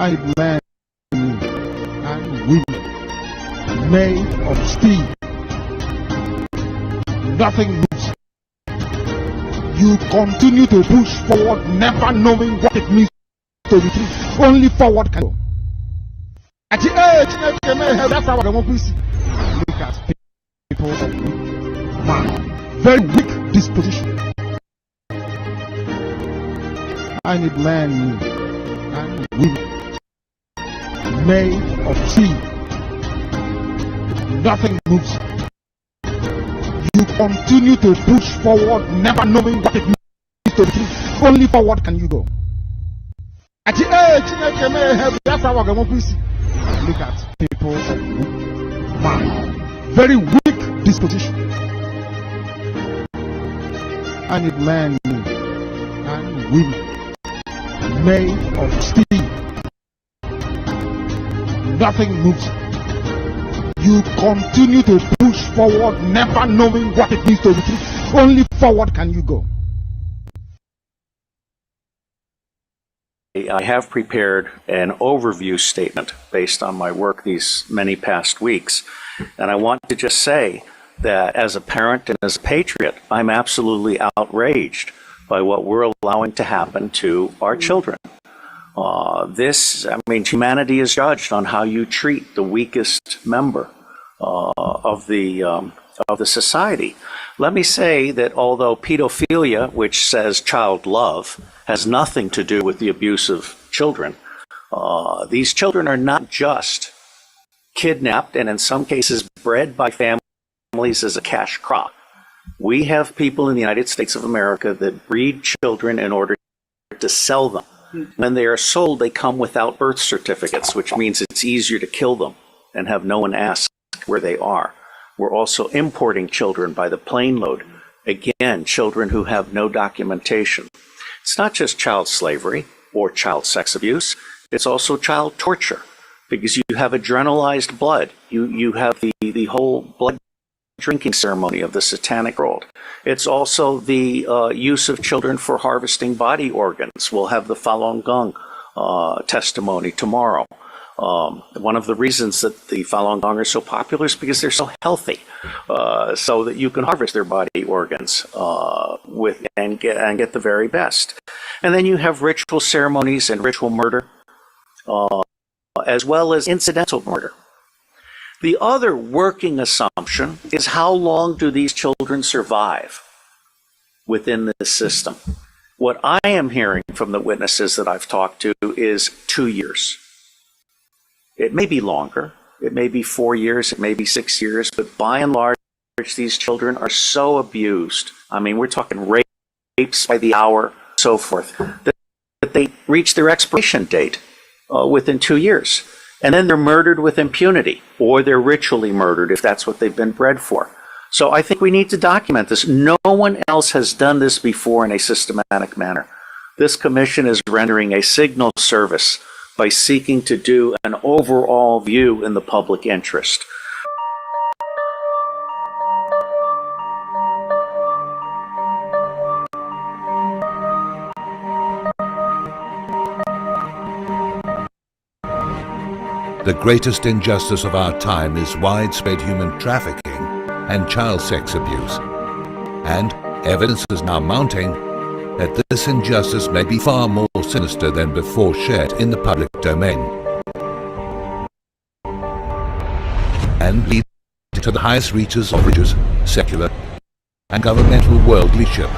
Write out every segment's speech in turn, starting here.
I blame you and women made of steel. Nothing moves. You continue to push forward, never knowing what it means to retreat. Only forward can go. At the age, that's how I want to see. Look at people of man, very weak disposition. I need land and women made of steel. Nothing moves. You continue to push forward, never knowing what it means to retreat. Only forward can you go. At the age, that's how I want to see. Look at people of man, very weak disposition. I need land and women made of steel. Nothing moves. You continue to push forward, never knowing what it means to retreat. Only forward can you go. I have prepared an overview statement based on my work these many past weeks. And I want to just say that as a parent and as a patriot, I'm absolutely outraged by what we're allowing to happen to our children. Humanity is judged on how you treat the weakest member of the society. Let me say that although pedophilia, which says child love, has nothing to do with the abuse of children, these children are not just kidnapped and in some cases bred by families as a cash crop. We have people in the United States of America that breed children in order to sell them. When they are sold, they come without birth certificates, which means it's easier to kill them and have no one ask where they are. We're also importing children by the plane load. Again, children who have no documentation. It's not just child slavery or child sex abuse. It's also child torture because you have adrenalized blood. You have the whole blood drinking ceremony of the satanic world. It's also the use of children for harvesting body organs. We'll have the Falun Gong testimony tomorrow. One of the reasons that the Falun Gong are so popular is because they're so healthy, so that you can harvest their body organs and get the very best. And then you have ritual ceremonies and ritual murder, as well as incidental murder. The other working assumption is how long do these children survive within this system? What I am hearing from the witnesses that I've talked to is 2 years. It may be longer, it may be 4 years, it may be 6 years, but by and large, these children are so abused. I mean, we're talking rapes by the hour, so forth, that they reach their expiration date within 2 years. And then they're murdered with impunity, or they're ritually murdered if that's what they've been bred for. So I think we need to document this. No one else has done this before in a systematic manner. This commission is rendering a signal service by seeking to do an overall view in the public interest. The greatest injustice of our time is widespread human trafficking and child sex abuse. And evidence is now mounting that this injustice may be far more sinister than before shared in the public domain, and lead to the highest reaches of religious, secular, and governmental world leadership.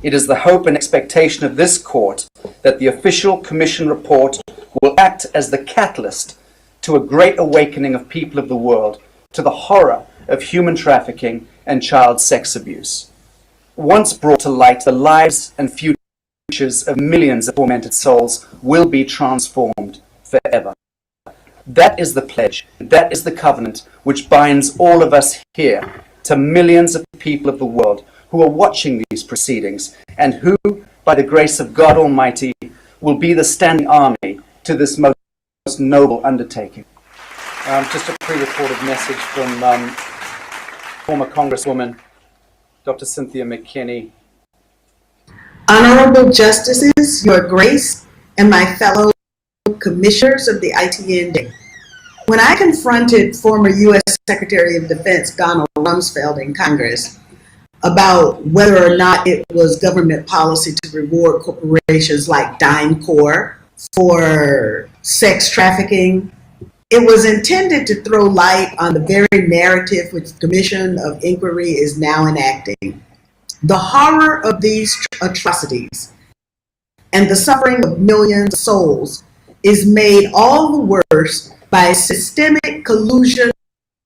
It is the hope and expectation of this court that the official commission report will act as the catalyst to a great awakening of people of the world to the horror of human trafficking and child sex abuse. Once brought to light, the lives and futures of millions of tormented souls will be transformed forever. That is the pledge, that is the covenant which binds all of us here to millions of people of the world who are watching these proceedings and who, by the grace of God Almighty, will be the standing army to this most noble undertaking. Just a pre-recorded message from former Congresswoman Dr. Cynthia McKinney. Honorable Justices, Your Grace, and my fellow commissioners of the ITNJ. When I confronted former U.S. Secretary of Defense Donald Rumsfeld in Congress about whether or not it was government policy to reward corporations like DynCorp for sex trafficking, it was intended to throw light on the very narrative which the Commission of Inquiry is now enacting. The horror of these atrocities and the suffering of millions of souls is made all the worse by systemic collusion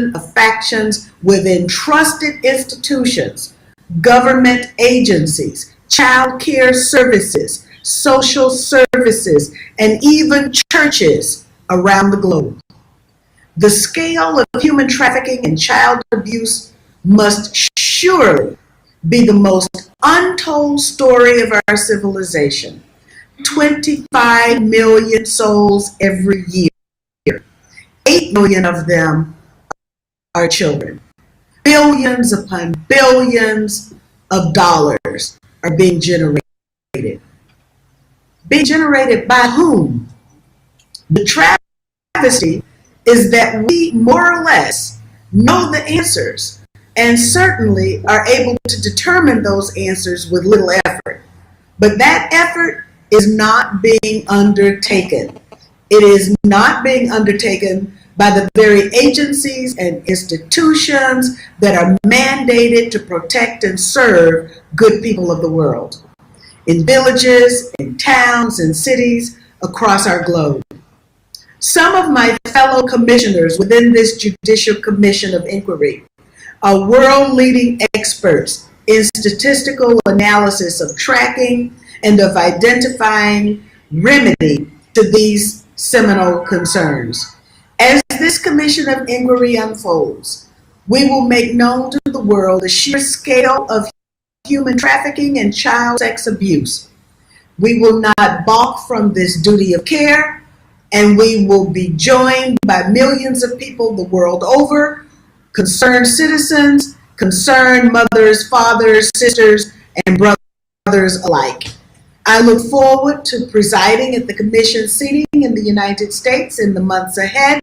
of factions within trusted institutions, government agencies, child care services, social services, and even churches around the globe. The scale of human trafficking and child abuse must surely be the most untold story of our civilization. 25 million souls every year. 8 million of them are children. Billions upon billions of dollars are being generated. Being generated by whom? The travesty is that we more or less know the answers and certainly are able to determine those answers with little effort. But that effort is not being undertaken. It is not being undertaken by the very agencies and institutions that are mandated to protect and serve good people of the world, in villages, in towns, and cities across our globe. Some of my fellow commissioners within this Judicial Commission of Inquiry are world-leading experts in statistical analysis of tracking and of identifying remedy to these seminal concerns. As this Commission of Inquiry unfolds, we will make known to the world the sheer scale of human trafficking and child sex abuse. We will not balk from this duty of care, and we will be joined by millions of people the world over, concerned citizens, concerned mothers, fathers, sisters, and brothers alike. I look forward to presiding at the Commission seating in the United States in the months ahead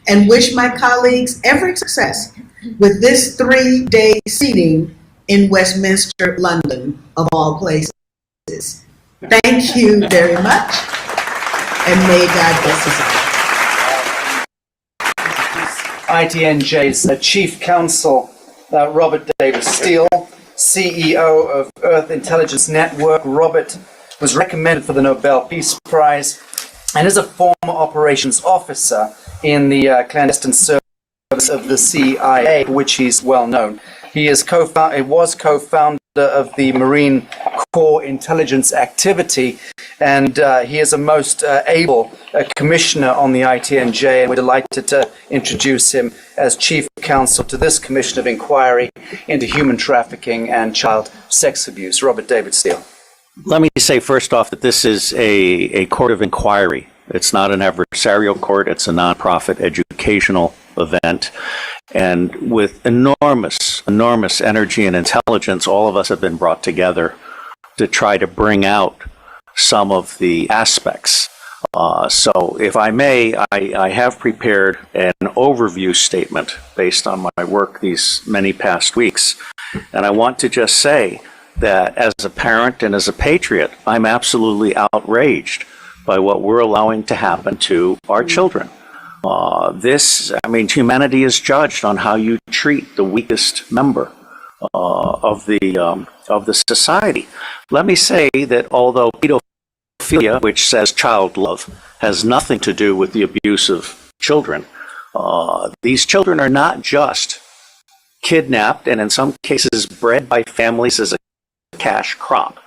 and wish my colleagues every success with this 3-day seating in Westminster, London, of all places. Thank you very much, and may God bless us all. ITNJ's Chief Counsel, Robert David Steele, CEO of Earth Intelligence Network. Robert was recommended for the Nobel Peace Prize and is a former operations officer in the clandestine service of the CIA, for which he's well known. He was co-founder of the Marine Corps Intelligence Activity, and he is a most able commissioner on the ITNJ, and we're delighted to introduce him as Chief Counsel to this Commission of Inquiry into Human Trafficking and Child Sex Abuse. Robert David Steele. Let me say first off that this is a court of inquiry. It's not an adversarial court. It's a nonprofit educational event. And with enormous energy and intelligence, all of us have been brought together to try to bring out some of the aspects. So if I may, I have prepared an overview statement based on my work these many past weeks. And I want to just say that as a parent and as a patriot, I'm absolutely outraged by what we're allowing to happen to our children. Humanity is judged on how you treat the weakest member of the society. Let me say that although pedophilia, which says child love, has nothing to do with the abuse of children, these children are not just kidnapped and in some cases bred by families as a cash crop.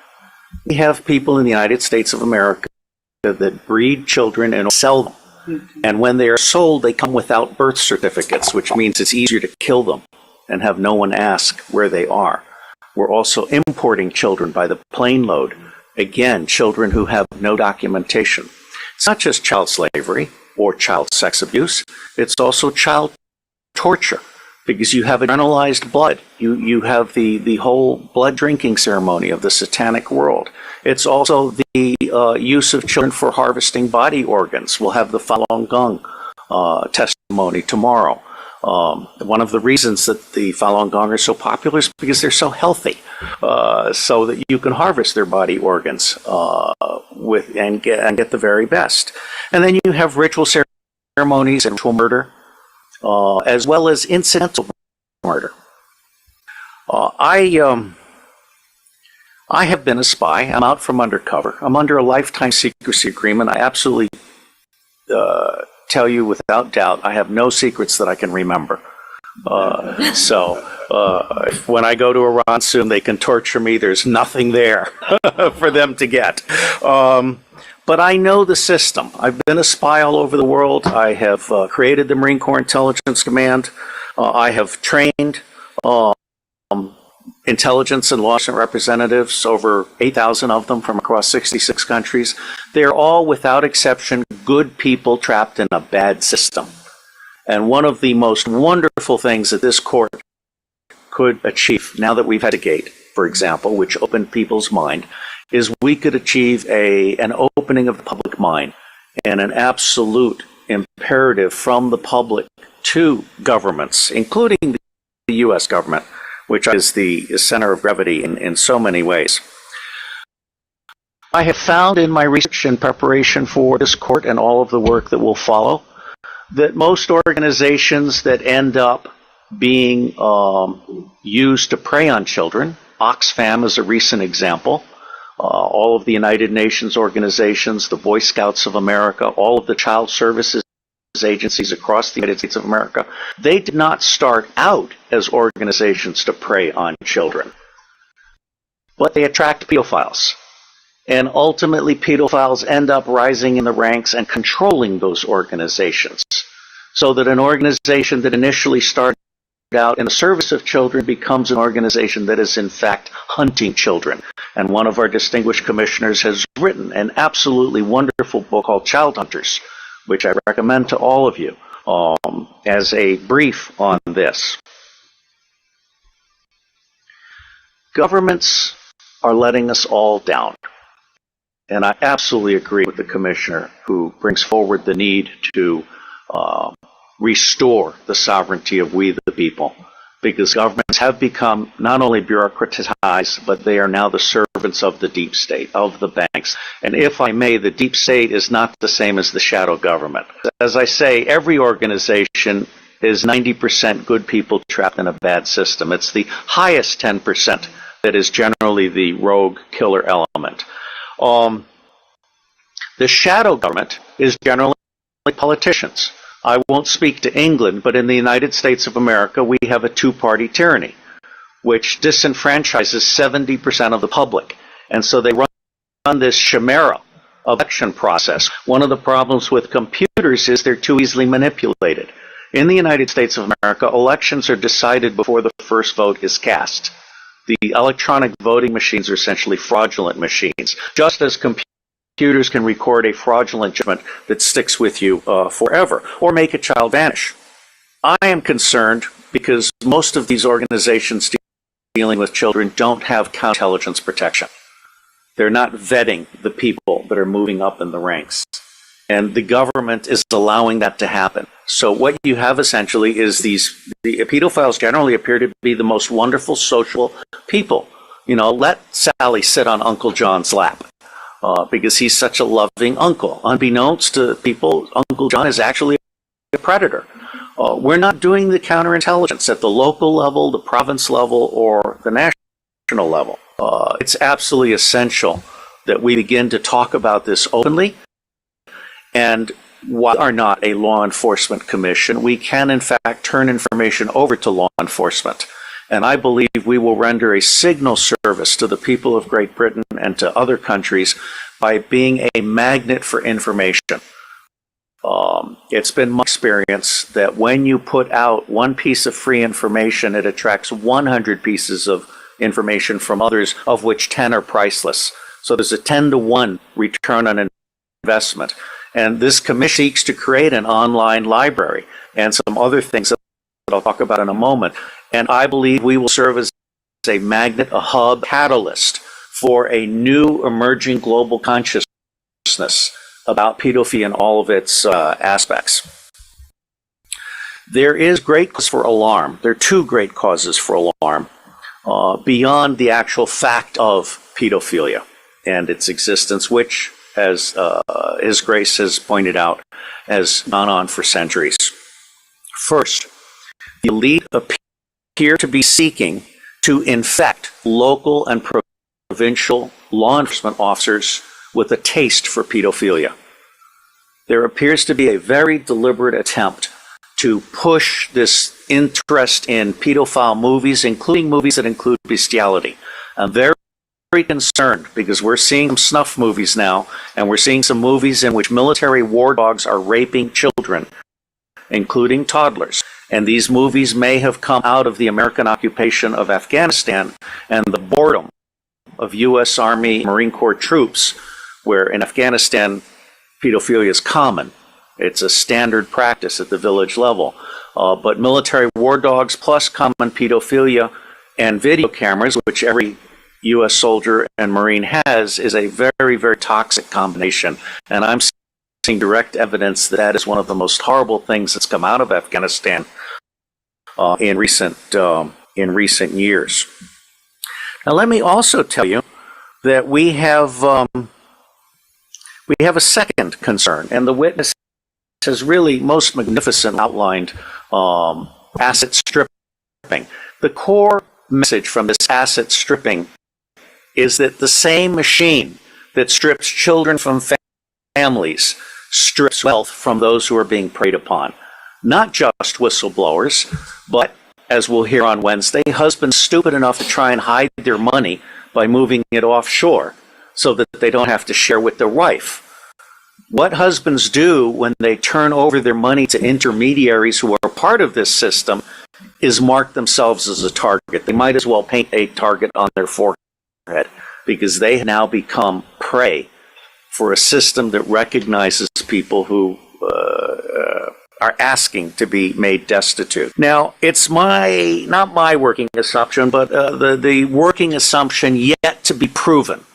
We have people in the United States of America that breed children and sell them. And when they are sold, they come without birth certificates, which means it's easier to kill them and have no one ask where they are. We're also importing children by the plane load. Again, children who have no documentation. It's not just child slavery or child sex abuse. It's also child torture. because you have internalized blood. You have the whole blood drinking ceremony of the satanic world. It's also the use of children for harvesting body organs. We'll have the Falun Gong testimony tomorrow. One of the reasons that the Falun Gong are so popular is because they're so healthy, so that you can harvest their body organs and get the very best. And then you have ritual ceremonies and ritual murder, as well as incidental murder. I have been a spy. I'm out from undercover. I'm under a lifetime secrecy agreement. I absolutely tell you without doubt, I have no secrets that I can remember. When I go to Iran soon, they can torture me. There's nothing there for them to get. But I know the system. I've been a spy all over the world. I have created the Marine Corps Intelligence Command. I have trained intelligence and law enforcement representatives, over 8,000 of them from across 66 countries. They're all, without exception, good people trapped in a bad system. And one of the most wonderful things that this court could achieve, now that we've had a gate, for example, which opened people's mind, is we could achieve an opening of the public mind and an absolute imperative from the public to governments, including the U.S. government, which is the center of gravity in so many ways. I have found in my research in preparation for this court and all of the work that will follow that most organizations that end up being used to prey on children, Oxfam is a recent example, all of the United Nations organizations, the Boy Scouts of America, all of the child services agencies across the United States of America, they did not start out as organizations to prey on children, but they attract pedophiles. And ultimately, pedophiles end up rising in the ranks and controlling those organizations, so that an organization that initially started out in the service of children becomes an organization that is in fact hunting children. And one of our distinguished commissioners has written an absolutely wonderful book called Child Hunters, which I recommend to all of you as a brief on this. Governments are letting us all down. And I absolutely agree with the commissioner who brings forward the need to restore the sovereignty of we the people, because governments have become not only bureaucratized, but they are now the servants of the deep state, of the banks. And if I may, the deep state is not the same as the shadow government. As I say, every organization is 90% good people trapped in a bad system. It's the highest 10% that is generally the rogue killer element. The shadow government is generally politicians. I won't speak to England, but in the United States of America, we have a two-party tyranny, which disenfranchises 70% of the public. And so they run this chimera election process. One of the problems with computers is they're too easily manipulated. In the United States of America, elections are decided before the first vote is cast. The electronic voting machines are essentially fraudulent machines, just as computers can record a fraudulent judgment that sticks with you forever, or make a child vanish. I am concerned because most of these organizations dealing with children don't have counterintelligence protection. They're not vetting the people that are moving up in the ranks. And the government is allowing that to happen. So what you have essentially is the pedophiles generally appear to be the most wonderful social people. You know, let Sally sit on Uncle John's lap because he's such a loving uncle. Unbeknownst to people, Uncle John is actually a predator. We're not doing the counterintelligence at the local level, the province level, or the national level. It's absolutely essential that we begin to talk about this openly. And while we are not a law enforcement commission, we can in fact turn information over to law enforcement. And I believe we will render a signal service to the people of Great Britain and to other countries by being a magnet for information. It's been my experience that when you put out one piece of free information, it attracts 100 pieces of information from others, of which 10 are priceless. So there's a 10-to-1 return on investment. And this commission seeks to create an online library and some other things that I'll talk about in a moment. And I believe we will serve as a magnet, a hub, catalyst for a new emerging global consciousness about pedophilia and all of its aspects. There is great cause for alarm. There are two great causes for alarm beyond the actual fact of pedophilia and its existence, which, as His Grace has pointed out, has gone on for centuries. First, the elite appear to be seeking to infect local and provincial law enforcement officers with a taste for pedophilia. There appears to be a very deliberate attempt to push this interest in pedophile movies, including movies that include bestiality. I'm very concerned because we're seeing some snuff movies now, and we're seeing some movies in which military war dogs are raping children, including toddlers. And these movies may have come out of the American occupation of Afghanistan and the boredom of U.S. Army Marine Corps troops, where in Afghanistan pedophilia is common. It's a standard practice at the village level. But military war dogs plus common pedophilia and video cameras, which every U.S. soldier and Marine has, is a very, very toxic combination. And I'm seeing direct evidence that that is one of the most horrible things that's come out of Afghanistan in recent years. Now, let me also tell you that we have a second concern, and the witness has really most magnificently outlined asset stripping. The core message from this asset stripping is that the same machine that strips children from families strips wealth from those who are being preyed upon. Not just whistleblowers, but, as we'll hear on Wednesday, husbands stupid enough to try and hide their money by moving it offshore so that they don't have to share with their wife. What husbands do when they turn over their money to intermediaries who are part of this system is mark themselves as a target. They might as well paint a target on their forehead because they now become prey for a system that recognizes people who are asking to be made destitute. Now, it's not my working assumption, but the working assumption yet to be proven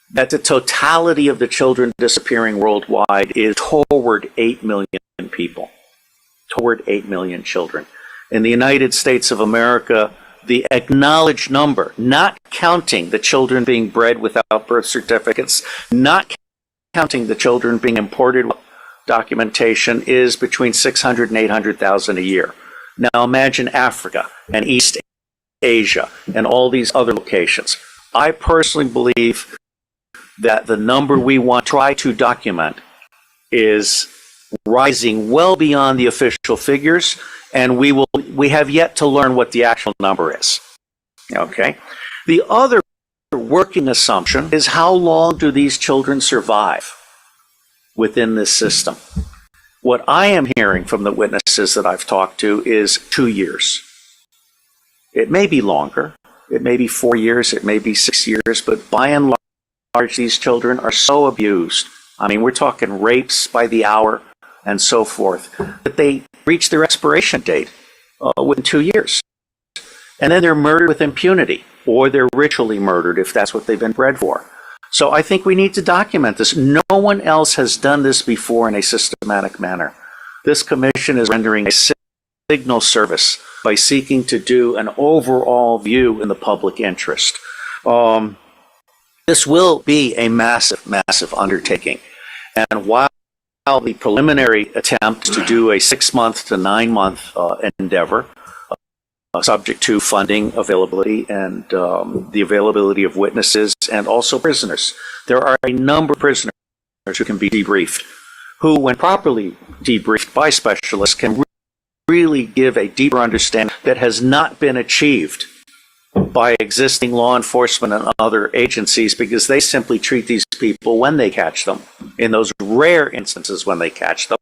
that the totality of the children disappearing worldwide is toward 8 million people, toward 8 million children. In the United States of America, the acknowledged number, not counting the children being bred without birth certificates, not counting the children being imported with documentation, is between 600 and 800,000 a year. Now imagine Africa and East Asia and all these other locations. I personally believe that the number we want to try to document is rising well beyond the official figures, and we have yet to learn what the actual number is. Okay? The other working assumption is, how long do these children survive within this system? What I am hearing from the witnesses that I've talked to is 2 years. It may be longer, it may be 4 years, it may be 6 years, but by and large, these children are so abused. I mean, we're talking rapes by the hour and so forth, that they reach their expiration date within 2 years. And then they're murdered with impunity, or they're ritually murdered if that's what they've been bred for. So I think we need to document this. No one else has done this before in a systematic manner. This commission is rendering a signal service by seeking to do an overall view in the public interest. This will be a massive, massive undertaking. And while the preliminary attempt to do a 6-month to 9-month endeavor, subject to funding availability and the availability of witnesses and also prisoners, there are a number of prisoners who can be debriefed, who, when properly debriefed by specialists, can really give a deeper understanding that has not been achieved by existing law enforcement and other agencies, because they simply treat these people, when they catch them, in those rare instances when they catch them,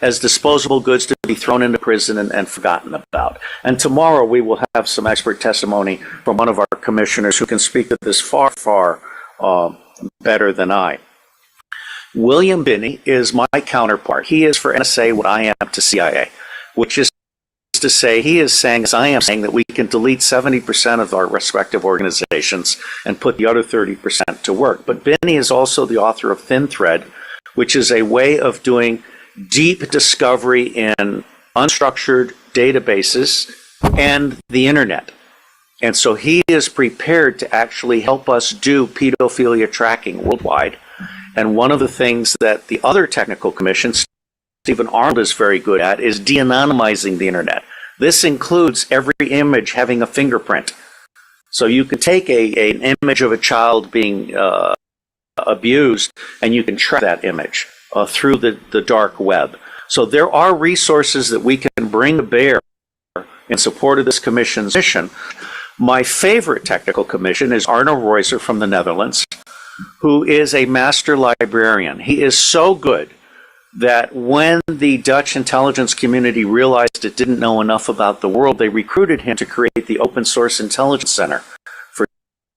as disposable goods to be thrown into prison and forgotten about. And tomorrow we will have some expert testimony from one of our commissioners who can speak to this far, far better than I. William Binney is my counterpart. He is for NSA what I am to CIA, which is to say, he is saying, as I am saying, that we can delete 70% of our respective organizations and put the other 30% to work. But Benny is also the author of Thin Thread, which is a way of doing deep discovery in unstructured databases and the internet. And so he is prepared to actually help us do pedophilia tracking worldwide. And one of the things that the other technical commission, Stephen Arnold, is very good at is de-anonymizing the internet. This includes every image having a fingerprint. So you can take an image of a child being abused, and you can track that image through the dark web. So there are resources that we can bring to bear in support of this commission's mission. My favorite technical commission is Arno Reuser from the Netherlands, who is a master librarian. He is so good that when the Dutch intelligence community realized it didn't know enough about the world, they recruited him to create the Open Source Intelligence Center for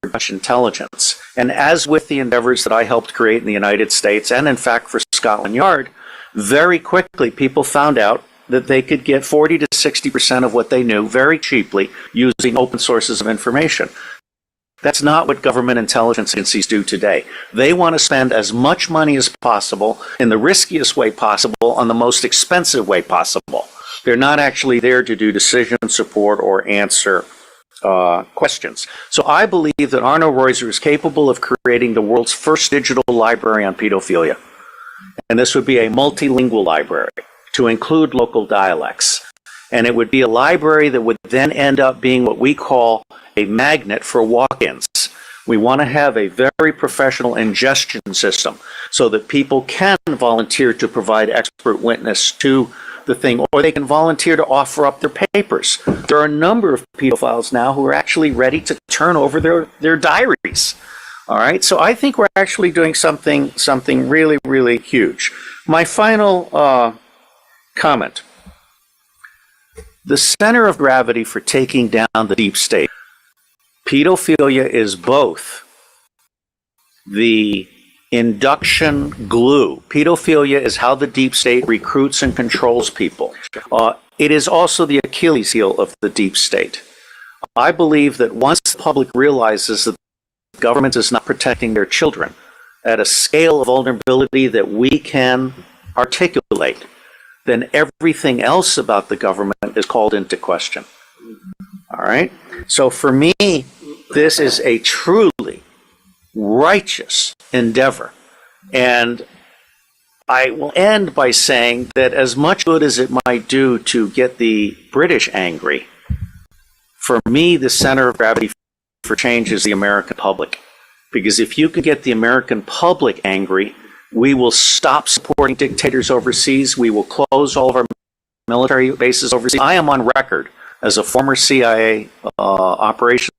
Dutch intelligence. And as with the endeavors that I helped create in the United States, and in fact for Scotland Yard, very quickly people found out that they could get 40 to 60% of what they knew very cheaply using open sources of information. That's not what government intelligence agencies do today. They want to spend as much money as possible in the riskiest way possible on the most expensive way possible. They're not actually there to do decision support or answer questions. So I believe that Arno Reuser is capable of creating the world's first digital library on pedophilia. And this would be a multilingual library to include local dialects. And it would be a library that would then end up being what we call a magnet for walk-ins. We want to have a very professional ingestion system so that people can volunteer to provide expert witness to the thing, or they can volunteer to offer up their papers. There are a number of pedophiles now who are actually ready to turn over their diaries. All right, so I think we're actually doing something really, really huge. My final comment. The center of gravity for taking down the deep state. Pedophilia is both the induction glue. Pedophilia is how the deep state recruits and controls people. It is also the Achilles heel of the deep state. I believe that once the public realizes that the government is not protecting their children at a scale of vulnerability that we can articulate, then everything else about the government is called into question. All right? So for me, this is a truly righteous endeavor. And I will end by saying that as much good as it might do to get the British angry, for me, the center of gravity for change is the American public. Because if you can get the American public angry, we will stop supporting dictators overseas. We will close all of our military bases overseas. I am on record as a former CIA operations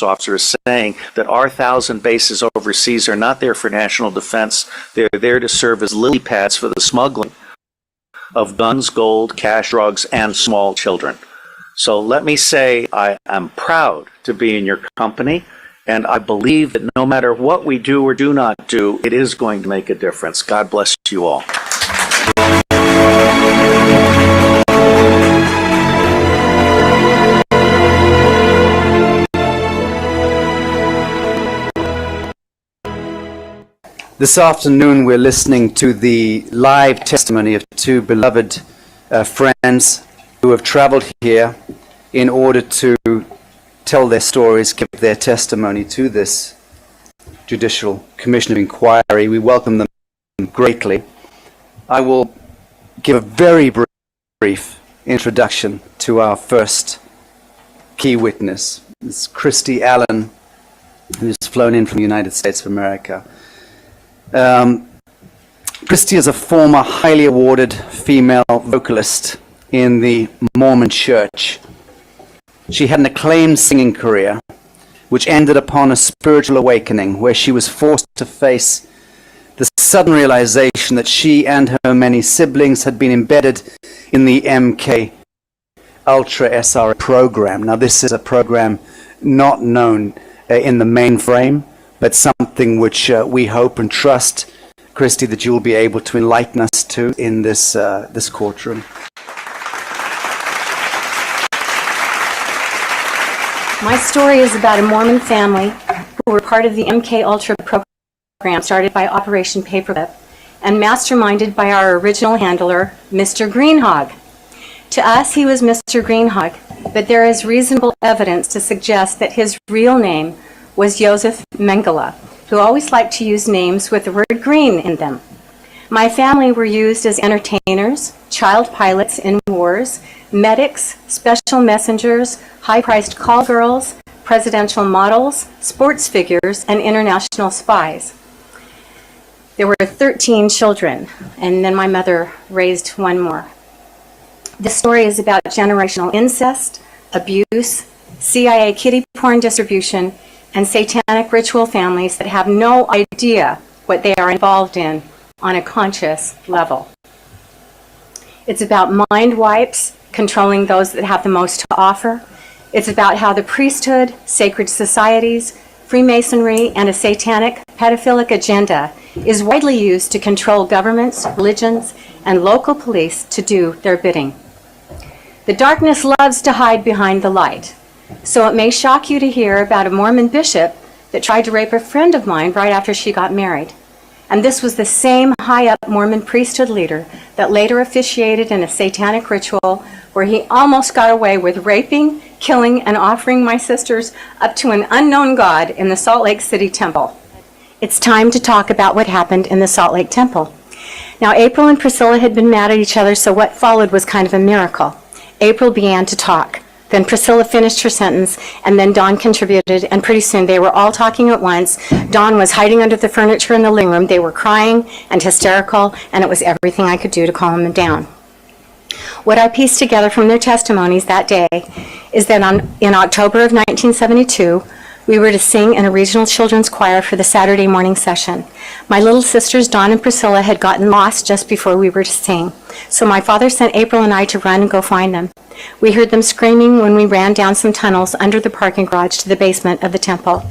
officers saying that our 1,000 bases overseas are not there for national defense. They're there to serve as lily pads for the smuggling of guns, gold, cash, drugs, and small children. So let me say I am proud to be in your company, and I believe that no matter what we do or do not do, it is going to make a difference. God bless you all. This afternoon, we're listening to the live testimony of two beloved friends who have traveled here in order to tell their stories, give their testimony to this Judicial Commission of Inquiry. We welcome them greatly. I will give a very brief introduction to our first key witness. It's Christy Allen, who's flown in from the United States of America. Christy is a former highly awarded female vocalist in the Mormon Church. She had an acclaimed singing career, which ended upon a spiritual awakening where she was forced to face the sudden realization that she and her many siblings had been embedded in the MK Ultra SRA program. Now, this is a program not known in the mainframe, but something which we hope and trust, Christy, that you will be able to enlighten us to in this courtroom. My story is about a Mormon family who were part of the MK Ultra program started by Operation Paperclip and masterminded by our original handler, Mr. Greenhog. To us, he was Mr. Greenhog, but there is reasonable evidence to suggest that his real name was Joseph Mengele, who always liked to use names with the word green in them. My family were used as entertainers, child pilots in wars, medics, special messengers, high-priced call girls, presidential models, sports figures, and international spies. There were 13 children, and then my mother raised one more. This story is about generational incest, abuse, CIA kiddie porn distribution, and satanic ritual families that have no idea what they are involved in on a conscious level. It's about mind wipes, controlling those that have the most to offer. It's about how the priesthood, sacred societies, Freemasonry, and a satanic pedophilic agenda is widely used to control governments, religions, and local police to do their bidding. The darkness loves to hide behind the light. So it may shock you to hear about a Mormon bishop that tried to rape a friend of mine right after she got married. And this was the same high-up Mormon priesthood leader that later officiated in a satanic ritual where he almost got away with raping, killing, and offering my sisters up to an unknown god in the Salt Lake City temple. It's time to talk about what happened in the Salt Lake temple. Now, April and Priscilla had been mad at each other, so what followed was kind of a miracle. April began to talk. Then Priscilla finished her sentence, and then Dawn contributed, and pretty soon they were all talking at once. Dawn was hiding under the furniture in the living room. They were crying and hysterical, and it was everything I could do to calm them down. What I pieced together from their testimonies that day is that in October of 1972, we were to sing in a regional children's choir for the Saturday morning session. My little sisters, Dawn and Priscilla, had gotten lost just before we were to sing. So my father sent April and I to run and go find them. We heard them screaming when we ran down some tunnels under the parking garage to the basement of the temple.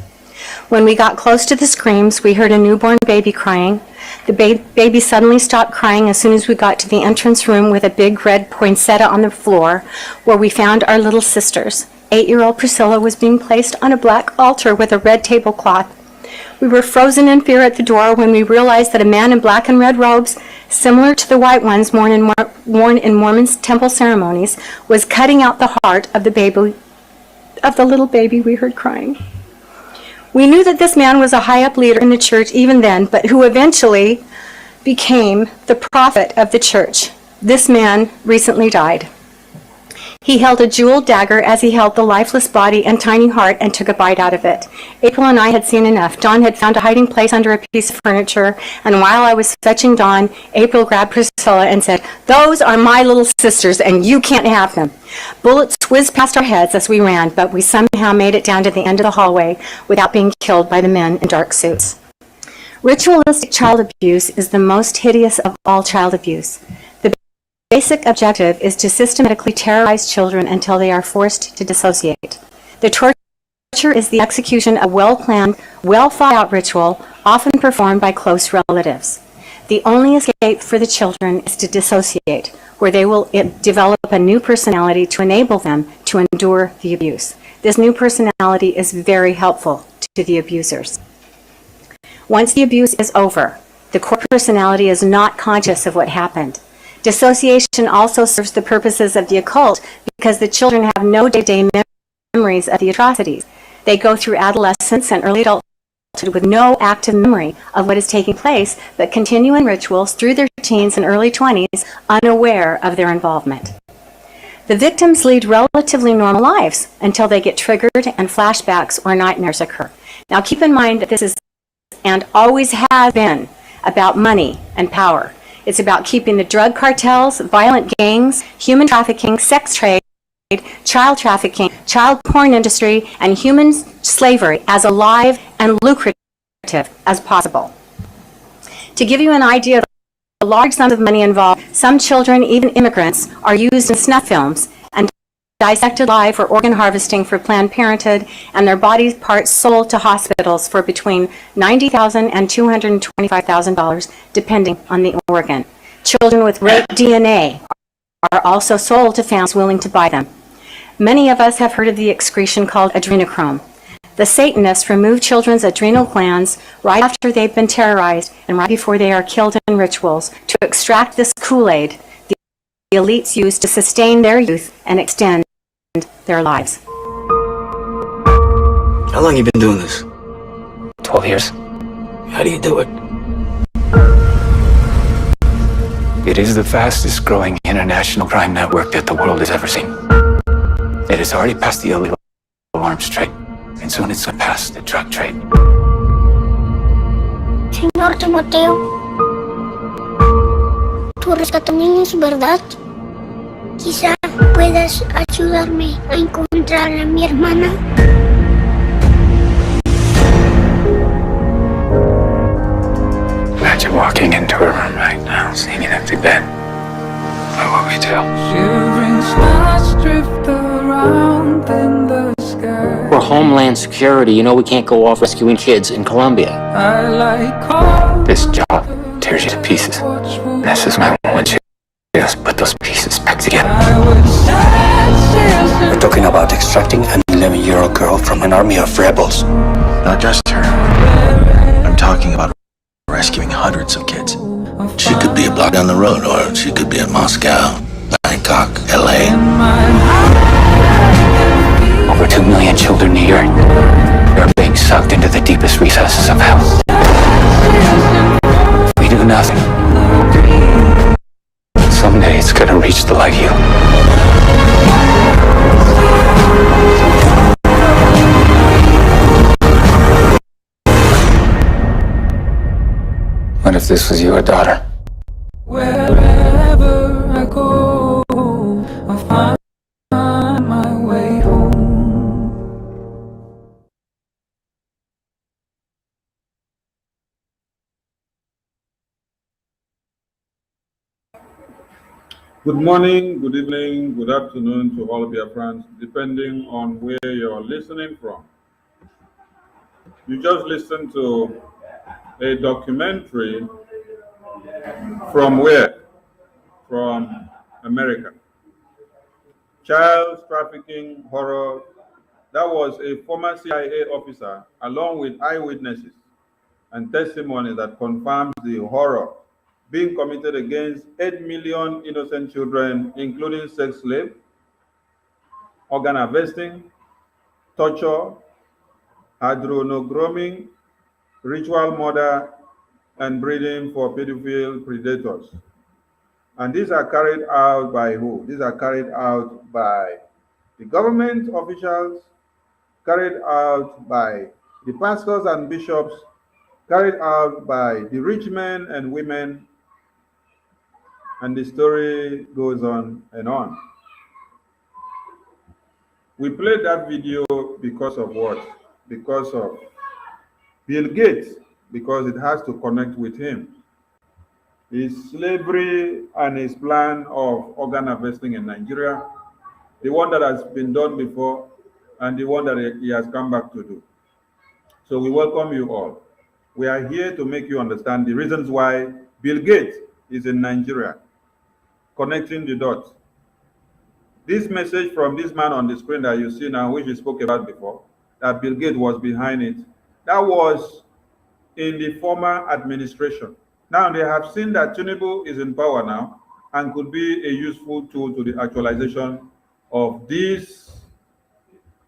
When we got close to the screams, we heard a newborn baby crying. The baby suddenly stopped crying as soon as we got to the entrance room with a big red poinsettia on the floor, where we found our little sisters. 8-year-old Priscilla was being placed on a black altar with a red tablecloth. We were frozen in fear at the door when we realized that a man in black and red robes, similar to the white ones worn in Mormon temple ceremonies, was cutting out the heart of the little baby we heard crying. We knew that this man was a high-up leader in the church even then, but who eventually became the prophet of the church. This man recently died. He held a jeweled dagger as he held the lifeless body and tiny heart and took a bite out of it. April and I had seen enough. Dawn had found a hiding place under a piece of furniture, and while I was fetching Dawn, April grabbed Priscilla and said, "Those are my little sisters, and you can't have them." Bullets whizzed past our heads as we ran, but we somehow made it down to the end of the hallway without being killed by the men in dark suits. Ritualistic child abuse is the most hideous of all child abuse. The basic objective is to systematically terrorize children until they are forced to dissociate. The torture is the execution of well-planned, well-thought-out ritual, often performed by close relatives. The only escape for the children is to dissociate, where they will develop a new personality to enable them to endure the abuse. This new personality is very helpful to the abusers. Once the abuse is over, the core personality is not conscious of what happened. Dissociation also serves the purposes of the occult because the children have no day-to-day memories of the atrocities. They go through adolescence and early adulthood with no active memory of what is taking place, but continue in rituals through their teens and early 20s, unaware of their involvement. The victims lead relatively normal lives until they get triggered and flashbacks or nightmares occur. Now keep in mind that this is, and always has been, about money and power. It's about keeping the drug cartels, violent gangs, human trafficking, sex trade, child trafficking, child porn industry, and human slavery as alive and lucrative as possible. To give you an idea of the large sums of money involved, some children, even immigrants, are used in snuff films and dissected live or organ harvesting for Planned Parenthood, and their body parts sold to hospitals for between $90,000 and $225,000, depending on the organ. Children with rape DNA are also sold to families willing to buy them. Many of us have heard of the excretion called adrenochrome. The Satanists remove children's adrenal glands right after they've been terrorized and right before they are killed in rituals to extract this Kool-Aid the elites use to sustain their youth and extend their lives. How long have you been doing this? 12 years. How do you do it? It is the fastest growing international crime network that the world has ever seen. It has already passed the illegal arms trade, and soon it's going to pass the drug trade. Señor Timoteo, tu rescatamiento es verdad. Quizá puedas ayudarme a encontrar a mi hermana. Imagine walking into her room right now, seeing an empty bed. What would we do? For Homeland Security, you know we can't go off rescuing kids in Colombia. This job tears you to pieces. This is my one chance to put those pieces back together. We're talking about extracting an 11-year-old girl from an army of rebels. Not just her. I'm talking about rescuing hundreds of kids. She could be a block down the road, or she could be in Moscow, Bangkok, LA. Over 2 million children a year are being sucked into the deepest recesses of hell. If we do nothing, someday it's gonna reach the like you. What if this was your daughter? Wherever I go, I'll find my way home. Good morning, good evening, good afternoon to all Biafrans, depending on where you're listening from. You just listened to a documentary from where? From America. Child trafficking horror. That was a former CIA officer, along with eyewitnesses and testimony that confirms the horror being committed against 8 million innocent children, including sex slaves, organ harvesting, torture, adrenochroming, ritual murder, and breeding for pedophile predators. And these are carried out by who? These are carried out by the government officials, carried out by the pastors and bishops, carried out by the rich men and women, and the story goes on and on. We played that video because of what? Because of Bill Gates, because it has to connect with him. His slavery and his plan of organ harvesting in Nigeria, the one that has been done before and the one that he has come back to do. So we welcome you all. We are here to make you understand the reasons why Bill Gates is in Nigeria, connecting the dots. This message from this man on the screen that you see now, which we spoke about before, that Bill Gates was behind it, that was in the former administration. Now they have seen that Tinubu is in power now and could be a useful tool to the actualization of this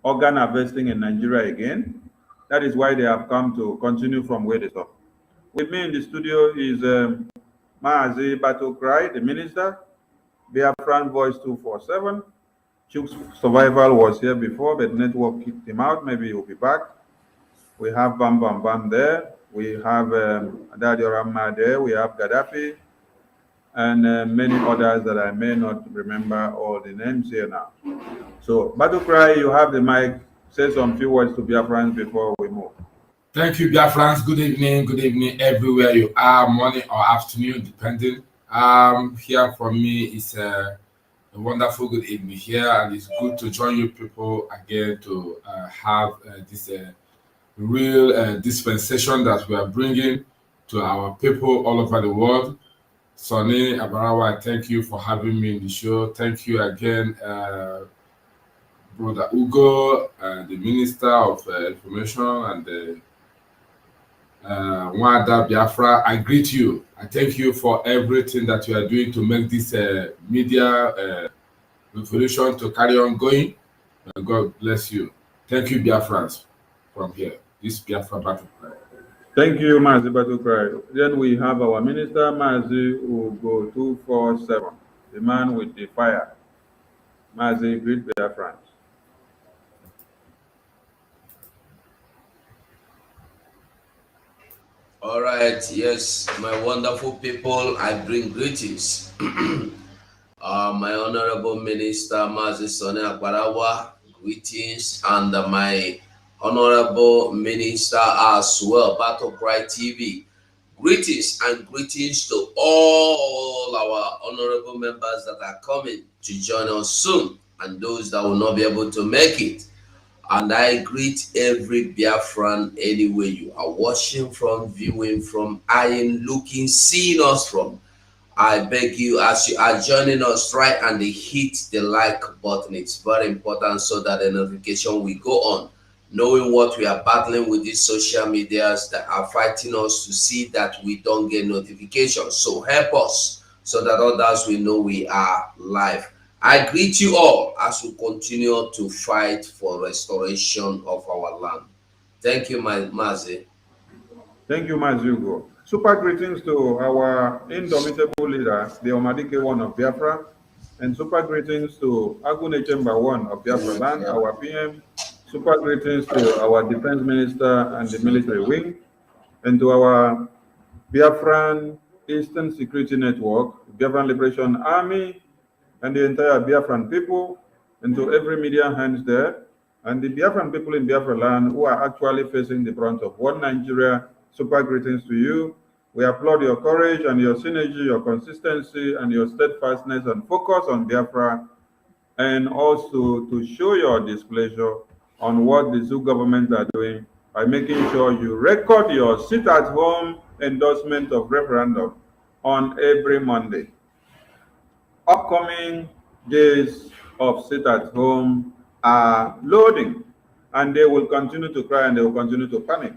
organ harvesting in Nigeria again. That is why they have come to continue from where they stopped. With me in the studio is Maazi Batokrai, the minister, Biafran Voice 247. Chuk's Survival was here before, but network kicked him out. Maybe he'll be back. We have Bam Bam Bam there. We have Adadi Ramma there. We have Gaddafi. And many others that I may not remember all the names here now. So, Batokrai, you have the mic. Say some few words to Biafrans before we move. Thank you, Biafrans. Good evening everywhere you are, morning or afternoon, depending. Here for me is a wonderful good evening here, and it's good to join you people again to have this real dispensation that we are bringing to our people all over the world. Sonny Abarawa, thank you for having me in the show. Thank you again, Brother Ugo, the Minister of Information, and Wada Biafra. I greet you. I thank you for everything that you are doing to make this media revolution to carry on going. God bless you. Thank you, Biafrans, from here. This Biafra battle cry. Thank you, Mazi Batukrai. Then we have our minister, Mazi Ugo 247, the man with the fire. Mazi, greet Biafrans. All right, yes, my wonderful people, I bring greetings. My honorable minister, Mazi Sonny Agbarawa, greetings, and my honorable minister as well, Battle Cry TV. Greetings and greetings to all our honorable members that are coming to join us soon, and those that will not be able to make it. And I greet every Biafran anywhere you are watching from, viewing from, eyeing, looking, seeing us from. I beg you, as you are joining us, try and hit the like button. It's very important so that the notification will go on. Knowing what we are battling with these social medias that are fighting us to see that we don't get notifications. So help us so that others will know we are live. I greet you all as we continue to fight for restoration of our land. Thank you, my Mazi. Thank you, Mazugo. Super greetings to our indomitable leader, the Omadike one of Biafra, and super greetings to Agune Chamber one of Biafra land, our PM. Super greetings to our defense minister and the military wing, and to our Biafran Eastern Security Network, Biafran Liberation Army, and the entire Biafran people, and to every media hands there, and the Biafran people in Biafra land who are actually facing the brunt of one Nigeria. Super greetings to you. We applaud your courage and your synergy, your consistency, and your steadfastness and focus on Biafra, and also to show your displeasure on what the Zoo government are doing by making sure you record your sit-at-home endorsement of referendum on every Monday. Upcoming days of sit-at-home are loading, and they will continue to cry and they will continue to panic,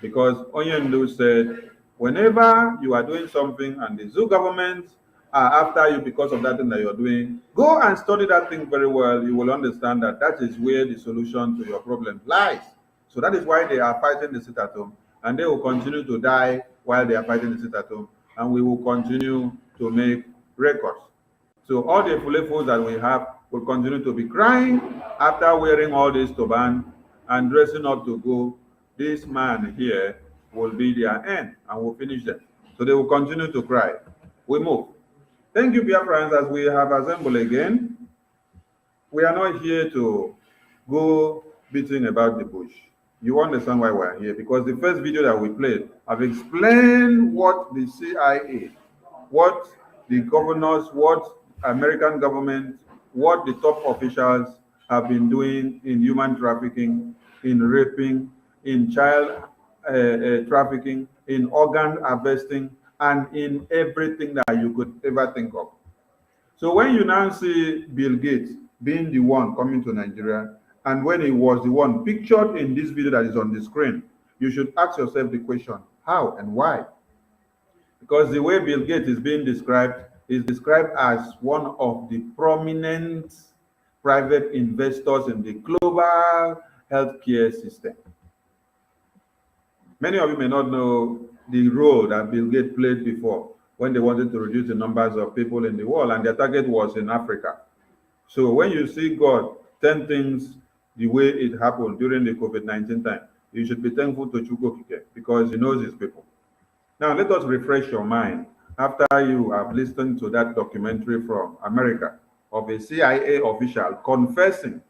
because Onyendu said, whenever you are doing something and the Zoo government are after you because of that thing that you're doing, go and study that thing very well. You will understand that that is where the solution to your problem lies. So that is why they are fighting the sit-at-home, and they will continue to die while they are fighting the sit-at-home, and we will continue to make records. So all the fulefos that we have will continue to be crying after wearing all this turban and dressing up to go. This man here will be their end and will finish them. So they will continue to cry. We move. Thank you, Biafrans, as we have assembled again. We are not here to go beating about the bush. You understand why we're here, because the first video that we played, I've explained what the CIA, what the governors, what American government, what the top officials have been doing in human trafficking, in raping, in child trafficking, in organ harvesting, and in everything that you could ever think of. So when you now see Bill Gates being the one coming to Nigeria, and when he was the one pictured in this video that is on the screen, you should ask yourself the question, how and why? Because the way Bill Gates is being described is described as one of the prominent private investors in the global healthcare system. Many of you may not know the role that Bill Gates played before when they wanted to reduce the numbers of people in the world, and their target was in Africa. So when you see God turn things the way it happened during the COVID-19 time, you should be thankful to Chukwu, because he knows his people. Now let us refresh your mind after you have listened to that documentary from America of a CIA official confessing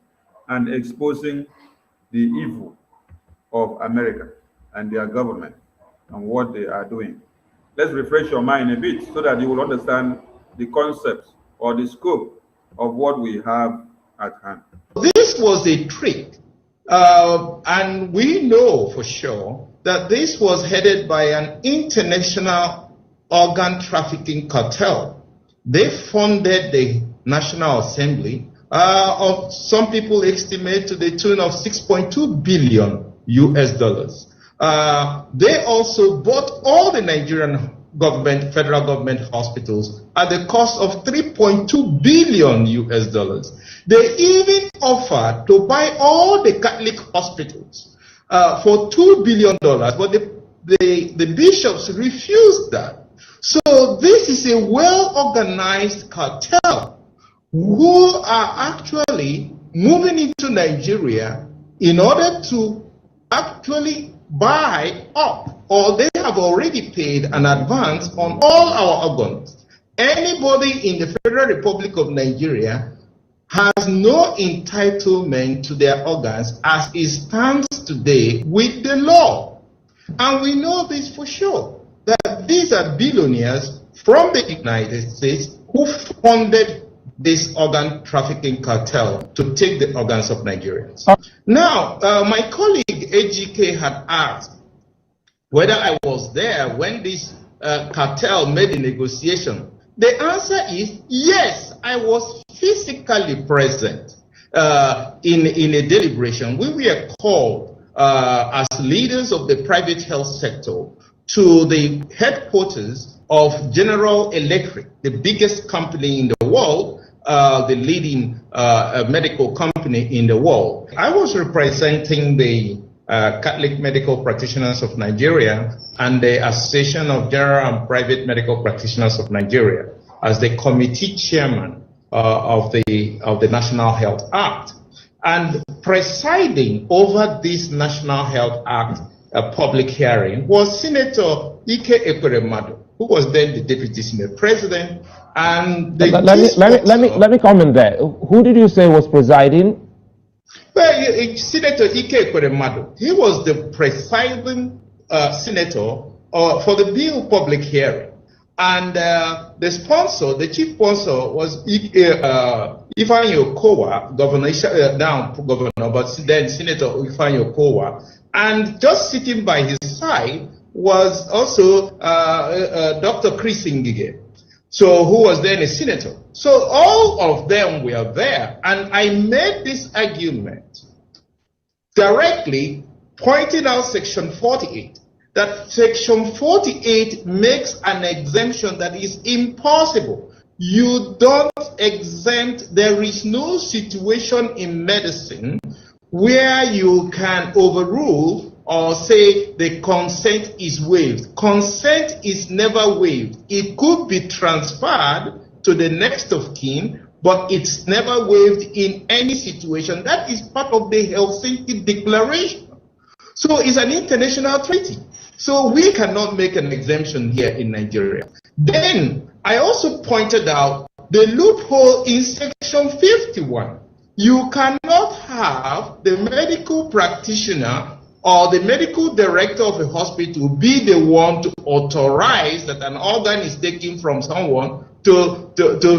and exposing the evil of America and their government and what they are doing. Let's refresh your mind a bit so that you will understand the concepts or the scope of what we have at hand. This was a trick, and we know for sure that this was headed by an international organ trafficking cartel. They funded the National Assembly, of some people estimate to the tune of 6.2 billion US dollars. They also bought all the Nigerian government, federal government hospitals at the cost of 3.2 billion US dollars. They even offered to buy all the Catholic hospitals for $2 billion, but the bishops refused that. So this is a well-organized cartel who are actually moving into Nigeria in order to actually buy up, or they have already paid an advance on all our organs. Anybody in the Federal Republic of Nigeria has no entitlement to their organs as it stands today with the law. And we know this for sure, that these are billionaires from the United States who funded this organ trafficking cartel to take the organs of Nigerians. Now, my colleague AGK had asked whether I was there when this cartel made the negotiation. The answer is yes, I was physically present in a deliberation. We were called as leaders of the private health sector to the headquarters of General Electric, the biggest company in the world, the leading medical company in the world. I was representing the Catholic Medical Practitioners of Nigeria and the Association of General and Private Medical Practitioners of Nigeria as the committee chairman of the National Health Act. And presiding over this National Health Act public hearing was Senator Ike Ekweremadu, who was then the Deputy Senate President. And let me comment there. Who did you say was presiding? Well, Senator Ike Ekweremadu, he was the presiding senator for the bill public hearing. And the sponsor, the chief sponsor, was Ifeanyi Okowa, now governor, but then Senator Ifeanyi Okowa. And just sitting by his side was also Dr. Chris Ngige, so who was then a senator. So all of them were there, and I made this argument directly, pointing out Section 48, that Section 48 makes an exemption that is impossible. You don't exempt, there is no situation in medicine where you can overrule or say the consent is waived. Consent is never waived. It could be transferred to the next of kin, but it's never waived in any situation. That is part of the Helsinki Declaration. So it's an international treaty. So we cannot make an exemption here in Nigeria. Then I also pointed out the loophole in Section 51. You cannot have the medical practitioner or the medical director of a hospital be the one to authorize that an organ is taken from someone to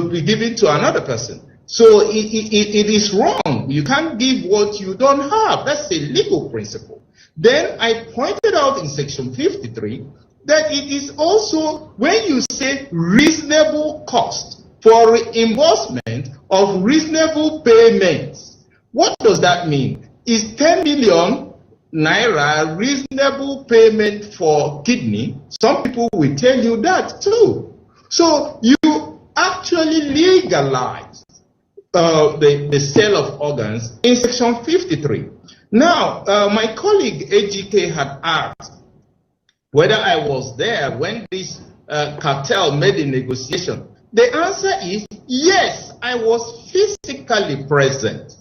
be given to another person. So it is wrong. You can't give what you don't have. That's a legal principle. Then I pointed out in Section 53 that it is also, when you say reasonable cost for reimbursement of reasonable payments, what does that mean? Is 10 million naira reasonable payment for kidney? Some people will tell you that too. So you actually legalize the sale of organs in Section 53. Now, my colleague AGK had asked whether I was there when this cartel made the negotiation. The answer is yes, I was physically present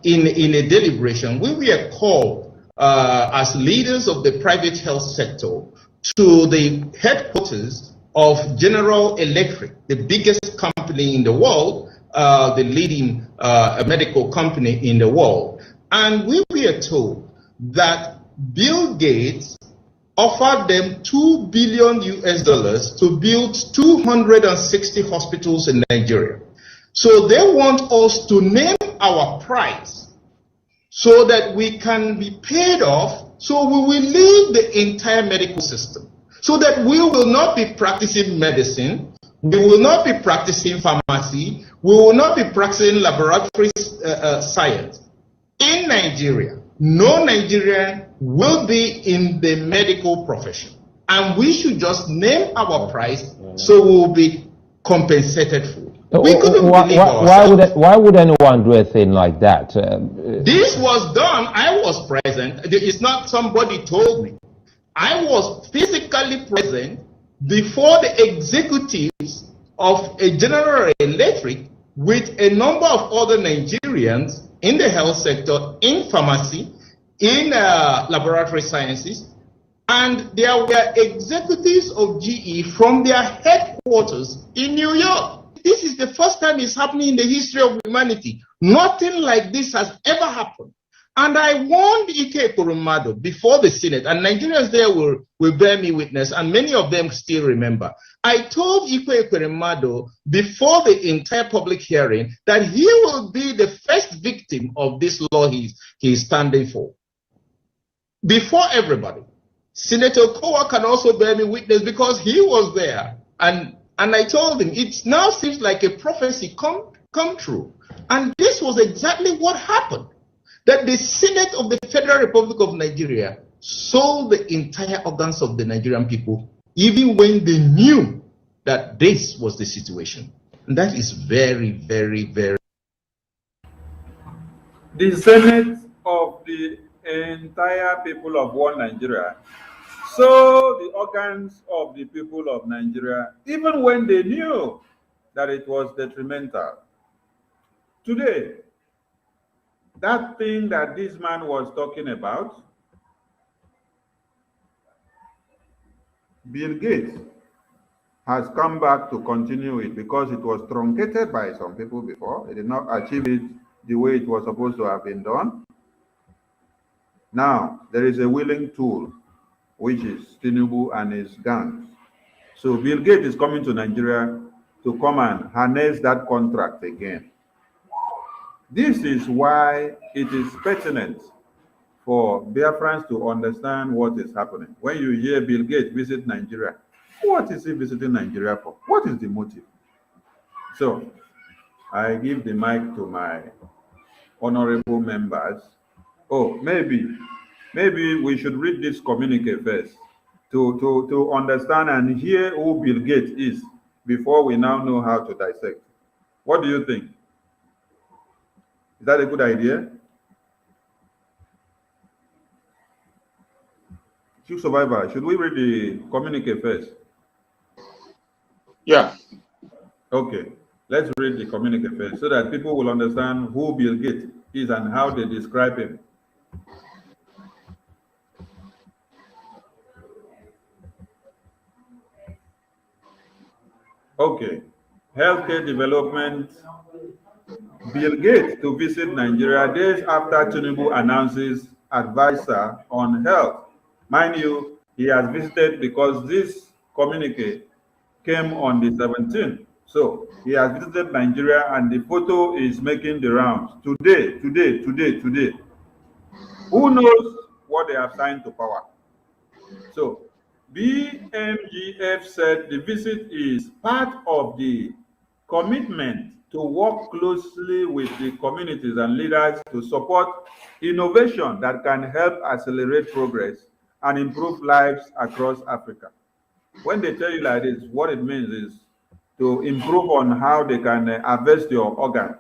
in a deliberation. We were called as leaders of the private health sector to the headquarters of General Electric, the biggest company in the world, the leading medical company in the world. And we were told that Bill Gates offered them $2 billion US to build 260 hospitals in Nigeria. So they want us to name our price so that we can be paid off, so we will leave the entire medical system, so that we will not be practicing medicine, we will not be practicing pharmacy, we will not be practicing laboratory science. In Nigeria, no Nigerian will be in the medical profession, and we should just name our price so we will be compensated for. We couldn't believe ourselves. Why would anyone do a thing like that? This was done. I was present. It's not somebody told me. I was physically present before the executives of a General Electric with a number of other Nigerians in the health sector, in pharmacy, in laboratory sciences, and there were executives of GE from their headquarters in New York. This is the first time it's happening in the history of humanity. Nothing like this has ever happened. And I warned Ike Kurumado before the Senate, and Nigerians there will bear me witness, and many of them still remember. I told Ike Kurumado before the entire public hearing that he will be the first victim of this law he's standing for. Before everybody. Senator Kowa can also bear me witness because he was there. And I told him, it now seems like a prophecy come true. And this was exactly what happened. That the Senate of the Federal Republic of Nigeria sold the entire organs of the Nigerian people, even when they knew that this was the situation. And that is very, very, very... The Senate of the entire people of one Nigeria sold the organs of the people of Nigeria, even when they knew that it was detrimental. Today, that thing that this man was talking about, Bill Gates has come back to continue it because it was truncated by some people before. They did not achieve it the way it was supposed to have been done. Now, there is a willing tool, which is Tinubu and his gang. So Bill Gates is coming to Nigeria to come and harness that contract again. This is why it is pertinent for Biafrans to understand what is happening. When you hear Bill Gates visit Nigeria, what is he visiting Nigeria for? What is the motive? So I give the mic to my honorable members. Oh, maybe we should read this communique first to understand and hear who Bill Gates is before we now know how to dissect. What do you think? Is that a good idea? Chief Survivor, should we read the communique first? Yeah. Okay, let's read the communique first so that people will understand who Bill Gates is and how they describe him. Okay, healthcare development. Bill Gates to visit Nigeria days after Tinubu announces advisor on health. Mind you, he has visited because this communique came on the 17th. So he has visited Nigeria and the photo is making the rounds. Today. Who knows what they have signed to power? So BMGF said the visit is part of the commitment to work closely with the communities and leaders to support innovation that can help accelerate progress and improve lives across Africa. When they tell you like this, what it means is to improve on how they can harvest your organs.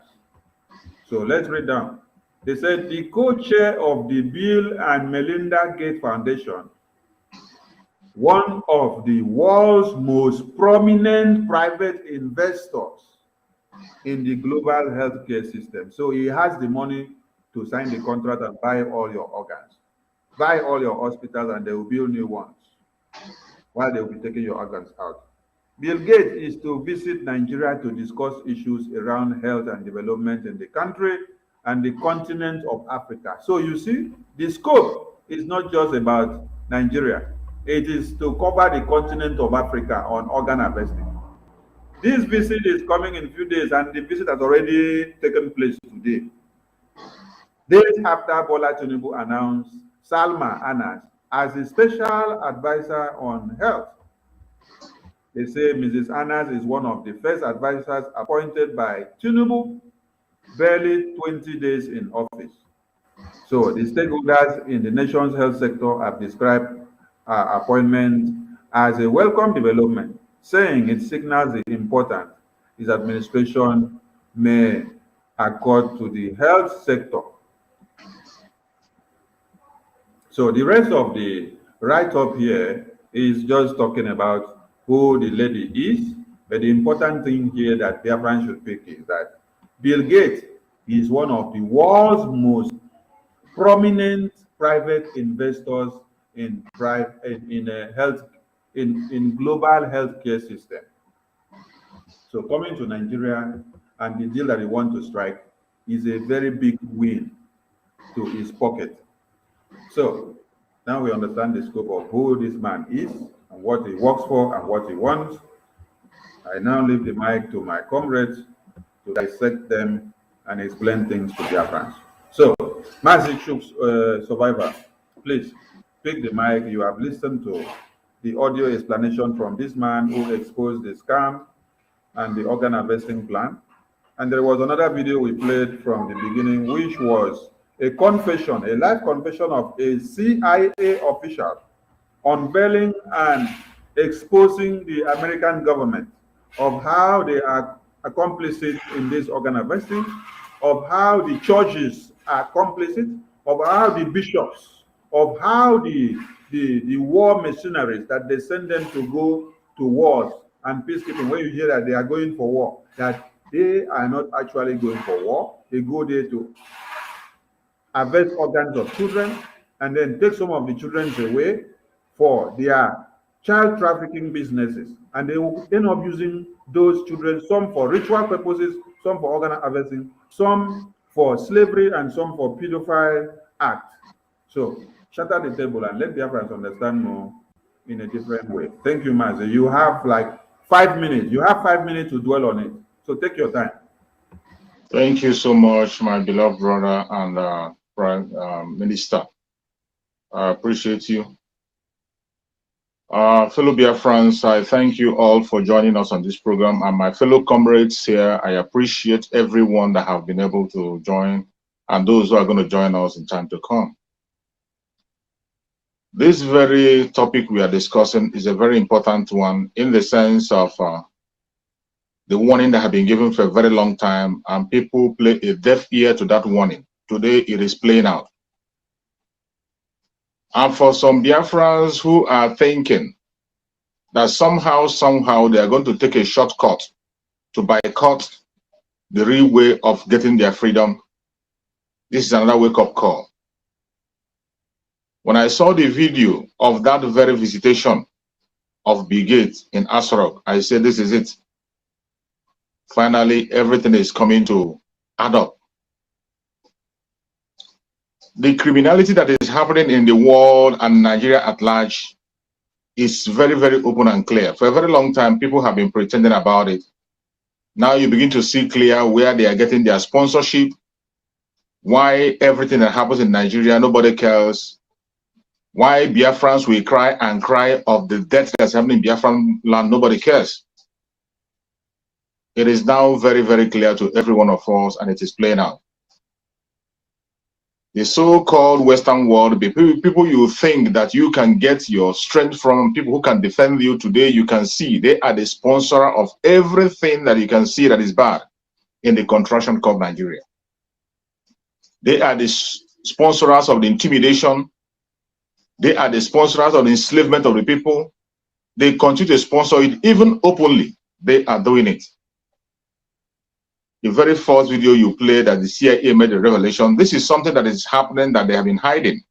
So let's read down. They said the co-chair of the Bill and Melinda Gates Foundation, one of the world's most prominent private investors in the global healthcare system. So he has the money to sign the contract and buy all your organs, buy all your hospitals, and they will build new ones while they will be taking your organs out. Bill Gates is to visit Nigeria to discuss issues around health and development in the country and the continent of Africa. So you see, the scope is not just about Nigeria. It is to cover the continent of Africa on organ harvesting. This visit is coming in a few days, and the visit has already taken place today. Days after Bola Tinubu announced Salma Anas as a special advisor on health. They say Mrs. Anas is one of the first advisors appointed by Tinubu, barely 20 days in office. So the stakeholders in the nation's health sector have described her appointment as a welcome development, saying it signals the importance his administration may accord to the health sector. So the rest of the write-up here is just talking about who the lady is, but the important thing here that Biafrans should pick is that Bill Gates is one of the world's most prominent private investors in global healthcare system. So coming to Nigeria and the deal that he wants to strike is a very big win to his pocket. So now we understand the scope of who this man is and what he works for and what he wants. I now leave the mic to my comrades to dissect them and explain things to Biafrans. So, Mazi survivor, please pick the mic. You have listened to the audio explanation from this man who exposed the scam and the organ harvesting plan. And there was another video we played from the beginning, which was a confession, a live confession of a CIA official unveiling and exposing the American government of how they are complicit in this organ harvesting, of how the churches are complicit, of how the bishops, of how the war mercenaries that they send them to go to wars and peacekeeping, when you hear that they are going for war, that they are not actually going for war. They go there to harvest organs of children and then take some of the children away for their child trafficking businesses. And they will end up using those children, some for ritual purposes, some for organ harvesting, some for slavery, and some for pedophile act. So shatter the table and let the Biafrans understand more in a different way. Thank you, Mazi. You have like 5 minutes. You have 5 minutes to dwell on it. So take your time. Thank you so much, my beloved brother and Prime Minister. I appreciate you. Fellow Biafrans, I thank you all for joining us on this program, and my fellow comrades here, I appreciate everyone that have been able to join and those who are going to join us in time to come. This very topic we are discussing is a very important one in the sense of the warning that have been given for a very long time, and people play a deaf ear to that warning. Today it is playing out. And for some Biafrans who are thinking that somehow they are going to take a shortcut to boycott the real way of getting their freedom, this is another wake-up call. When I saw the video of that very visitation of Brigade in Asarok, I said, this is it. Finally, everything is coming to add up. The criminality that is happening in the world and Nigeria at large is very, very open and clear. For a very long time, people have been pretending about it. Now you begin to see clear where they are getting their sponsorship, why everything that happens in Nigeria, nobody cares, why Biafrans will cry and cry of the death that's happening in Biafran land, nobody cares. It is now very, very clear to every one of us, and it is playing out. The so-called Western world, people you think that you can get your strength from, people who can defend you today, you can see they are the sponsor of everything that you can see that is bad in the contraction called Nigeria. They are the sponsors of the intimidation. They are the sponsors of the enslavement of the people. They continue to sponsor it even openly. They are doing it. The very first video you played that the CIA made a revelation, this is something that is happening that they have been hiding.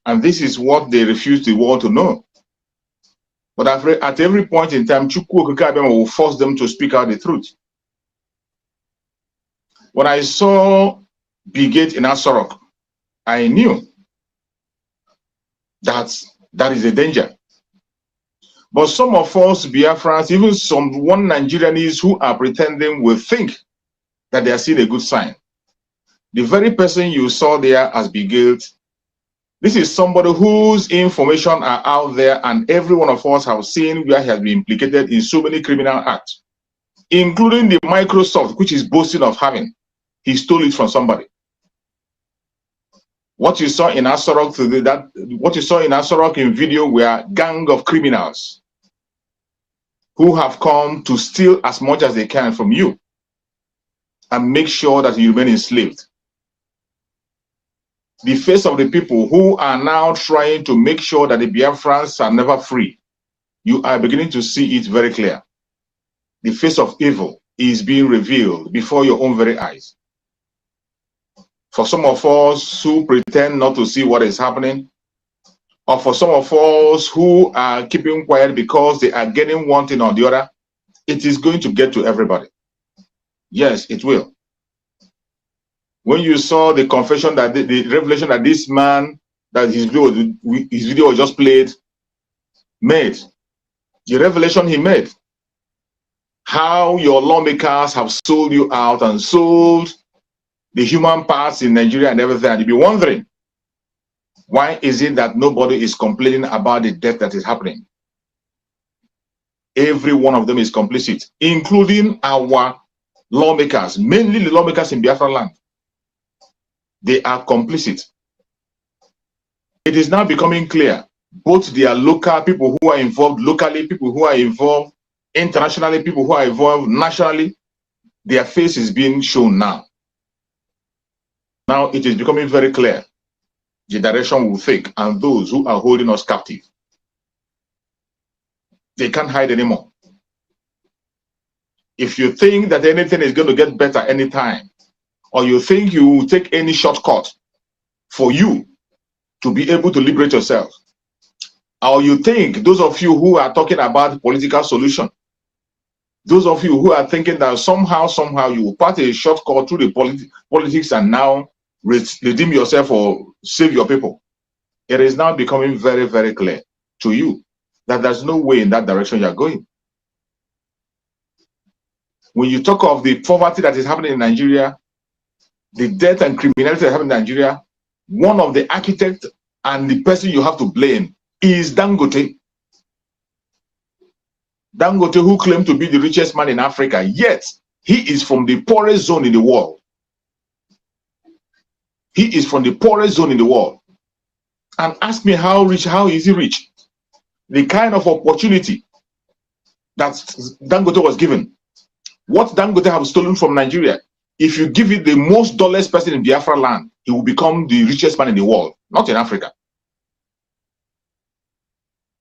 And this is what they refuse the world to know. But at every point in time, Chukwu Okike will force them to speak out the truth. When I saw Brigade in Asarok, I knew that that is a danger. But some of us Biafrans, even some one Nigerians who are pretending, will think that they are seeing a good sign. The very person you saw there as Brigade, this is somebody whose information are out there, and every one of us have seen where he has been implicated in so many criminal acts, including the Microsoft, which is boasting of having. He stole it from somebody. What you saw in Asorok today, what you saw in Asorok in video were gang of criminals who have come to steal as much as they can from you and make sure that you remain enslaved. The face of the people who are now trying to make sure that the Biafrans are never free, you are beginning to see it very clear. The face of evil is being revealed before your own very eyes. For some of us who pretend not to see what is happening, or for some of us who are keeping quiet because they are getting one thing or the other, it is going to get to everybody. Yes, it will. When you saw the confession, that the revelation that this man, that his video was just played, made, the revelation he made, how your lawmakers have sold you out and sold the human parts in Nigeria and everything, and you'll be wondering, why is it that nobody is complaining about the death that is happening? Every one of them is complicit, including our lawmakers, mainly the lawmakers in Biafra land. They are complicit. It is now becoming clear, both their local people who are involved locally, people who are involved internationally, people who are involved nationally, their face is being shown now. Now it is becoming very clear the direction we take and those who are holding us captive. They can't hide anymore. If you think that anything is going to get better anytime, or you think you will take any shortcut for you to be able to liberate yourself, or you think, those of you who are talking about political solution, those of you who are thinking that somehow you will pass a shortcut through the politics and now redeem yourself or save your people, it is now becoming very, very clear to you that there's no way in that direction you are going. When you talk of the poverty that is happening in Nigeria, the death and criminality that happen in Nigeria, one of the architects and the person you have to blame is Dangote. Dangote, who claimed to be the richest man in Africa, yet he is from the poorest zone in the world. He is from the poorest zone in the world. And ask me how is he rich? The kind of opportunity that Dangote was given, what Dangote have stolen from Nigeria, if you give it the most dullest person in Biafra land, he will become the richest man in the world, not in Africa.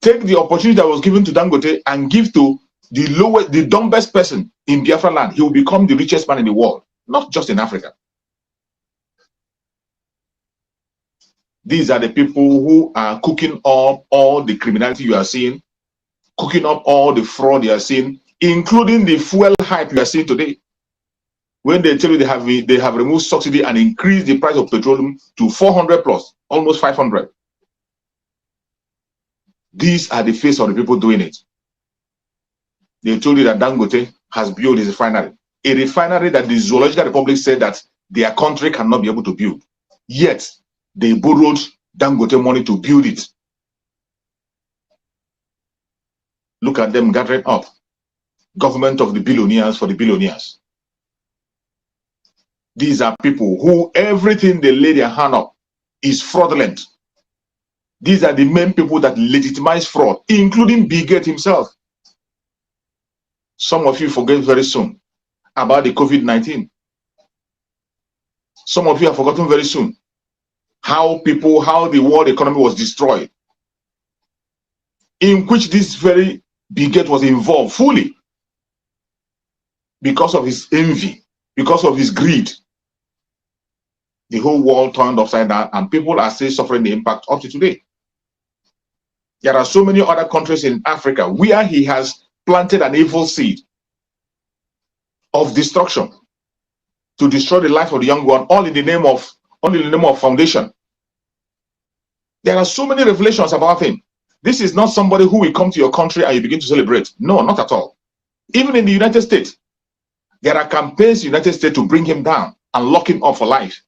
Take the opportunity that was given to Dangote and give to the dumbest person in Biafra land, he will become the richest man in the world, not just in Africa. These are the people who are cooking up all the criminality you are seeing, cooking up all the fraud you are seeing, including the fuel hype you are seeing today. When they tell you they have removed subsidy and increased the price of petroleum to 400 plus, almost 500. These are the face of the people doing it. They told you that Dangote has built his refinery. A refinery that the Zoological Republic said that their country cannot be able to build. Yet, they borrowed Dangote money to build it. Look at them gathering up. Government of the billionaires for the billionaires. These are people who everything they lay their hand up is fraudulent. These are the main people that legitimize fraud, including Bill Gates himself. Some of you forget very soon about the COVID-19. Some of you have forgotten very soon how the world economy was destroyed, in which this very Bill Gates was involved fully because of his envy, because of his greed. The whole world turned upside down, and people are still suffering the impact up to today. There are so many other countries in Africa where he has planted an evil seed of destruction to destroy the life of the young one, all in the name of foundation. There are so many revelations about him. This is not somebody who will come to your country and you begin to celebrate. No, not at all. Even in the United States, there are campaigns in the United States to bring him down and lock him up for life.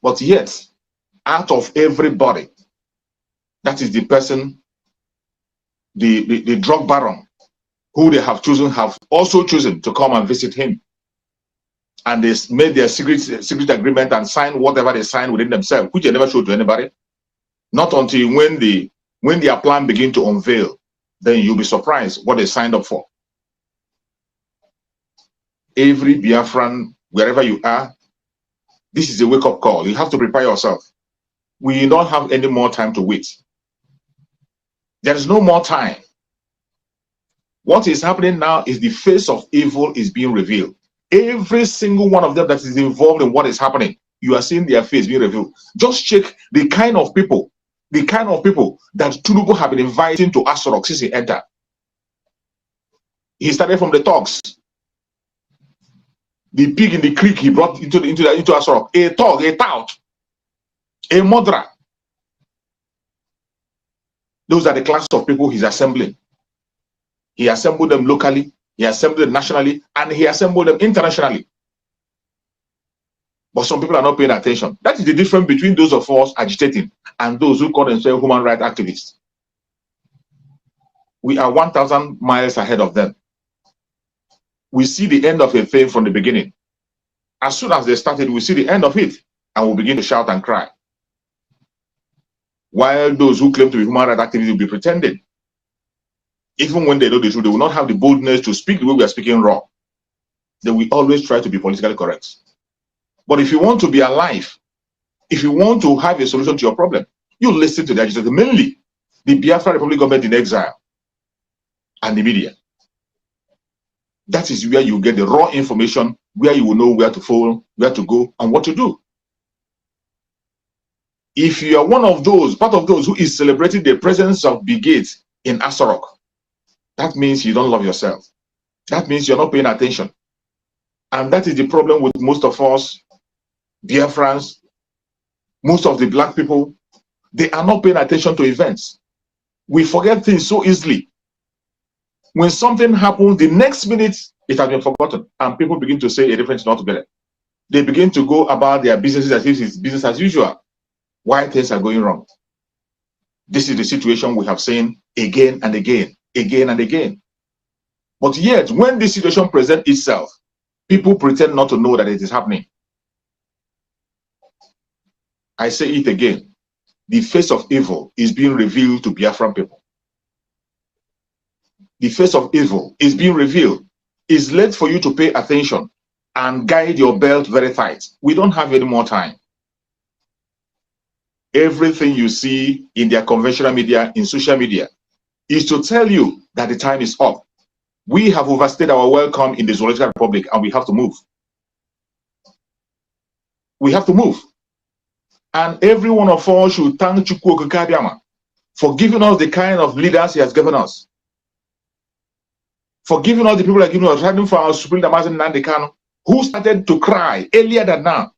But yet, out of everybody, that is the person, the drug baron, who they have chosen, have also chosen to come and visit him. And they made their secret agreement and signed whatever they signed within themselves, which they never showed to anybody. Not until when their plan begin to unveil, then you'll be surprised what they signed up for. Every Biafran, wherever you are, this is a wake-up call. You have to prepare yourself. We don't have any more time to wait. There is no more time. What is happening now is the face of evil is being revealed. Every single one of them that is involved in what is happening, you are seeing their face being revealed. Just check the kind of people that Tinubu have been inviting to Asorok since he entered. He started from the talks. The pig in the creek he brought into Asorok. A thug, a tout, a murderer. Those are the class of people he's assembling. He assembled them locally, he assembled them nationally, and he assembled them internationally. But some people are not paying attention. That is the difference between those of us agitating and those who call themselves human rights activists. We are 1,000 miles ahead of them. We see the end of a thing from the beginning. As soon as they started, we see the end of it, and we'll begin to shout and cry. While those who claim to be human rights activists will be pretending. Even when they know the truth, they will not have the boldness to speak the way we are speaking raw. They will always try to be politically correct. But if you want to be alive, if you want to have a solution to your problem, you listen to the agitators, mainly the Biafra Republic government in exile and the media. That is where you get the raw information, where you will know where to follow, where to go, and what to do. If you are one of those, part of those who is celebrating the presence of brigades in Asorok, that means you don't love yourself. That means you're not paying attention. And that is the problem with most of us, Biafrans, most of the black people. They are not paying attention to events. We forget things so easily. When something happens, the next minute, it has been forgotten. And people begin to say a difference is not together. They begin to go about their businesses as if it's business as usual. Why things are going wrong. This is the situation we have seen again and again, again and again. But yet, when this situation presents itself, people pretend not to know that it is happening. I say it again. The face of evil is being revealed to Biafran people. The face of evil is being revealed. It's led for you to pay attention and guide your belt very tight. We don't have any more time. Everything you see in their conventional media, in social media, is to tell you that the time is up. We have overstayed our welcome in the Zoological Republic and we have to move. We have to move. And every one of us should thank Chukwu Okike for giving us the kind of leaders he has given us. For giving us the people that given us, starting from our Supreme Damasin Nnamdi Kanu, who started to cry earlier than now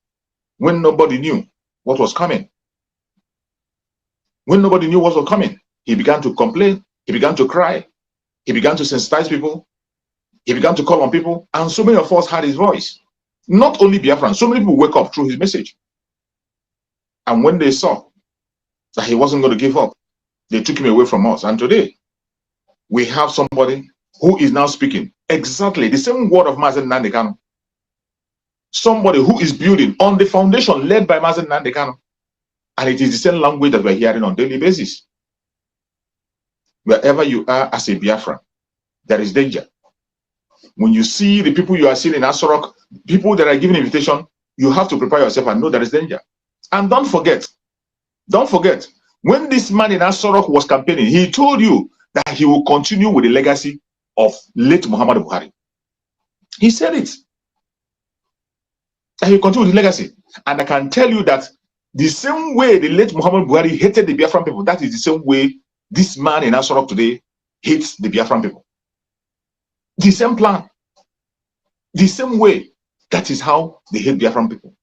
when nobody knew what was coming. When nobody knew what was coming, he began to complain, he began to cry, he began to sensitize people, he began to call on people, and so many of us had his voice. Not only Biafran, so many people wake up through his message. And when they saw that he wasn't going to give up, they took him away from us. And today, we have somebody who is now speaking exactly the same word of Mazen Nnamdi Kanu. Somebody who is building on the foundation led by Mazen Nnamdi Kanu. And it is the same language that we're hearing on a daily basis. Wherever you are as a Biafran, there is danger. When you see the people you are seeing in Asorok, people that are giving invitation, you have to prepare yourself and know there is danger. And don't forget, when this man in Asorok was campaigning, he told you that he will continue with the legacy of late Muhammadu Buhari. He said it. That he will continue with the legacy. And I can tell you that the same way the late Muhammadu Buhari hated the Biafran people, that is the same way this man in Asorok today hates the Biafran people. The same plan. The same way. That is how they hate Biafran people.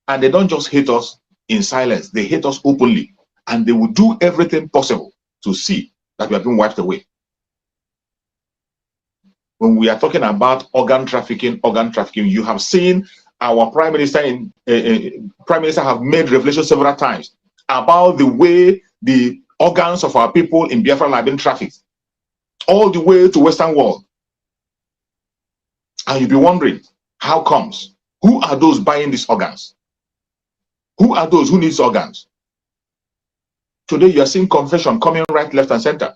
And they don't just hate us, in silence. They hate us openly, and they will do everything possible to see that we have been wiped away. When we are talking about organ trafficking, you have seen our Prime Minister have made revelation several times about the way the organs of our people in Biafra have been trafficked all the way to Western world. And you'll be wondering, how comes? Who are those buying these organs? Who are those who need organs? Today you are seeing confession coming right, left, and center.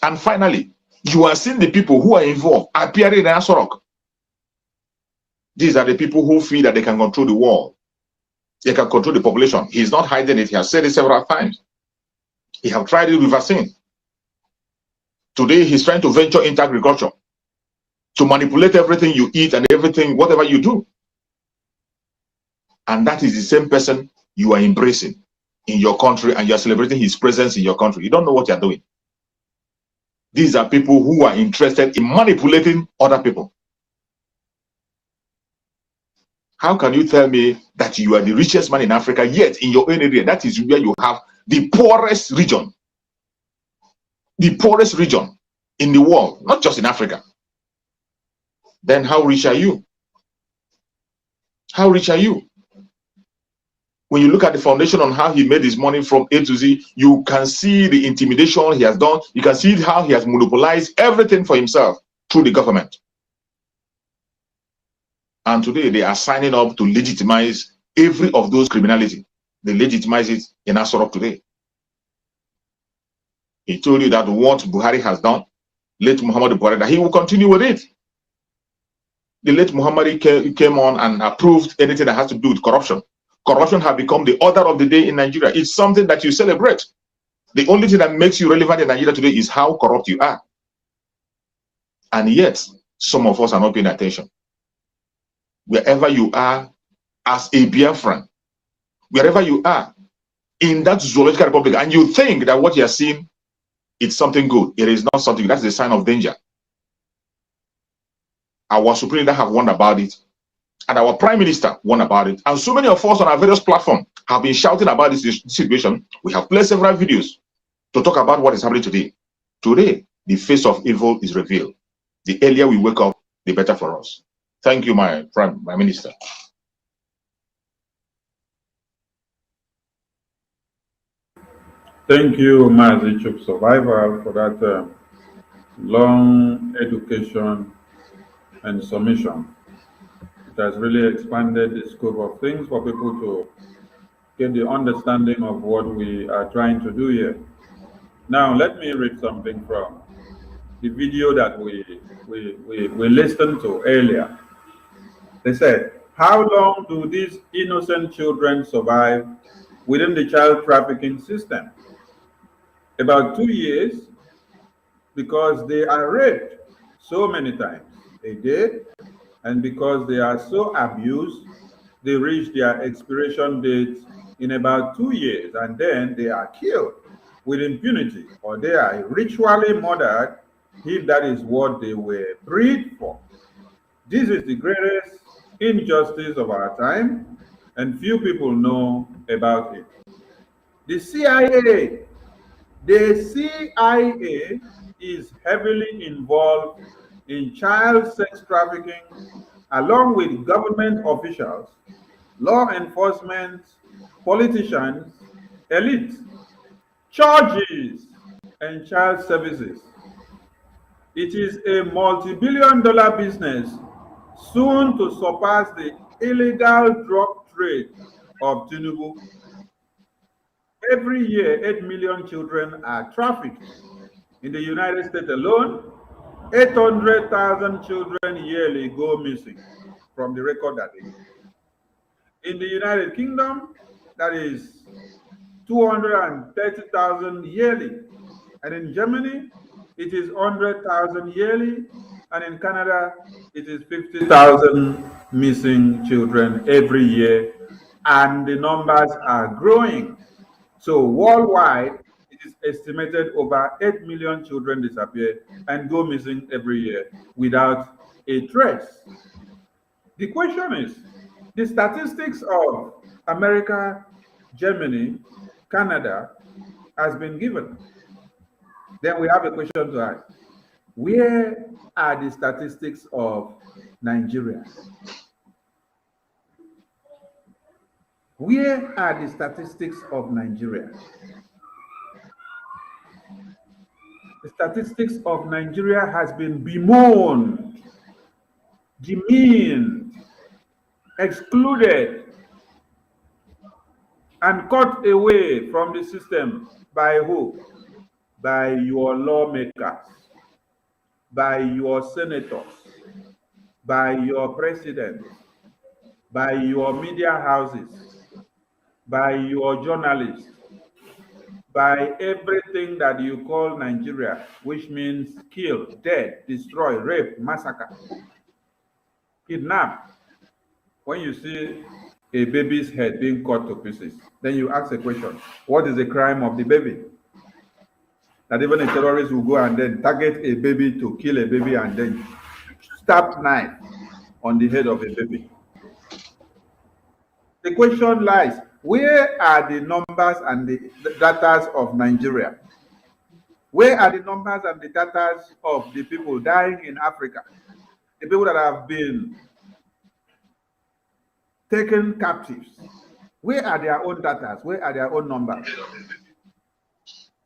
And finally, you are seeing the people who are involved appearing in Asorok. These are the people who feel that they can control the world. They can control the population. He's not hiding it. He has said it several times. He has tried it with vaccine. Today, he's trying to venture into agriculture to manipulate everything you eat and everything, whatever you do. And that is the same person you are embracing in your country, and you are celebrating his presence in your country. You don't know what you're doing. These are people who are interested in manipulating other people. How can you tell me that you are the richest man in Africa, yet in your own area, that is where you have the poorest region in the world, not just in Africa? Then how rich are you? How rich are you? When you look at the foundation on how he made his money from A to Z, you can see the intimidation he has done. You can see how he has monopolized everything for himself through the government. And today they are signing up to legitimize every of those criminality. They legitimize it in Asorok today. He told you that what Buhari has done, late Muhammad Buhari, that he will continue with it. The late Muhammad came on and approved anything that has to do with corruption. Corruption has become the order of the day in Nigeria. It's something that you celebrate. The only thing that makes you relevant in Nigeria today is how corrupt you are. And yet, some of us are not paying attention. Wherever you are as a Biafran, wherever you are in that zoological republic, and you think that what you are seeing is something good, it is not something. That's a sign of danger. Our Supreme Leader have warned about it, and our Prime Minister warned about it, and so many of us on our various platforms have been shouting about this situation. We have played several videos to talk about what is happening today. Today, the face of evil is revealed. The earlier we wake up, the better for us. Thank you, my Minister. Thank you, Mazi Chup Survivor, for that long education and submission. It has really expanded the scope of things for people to get the understanding of what we are trying to do here. Now, let me read something from the video that we listened to earlier. They said, how long do these innocent children survive within the child trafficking system? About 2 years, because they are raped so many times a day, and because they are so abused, they reach their expiration date in about 2 years, and then they are killed with impunity, or they are ritually murdered if that is what they were bred for. This is the greatest injustice of our time, and few people know about it. The CIA is heavily involved in child sex trafficking, along with government officials, law enforcement, politicians, elite, churches, and child services. It is a multi-billion-dollar business, soon to surpass the illegal drug trade of Tinubu. Every year, 8 million children are trafficked. In the United States alone, 800,000 children yearly go missing from the record that is. In the United Kingdom, that is 230,000 yearly. And in Germany, it is 100,000 yearly. And in Canada, it is 50,000 missing children every year. And the numbers are growing. So worldwide, it is estimated over 8 million children disappear and go missing every year without a trace. The question is, the statistics of America Germany, Canada has been given. Then we have a question to ask. Where are the statistics of Nigeria? Where are the statistics of Nigeria? The statistics of Nigeria has been bemoaned, demeaned, excluded, and cut away from the system by who? By your lawmakers, by your senators, by your presidents, by your media houses, by your journalists, by everything that you call Nigeria, which means kill, dead, destroy, rape, massacre, kidnap. When you see a baby's head being cut to pieces, then you ask a question, what is the crime of the baby? That even a terrorist will go and then target a baby to kill a baby and then stab knife on the head of a baby. The question lies, where are the numbers and the data of Nigeria? Where are the numbers and the data of the people dying in Africa? The people that have been taken captives. Where are their own data? Where are their own numbers?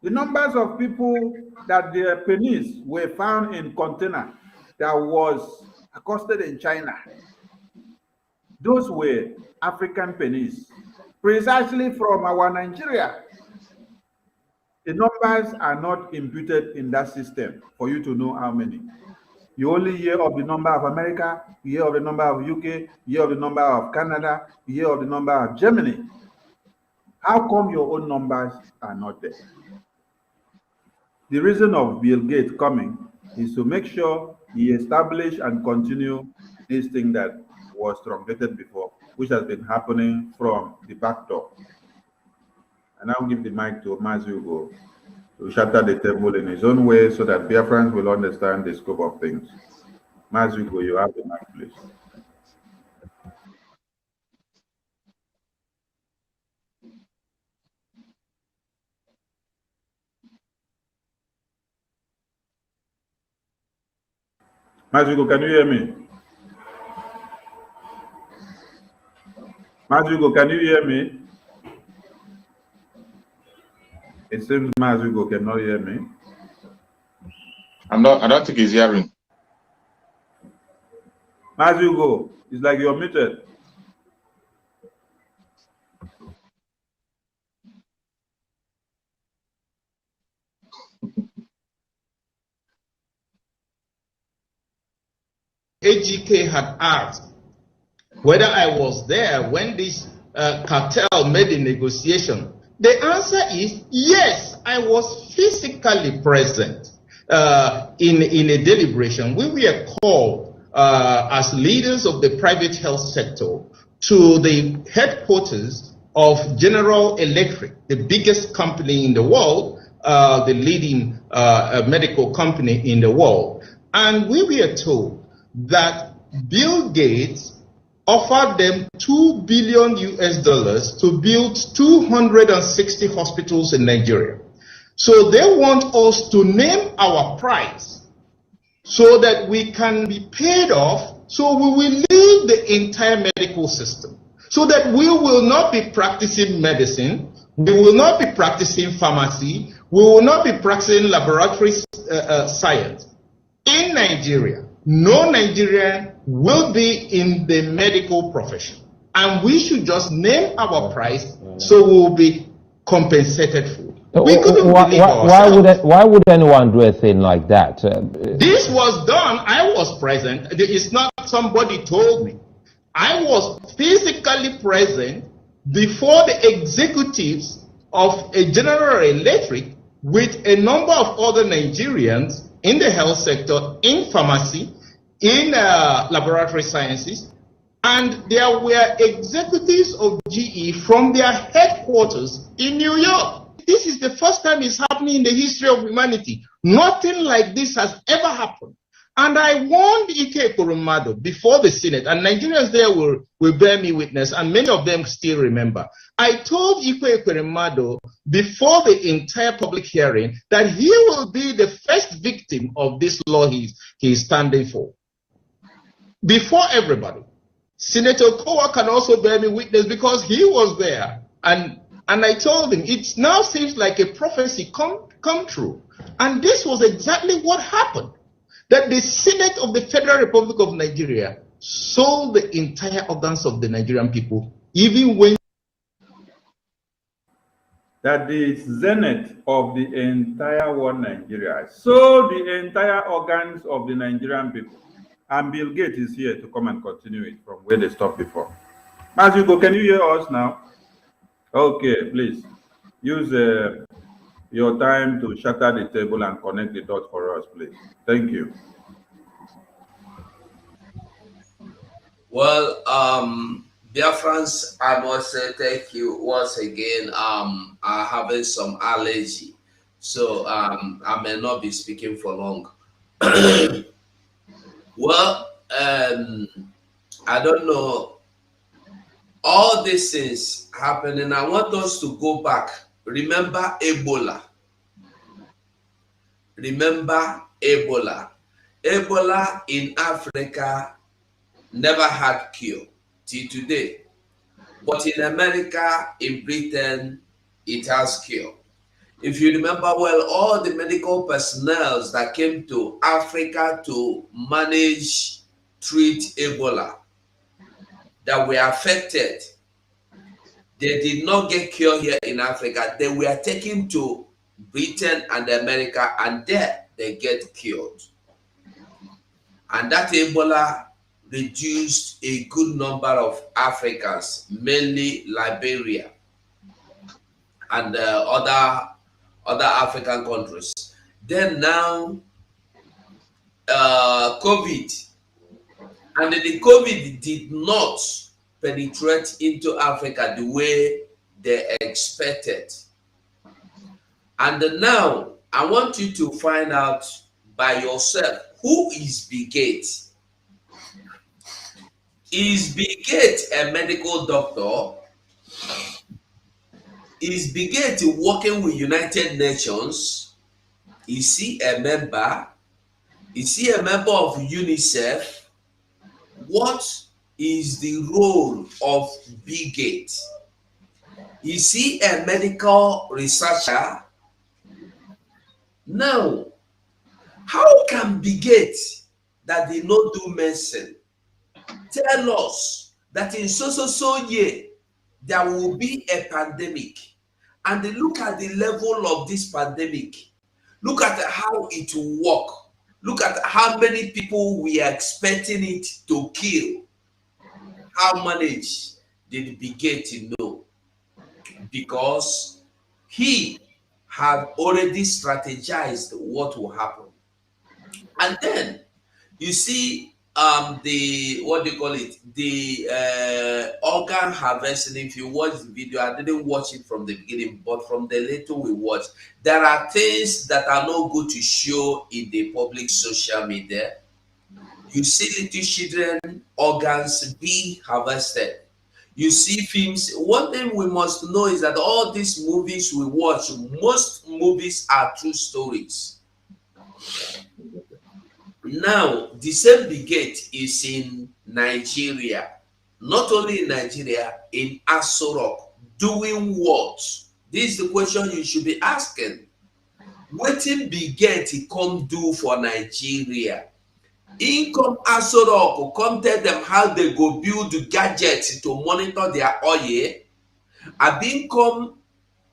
The numbers of people that their pennies were found in container that was accosted in China. Those were African pennies, precisely from our Nigeria. The numbers are not imputed in that system for you to know how many. You only hear of the number of America, you hear of the number of UK, you hear of the number of Canada, you hear of the number of Germany. How come your own numbers are not there? The reason of Bill Gates coming is to make sure he establish and continue this thing that was truncated before, which has been happening from the back door. And I'll give the mic to Mazugo to shatter the table in his own way so that Biafrans will understand the scope of things. Mazugo, you have the mic, please. Mazugo, can you hear me? Mazugo, can you hear me? It seems Mazugo cannot hear me. I don't think he's hearing. Mazugo, it's like you're muted. AGK had asked whether I was there when this cartel made a negotiation. The answer is yes, I was physically present in a deliberation. We were called as leaders of the private health sector to the headquarters of General Electric, the biggest company in the world, the leading medical company in the world. And we were told that Bill Gates offered them $2 billion US to build 260 hospitals in Nigeria. So they want us to name our price so that we can be paid off, so we will leave the entire medical system, so that we will not be practicing medicine, we will not be practicing pharmacy, we will not be practicing laboratory science in Nigeria. No Nigerian will be in the medical profession, and we should just name our price so we will be compensated for. We couldn't believe ourselves. Why would anyone do a thing like that? This was done. I was present. It's not somebody told me. I was physically present before the executives of a General Electric with a number of other Nigerians in the health sector, in pharmacy, in laboratory sciences, and there were executives of GE from their headquarters in New York. This is the first time it's happening in the history of humanity. Nothing like this has ever happened. And I warned Ike Kurumado before the Senate, and Nigerians there will bear me witness, and many of them still remember. I told Ike Kurumado before the entire public hearing that he will be the first victim of this law he's standing for. Before everybody. Senator Kowa can also bear me witness because he was there. And I told him, it now seems like a prophecy come true. And this was exactly what happened. That the Senate of the Federal Republic of Nigeria sold the entire organs of the Nigerian people, even when that the Senate of the entire one Nigeria sold the entire organs of the Nigerian people. And Bill Gates is here to come and continue it from where they stopped before. Mazuko, can you hear us now? Okay, please use your time to shatter the table and connect the dots for us, please. Thank you. Well, Biafrans, I must say thank you once again. I'm having some allergy, so I may not be speaking for long. Well, I don't know. All these things happening, I want us to go back. Remember Ebola. Remember Ebola. Ebola in Africa never had cure till today. But in America, in Britain, it has cure. If you remember well, all the medical personnel that came to Africa to manage, treat Ebola, that were affected, they did not get cure here in Africa. They were taken to Britain and America, and there they get cured. And that Ebola reduced a good number of Africans, mainly Liberia and other African countries. Then now, COVID, and the COVID did not penetrate into Africa the way they expected. And now, I want you to find out by yourself, who is Bill Gates? Is Bill Gates a medical doctor? Is Bill Gates working with United Nations? Is he a member? Is he a member of UNICEF? What is the role of Bill Gates? Is he a medical researcher? Now, how can Bill Gates, that did not do medicine, tell us that in so year there will be a pandemic? And look at the level of this pandemic. Look at how it will work. Look at how many people we are expecting it to kill. How managed did Bill Gates know? Because he had already strategized what will happen. And then you see the organ harvesting. If you watch the video, I didn't watch it from the beginning, but from the little we watched, there are things that are not good to show in the public social media. You see little children organs being harvested. You see films. One thing we must know is that all these movies we watch, most movies are true stories. Now, the same Bill Gates is in Nigeria. Not only in Nigeria, in Aso Rock. Doing what? This is the question you should be asking. What did Bill Gates come do for Nigeria? He come Aso Rock, come tell them how they go build gadgets to monitor their oil. I been come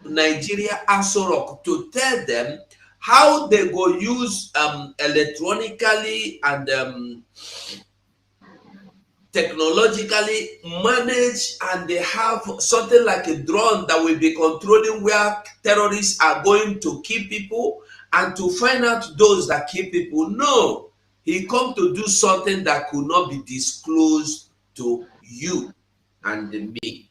Nigeria Aso Rock to tell them how they go use electronically and technologically manage, and they have something like a drone that will be controlling where terrorists are going to kill people and to find out those that kill people. No, he come to do something that could not be disclosed to you and me.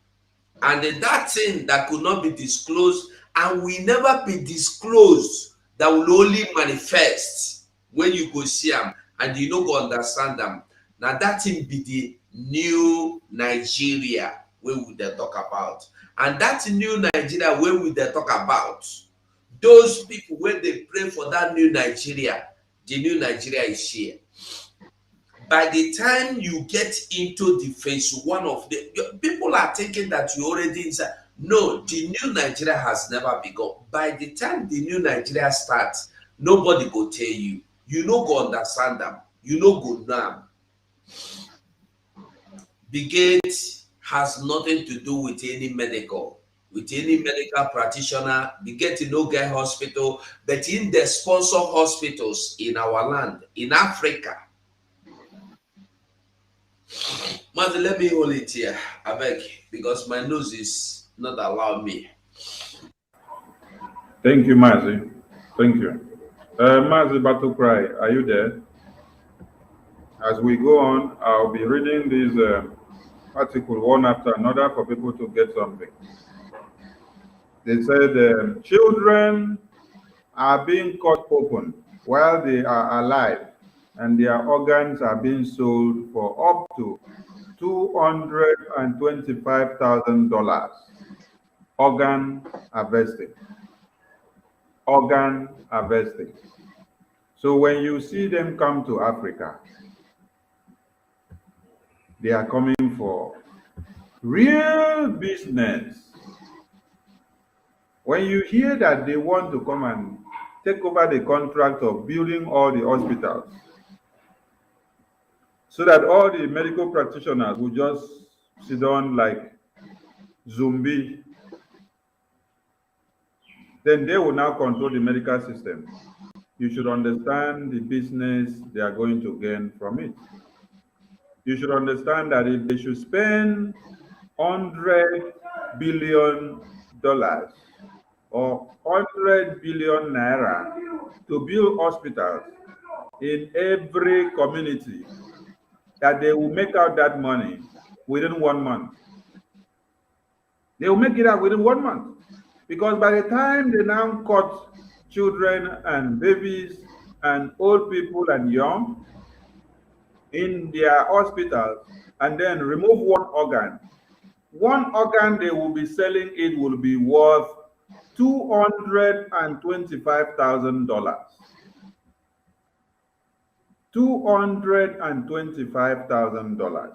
And that thing that could not be disclosed and will never be disclosed, that will only manifest when you go see them. and you no go understand them. Now that thing be the new Nigeria where we dey talk about. And that new Nigeria where we dey talk about, those people where they pray for that new Nigeria, the new Nigeria is here. By the time you get into the phase one of the, people are thinking that you already inside. No, the new Nigeria has never begun. By the time the new Nigeria starts, nobody go tell you. You no go understand them. You no go know them. The gate has nothing to do with any medical practitioner. The gate no get hospital, but in the sponsor hospitals in our land, in Africa. Mother, let me hold it here, I beg, because my nose is not allowing me. Thank you, Mazi. Thank you. Mazi Batukrai, are you there? As we go on, I'll be reading this article one after another for people to get something. They said children are being cut open while they are alive, and their organs are being sold for up to $225,000. Organ harvesting. Organ harvesting. So when you see them come to Africa, they are coming for real business. When you hear that they want to come and take over the contract of building all the hospitals, so that all the medical practitioners will just sit down like zombie, then they will now control the medical system. You should understand the business they are going to gain from it. You should understand that if they should spend $100 billion or 100 billion naira to build hospitals in every community, that they will make out that money within 1 month. They will make it out within 1 month. Because by the time they now cut children and babies and old people and young in their hospitals and then remove one organ they will be selling, it will be worth $225,000. $225,000.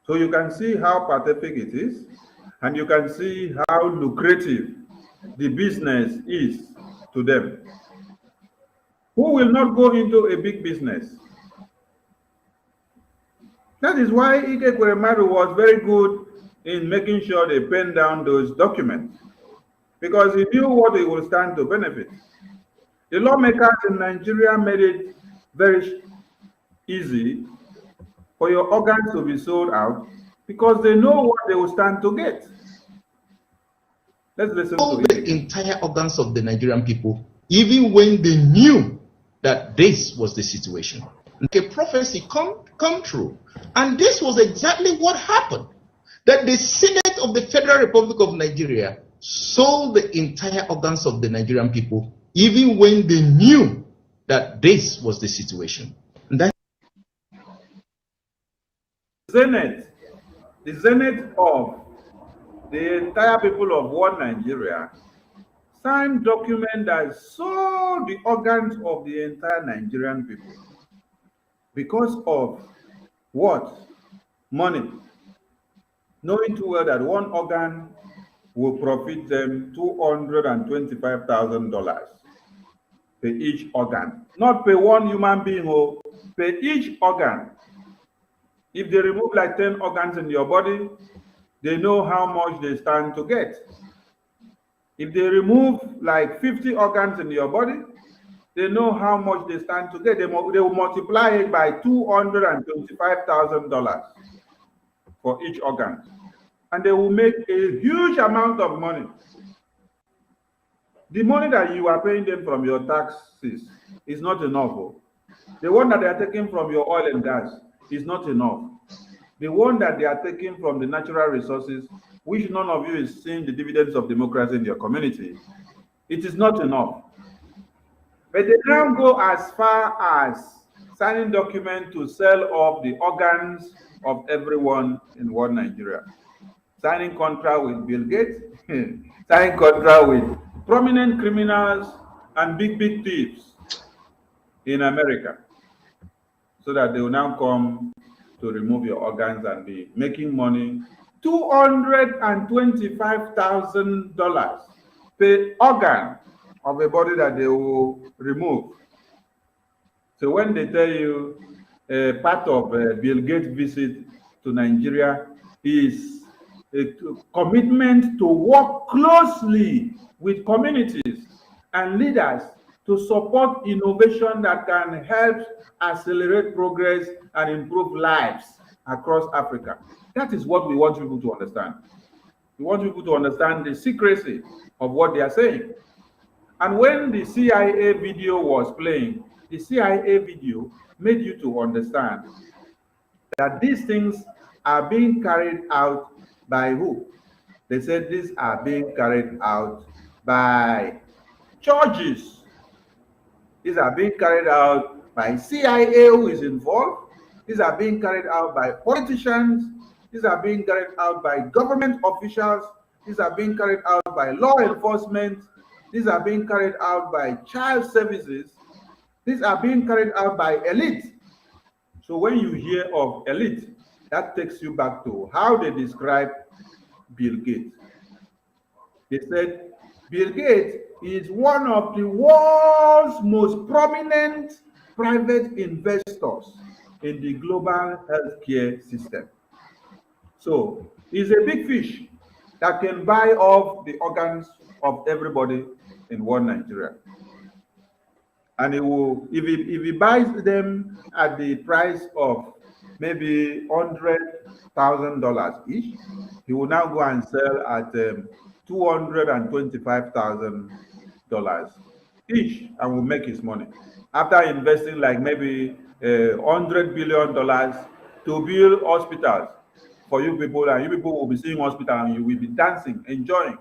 So you can see how pathetic it is, and you can see how lucrative the business is to them. Who will not go into a big business? That is why Ike Kweremadu was very good in making sure they pen down those documents, because he knew what he will stand to benefit. The lawmakers in Nigeria made it very easy for your organs to be sold out because they know what they will stand to get. Let's listen all to the entire organs of the Nigerian people, even when they knew that this was the situation. Like a prophecy come true. And this was exactly what happened. That the Senate of the Federal Republic of Nigeria sold the entire organs of the Nigerian people, even when they knew that this was the situation. And that the Senate of the entire people of one Nigeria signed document that sold the organs of the entire Nigerian people because of what? Money. Knowing too well that one organ will profit them $225,000 per each organ. Not per one human being, or per each organ. If they remove like 10 organs in your body, they know how much they stand to get. If they remove like 50 organs in your body, they know how much they stand to get. They will multiply it by $225,000 for each organ. And they will make a huge amount of money. The money that you are paying them from your taxes is not enough. The one that they are taking from your oil and gas is not enough. The one that they are taking from the natural resources, which none of you is seeing the dividends of democracy in your community, it is not enough. But they now go as far as signing documents to sell off the organs of everyone in one Nigeria. Signing contract with Bill Gates, signing contract with prominent criminals and big thieves in America, so that they will now come to remove your organs and be making money. $225,000 per organ of a body that they will remove. So when they tell you part of Bill Gates' visit to Nigeria is a commitment to work closely with communities and leaders to support innovation that can help accelerate progress and improve lives across Africa. That is what we want people to understand. We want people to understand the secrecy of what they are saying. And when the CIA video was playing, the CIA video made you to understand that these things are being carried out by who? They said these are being carried out by churches. These are being carried out by CIA who is involved. These are being carried out by politicians. These are being carried out by government officials. These are being carried out by law enforcement. These are being carried out by child services. These are being carried out by elite. So when you hear of elite, that takes you back to how they describe Bill Gates. They said Bill Gates is one of the world's most prominent private investors in the global healthcare system. So he's a big fish that can buy off the organs of everybody in one Nigeria. And he will, if he buys them at the price of maybe $100,000 each, he will now go and sell at $225,000 each and will make his money. After investing like maybe $100 billion to build hospitals for you people, and you people will be seeing hospital and you will be dancing, enjoying,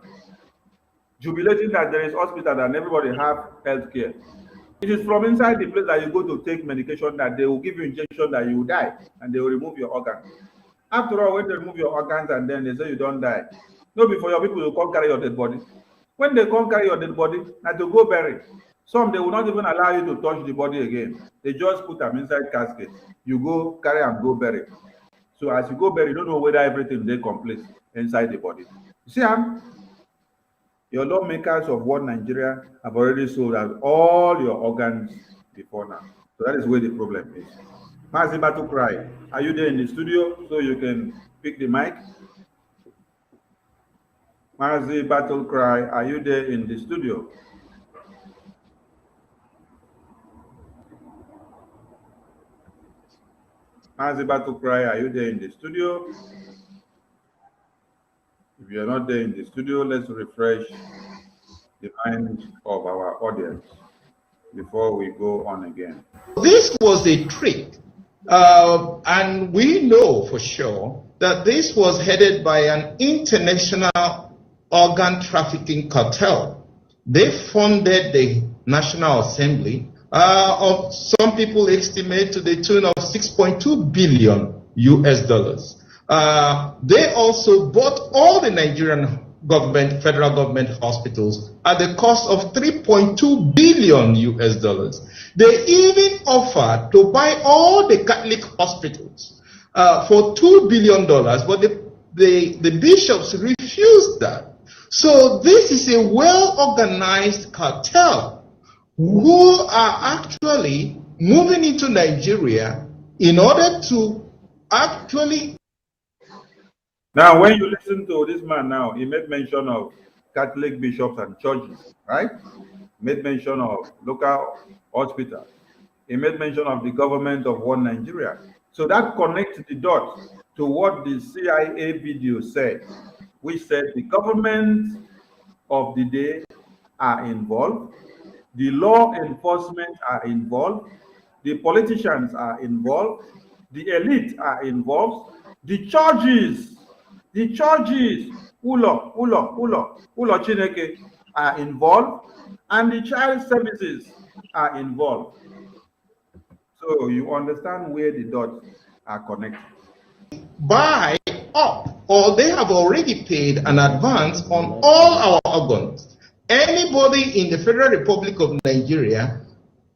jubilating that there is hospital and everybody have health care. It is from inside the place that you go to take medication that they will give you injection that you will die and they will remove your organs. After all, when they remove your organs and then they say you don't die, no, before your people will come carry your dead body. When they come carry your dead body, and to go bury, some they will not even allow you to touch the body again. They just put them inside casket. You go carry and go bury. So as you go bury, you don't know whether everything they complete inside the body. You see, your lawmakers of one Nigeria have already sold out all your organs before now. So that is where the problem is. Mazi Battle Cry, are you there in the studio so you can pick the mic? Mazi Battle Cry, are you there in the studio? Mazi Battle Cry, are you there in the studio? If you're not there in the studio, let's refresh the mind of our audience before we go on again. This was a trick, and we know for sure that this was headed by an international organ trafficking cartel. They funded the National Assembly, of some people estimate to the tune of $6.2 billion US. They also bought all the Nigerian government, federal government hospitals at the cost of $3.2 billion US. They even offered to buy all the Catholic hospitals for $2 billion, but the bishops refused that. So this is a well-organized cartel who are actually moving into Nigeria in order to actually. Now, when you listen to this man now, he made mention of Catholic bishops and churches, right? He made mention of local hospitals. He made mention of the government of one Nigeria. So that connects the dots to what the CIA video said, which said the government of the day are involved, the law enforcement are involved, the politicians are involved, the elite are involved, the churches, ulo chineke are involved, and the child services are involved. So you understand where the dots are connected. Buy up, or they have already paid an advance on all our organs. Anybody in the Federal Republic of Nigeria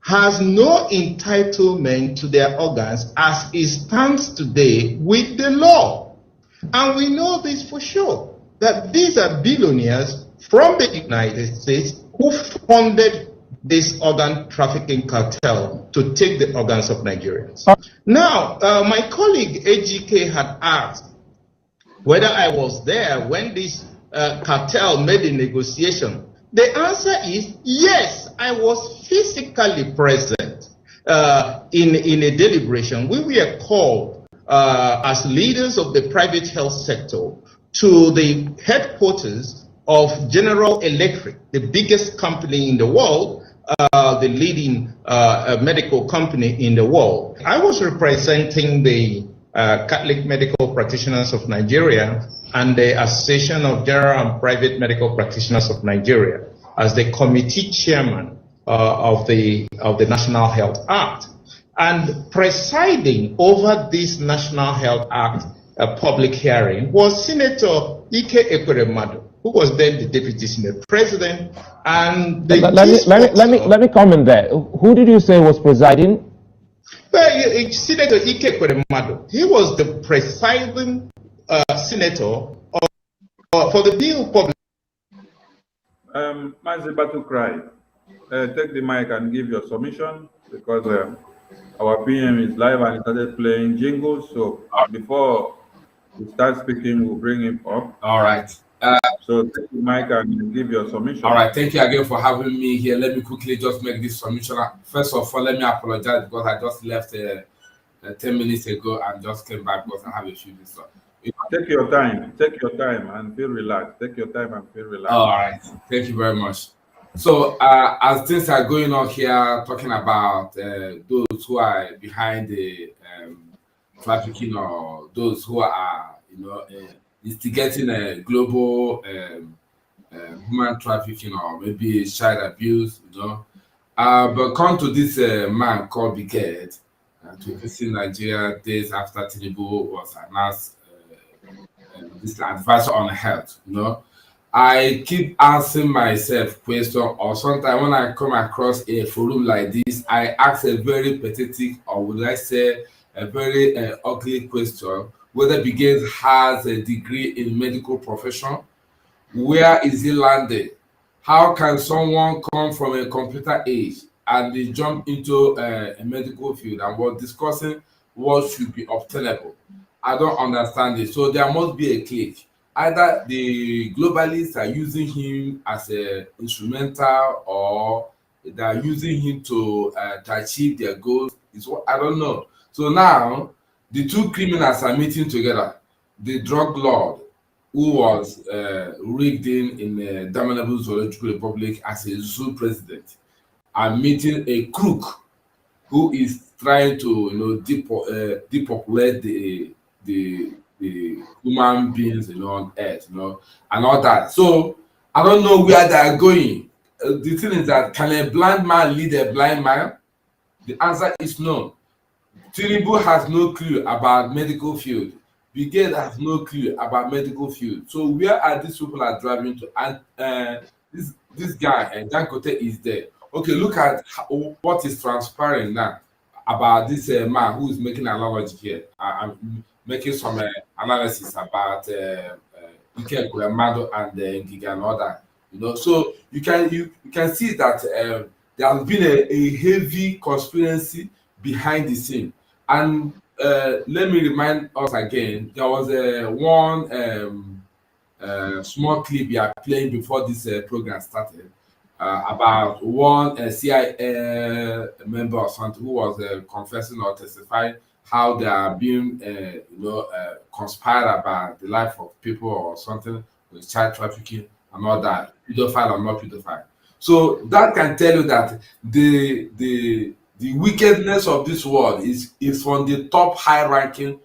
has no entitlement to their organs as it stands today with the law. And we know this for sure, that these are billionaires from the United States who funded this organ trafficking cartel to take the organs of Nigerians. Now, my colleague AGK had asked whether I was there when this cartel made the negotiation. The answer is yes, I was physically present in a deliberation. We were called as leaders of the private health sector to the headquarters of General Electric, the biggest company in the world, the leading medical company in the world. I was representing the Catholic Medical Practitioners of Nigeria and the Association of General and Private Medical Practitioners of Nigeria as the committee chairman of the National Health Act. And presiding over this National Health Act public hearing was Senator Ike Ekweremadu, who was then the Deputy Senate President. And let me comment there. Who did you say was presiding? Well, Senator Ike Ekweremadu, he was the presiding senator for the bill public. Mazi Batukrai, take the mic and give your submission, because our PM is live and started playing jingles. So before we start speaking, we'll bring him up. All right. So take the mic and give your submission. All right. Thank you again for having me here. Let me quickly just make this submission. First of all, let me apologize because I just left 10 minutes ago and just came back because I have a few things. Take your time. Take your time and feel relaxed. Take your time and feel relaxed. All right. Thank you very much. So as things are going on here, talking about those who are behind the trafficking, or those who are, instigating a global human trafficking or maybe child abuse, but come to this man called Biget to visit Nigeria days after Tinubu was announced this advisor on health. I keep asking myself questions, or sometimes when I come across a forum like this, I ask a very pathetic, or would I say a very ugly question: whether Biget has a degree in medical profession, where is he landed? How can someone come from a computer age and they jump into a medical field and we're discussing what should be obtainable? I don't understand it. So there must be a click. Either the globalists are using him as an instrumental, or they are using him to achieve their goals. I don't know. So now the two criminals are meeting together. The drug lord, who was rigged in the damnable Zoological Republic as a zoo president, are meeting a crook who is trying to depopulate the human beings on earth, and all that. So I don't know where they are going. The thing is that, can a blind man lead a blind man? The answer is no. Tinubu has no clue about medical field. Biget has no clue about medical field. So where are these people are driving to? And this guy, Dankote, is there. Okay, look at what is transpiring now about this man who is making an analogy here. I'm making some analysis about Ike Ekweremadu and Giga and all that. So you can see that there has been a heavy conspiracy behind the scene. And let me remind us again, there was one small clip we are playing before this program started about one CIA member or something who was confessing or testifying how they are being conspired about the life of people or something with child trafficking and all that, pedophile or not pedophile. So that can tell you that the wickedness of this world is from the top high-ranking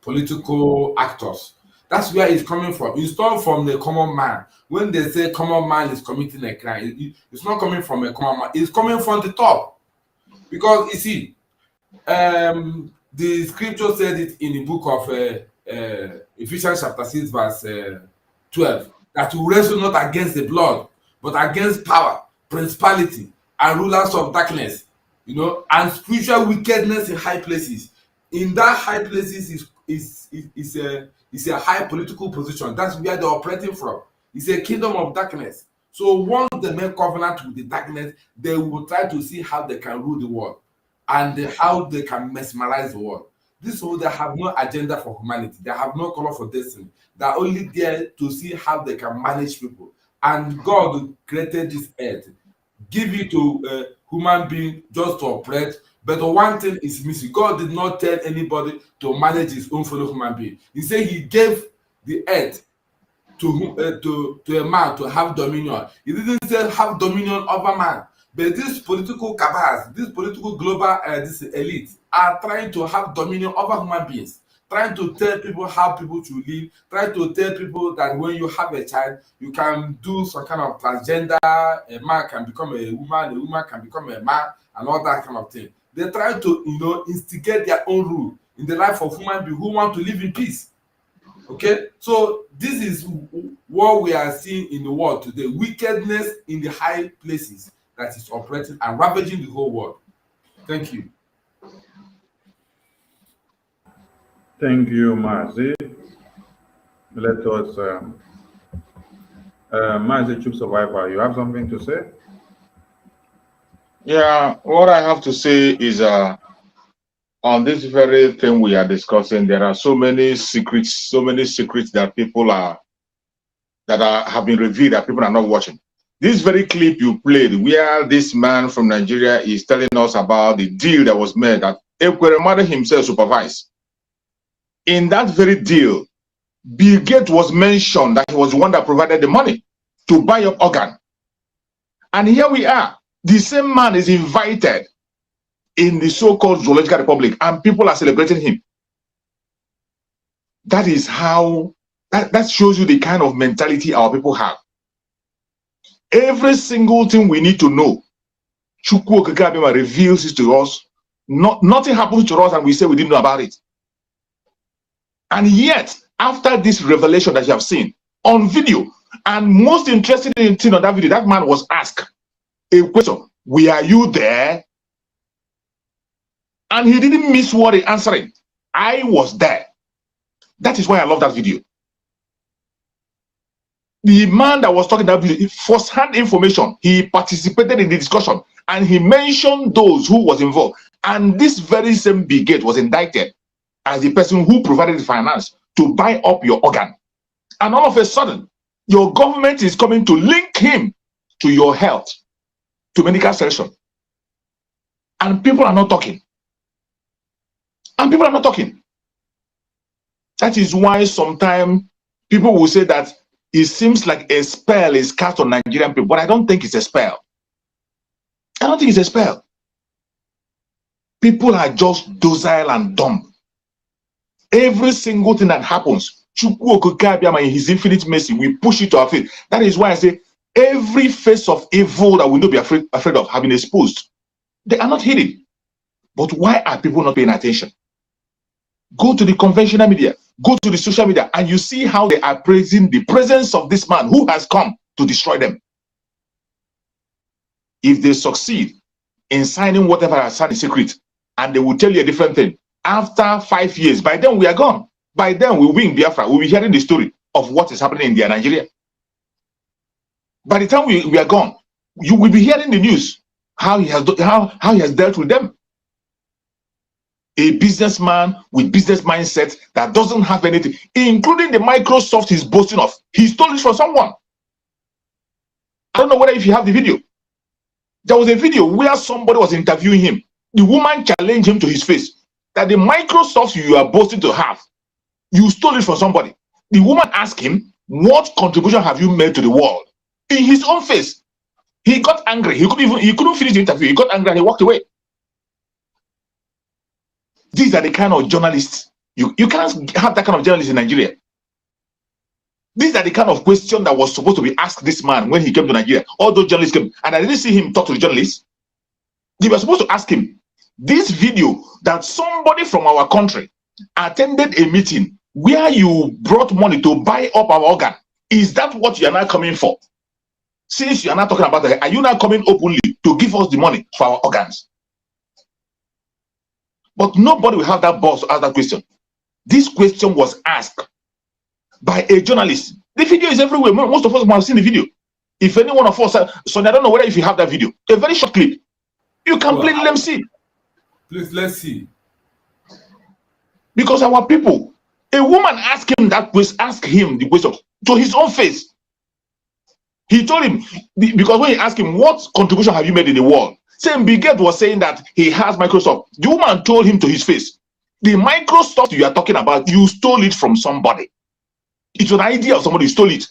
political actors. That's where it's coming from. It's not from the common man. When they say common man is committing a crime, it's not coming from a common man. It's coming from the top. Because you see, the scripture said it in the book of Ephesians chapter 6 verse 12, that we wrestle not against the blood, but against power, principality, and rulers of darkness, and spiritual wickedness in high places. In that high places is a high political position. That's where they're operating from. It's a kingdom of darkness. So once they make covenant with the darkness, they will try to see how they can rule the world and how they can mesmerize the world. This way, they have no agenda for humanity. They have no color for destiny. They're only there to see how they can manage people. And God created this earth, give it to a human being just to operate. But one thing is missing. God did not tell anybody to manage his own fellow human being. He said he gave the earth to a man to have dominion. He didn't say have dominion over man. But these political cabals, these political global this elite are trying to have dominion over human beings, trying to tell people how people should live, trying to tell people that when you have a child, you can do some kind of transgender, a man can become a woman can become a man, and all that kind of thing. They try to, instigate their own rule in the life of human beings who want to live in peace. Okay, so this is what we are seeing in the world today: wickedness in the high places that is operating and ravaging the whole world. Thank you. Thank you, Mazi. Let us, Mazi Troop Survivor, you have something to say? Yeah, what I have to say is on this very thing we are discussing, there are so many secrets that people have been revealed that people are not watching. This very clip you played, where this man from Nigeria is telling us about the deal that was made that Ekweremadu himself supervised. In that very deal, Bill Gates was mentioned that he was the one that provided the money to buy up organ. And here we are. The same man is invited in the so-called Zoological Republic, and people are celebrating him. That is how, that shows you the kind of mentality our people have. Every single thing we need to know, Chukwu Okike Abịama reveals it to us. Nothing happens to us and we say we didn't know about it. And yet, after this revelation that you have seen on video, and most interesting thing on that video, that man was asked a question: were you there? And he didn't miss what he answered. I was there. That is why I love that video. The man that was talking that video, first-hand information, he participated in the discussion and he mentioned those who was involved. And this very same Bill Gates was indicted as the person who provided the finance to buy up your organ. And all of a sudden, your government is coming to link him to your health, to medical selection. And people are not talking. And people are not talking. That is why sometimes people will say that it seems like a spell is cast on Nigerian people, but I don't think it's a spell. I don't think it's a spell. People are just docile and dumb. Every single thing that happens, Chukwu Okike Abịama in his infinite mercy, we push it to our faith. That is why I say every face of evil that we not be afraid of having exposed, they are not hidden. But why are people not paying attention? Go to the conventional media, go to the social media, and you see how they are praising the presence of this man who has come to destroy them. If they succeed in signing whatever I signed in secret, and they will tell you a different thing, after 5 years, by then we are gone. By then we win Biafra. We'll be hearing the story of what is happening in India, Nigeria. By the time we are gone, you will be hearing the news, how he has dealt with them. A businessman with business mindset that doesn't have anything, including the Microsoft he's boasting of. He stole it from someone. I don't know whether if you have the video. There was a video where somebody was interviewing him. The woman challenged him to his face that the Microsoft you are boasting to have, you stole it from somebody. The woman asked him, what contribution have you made to the world? In his own face. He got angry. He couldn't finish the interview. He got angry and he walked away. These are the kind of journalists. You can't have that kind of journalist in Nigeria. These are the kind of question that was supposed to be asked this man when he came to Nigeria. All those journalists came, and I didn't see him talk to the journalists. They were supposed to ask him, this video that somebody from our country attended a meeting where you brought money to buy up our organ, is that what you are now coming for? Since you are not talking about that, are you now coming openly to give us the money for our organs? But nobody will have that balls to ask that question. This question was asked by a journalist. The video is everywhere. Most of us have seen the video. If any one of us, Sonia, I don't know whether if you have that video, a very short clip, you can play, let them see. Please, let's see. Because our people, a woman asked him that question, asked him the question to his own face. He told him, because when he asked him, what contribution have you made in the world? Same Bill Gates was saying that he has Microsoft. The woman told him to his face, the Microsoft you are talking about, you stole it from somebody. It's an idea of somebody, you stole it.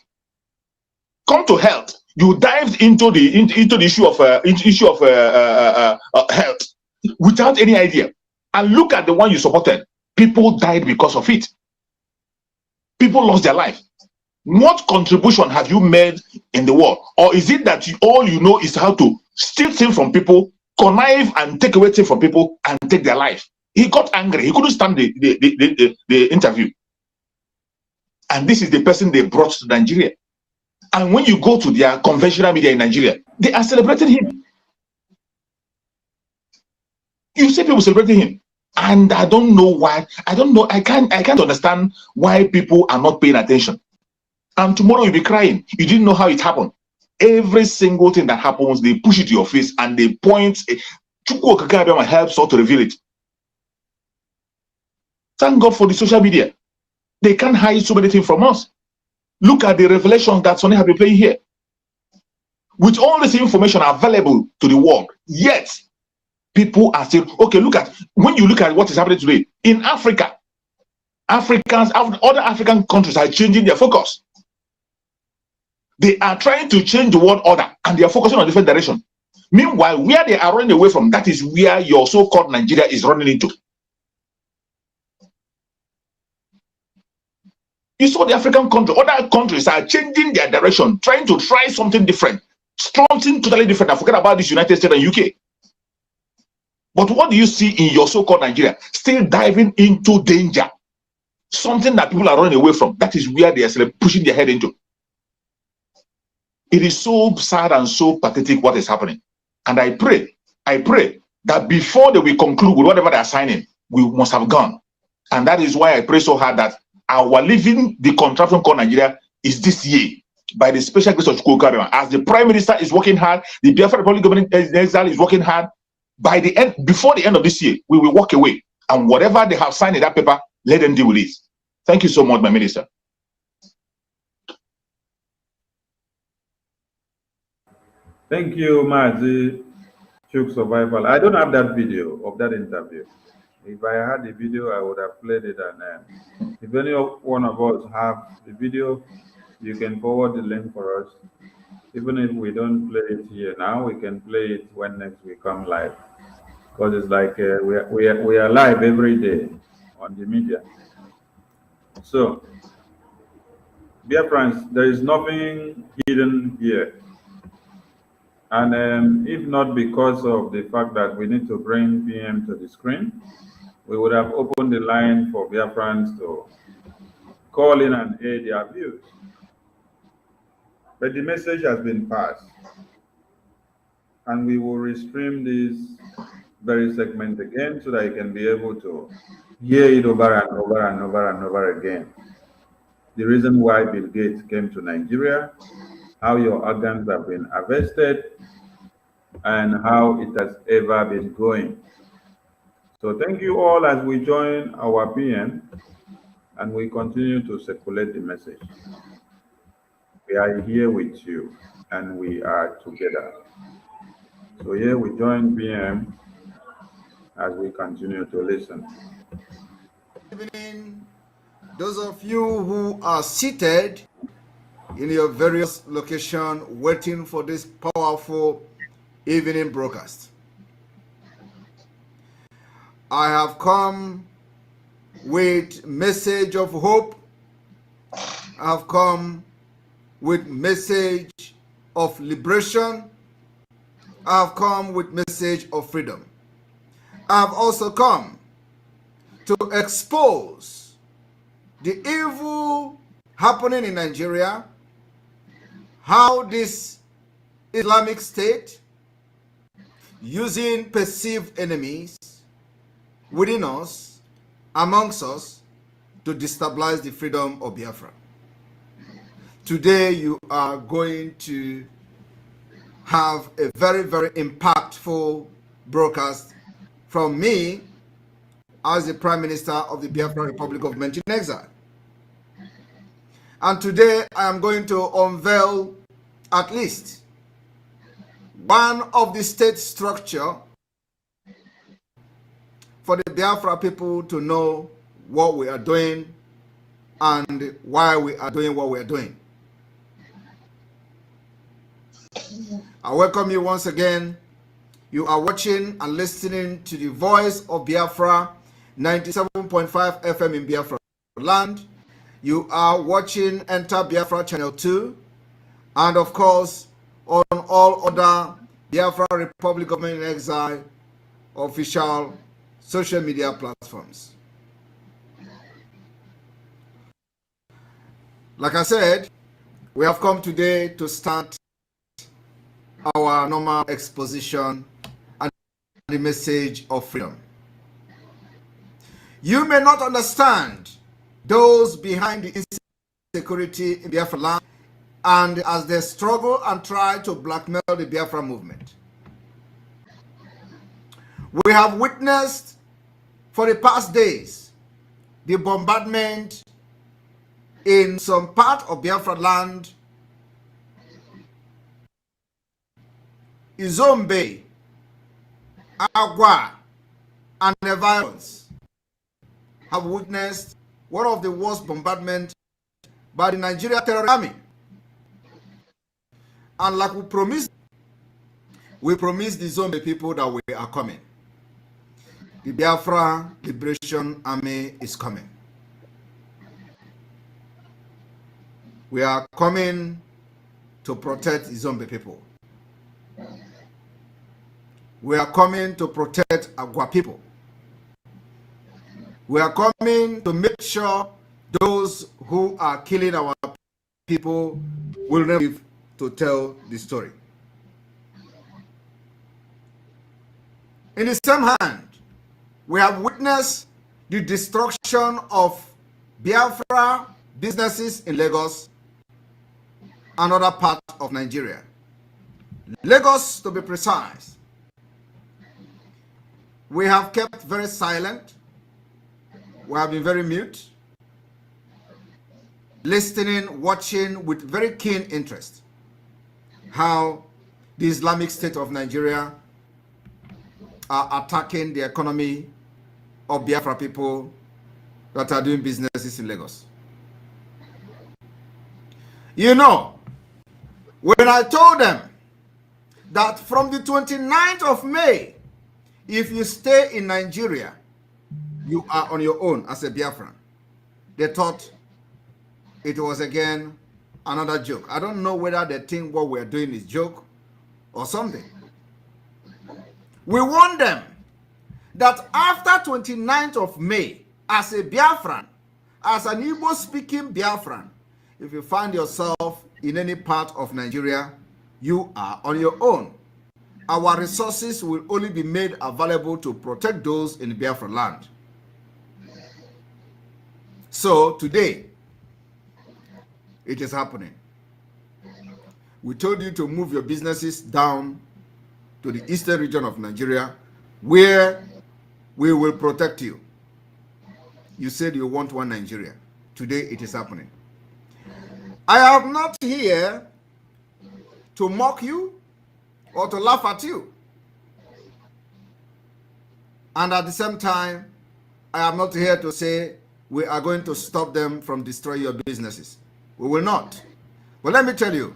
Come to health. You dived into the issue of health without any idea. And look at the one you supported. People died because of it. People lost their life. What contribution have you made in the world? Or is it that all you know is how to steal things from people, connive and take away things from people and take their life? He got angry. He couldn't stand the interview. And this is the person they brought to Nigeria. And when you go to their conventional media in Nigeria, they are celebrating him. You see people celebrating him. And I don't know why. I don't know. I can't understand why people are not paying attention. And tomorrow you'll be crying. You didn't know how it happened. Every single thing that happens, they push it to your face and they point. Chukwu Okeke helps us to reveal it. Thank God for the social media. They can't hide so many things from us. Look at the revelations that Sonny has been playing here. With all this information available to the world, yet people are still, okay, look at, when you look at what is happening today, in Africa, other African countries are changing their focus. They are trying to change the world order and they are focusing on a different direction. Meanwhile, where they are running away from, that is where your so-called Nigeria is running into. You saw the African country, other countries are changing their direction, trying to try something different, something totally different. I forget about this United States and UK. But what do you see in your so-called Nigeria? Still diving into danger. Something that people are running away from. That is where they are pushing their head into. It is so sad and so pathetic what is happening. And I pray that before they will conclude with whatever they are signing, we must have gone. And that is why I pray so hard that our leaving the contraption called Nigeria is this year by the special grace of Chukwu Okeke. As the Prime Minister is working hard, the Biafra Republic government in exile is working hard. By the end, before the end of this year, we will walk away. And whatever they have signed in that paper, let them deal with it. Thank you so much, my minister. Thank you, Mazi Chuk Survival. I don't have that video of that interview. If I had the video, I would have played it. And if any one of us have the video, you can forward the link for us. Even if we don't play it here now, we can play it when next we come live. Because it's like we are live every day on the media. So, Biafrans, there is nothing hidden here. And if not because of the fact that we need to bring PM to the screen, we would have opened the line for Biafrans to call in and aid their views. But the message has been passed. And we will restream this very segment again so that you can be able to hear it over and over and over and over again. The reason why Bill Gates came to Nigeria, how your organs have been harvested, and how it has ever been going. So thank you all as we join our PM and we continue to circulate the message. We are here with you and we are together. So here we join PM as we continue to listen. Good evening, those of you who are seated in your various locations waiting for this powerful evening broadcast. I have come with message of hope I have come with message of liberation. I have come with message of freedom. I have also come to expose the evil happening in Nigeria, how this Islamic State, using perceived enemies within us, amongst us, to destabilize the freedom of Biafra. Today you are going to have a very, very impactful broadcast from me as the Prime Minister of the Biafra Republic of Men in Exile. And today I am going to unveil at least one of the state structure for the Biafra people to know what we are doing and why we are doing what we are doing. I welcome you once again. You are watching and listening to the Voice of Biafra, 97.5 FM in Biafra land. You are watching Enter Biafra Channel 2, and of course on all other Biafra Republic of Men in Exile official social media platforms. Like I said, we have come today to start our normal exposition and the message of freedom. You may not understand those behind the insecurity in Biafra land, and as they struggle and try to blackmail the Biafra movement. We have witnessed for the past days the bombardment in some part of Biafra land, Izombe, Agua, and the violence. Have witnessed one of the worst bombardments by the Nigeria terror army. And like we promised the Zombe people that we are coming. The Biafra Liberation Army is coming. We are coming to protect the Zombe people. We are coming to protect Agua people. We are coming to make sure those who are killing our people will never live to tell the story. In the same hand, we have witnessed the destruction of Biafra businesses in Lagos and other parts of Nigeria. Lagos, to be precise. We have kept very silent. We have been very mute, listening, watching with very keen interest how the Islamic State of Nigeria are attacking the economy of Biafra people that are doing businesses in Lagos. You know, when I told them that from the 29th of May, if you stay in Nigeria, you are on your own as a Biafran, they thought it was again another joke. I don't know whether they think what we're doing is joke or something. We warned them that after 29th of May, as a Biafran, as an Igbo-speaking Biafran, if you find yourself in any part of Nigeria, you are on your own. Our resources will only be made available to protect those in Biafra land. So today, it is happening. We told you to move your businesses down to the eastern region of Nigeria, where we will protect you. You said you want one Nigeria. Today it is happening. I am not here to mock you or to laugh at you. And at the same time, I am not here to say we are going to stop them from destroying your businesses. We will not. But let me tell you,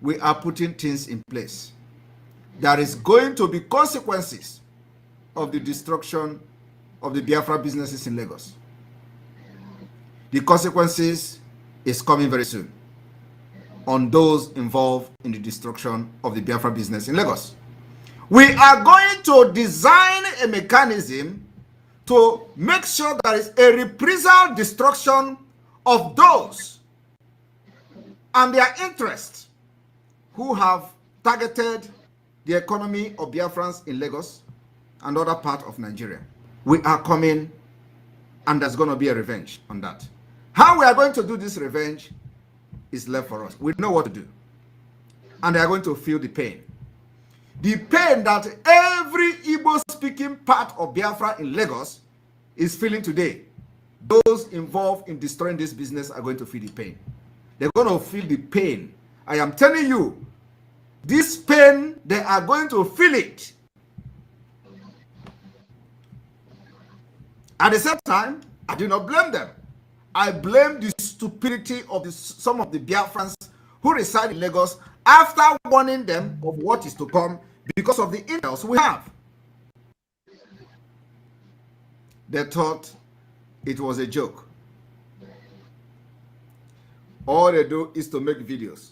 we are putting things in place. There is going to be consequences of the destruction of the Biafra businesses in Lagos. The consequences is coming very soon on those involved in the destruction of the Biafra business in Lagos. We are going to design a mechanism to make sure there is a reprisal destruction of those and their interests who have targeted the economy of Biafrans in Lagos and other parts of Nigeria. We are coming, and there's going to be a revenge on that. How we are going to do this revenge is left for us. We know what to do. And they are going to feel the pain. The pain that every Igbo-speaking part of Biafra in Lagos is feeling today. Those involved in destroying this business are going to feel the pain. They're going to feel the pain. I am telling you, this pain, they are going to feel it. At the same time, I do not blame them. I blame the stupidity of some of the Biafrans who reside in Lagos after warning them of what is to come because of the intels we have. They thought it was a joke. All they do is to make videos,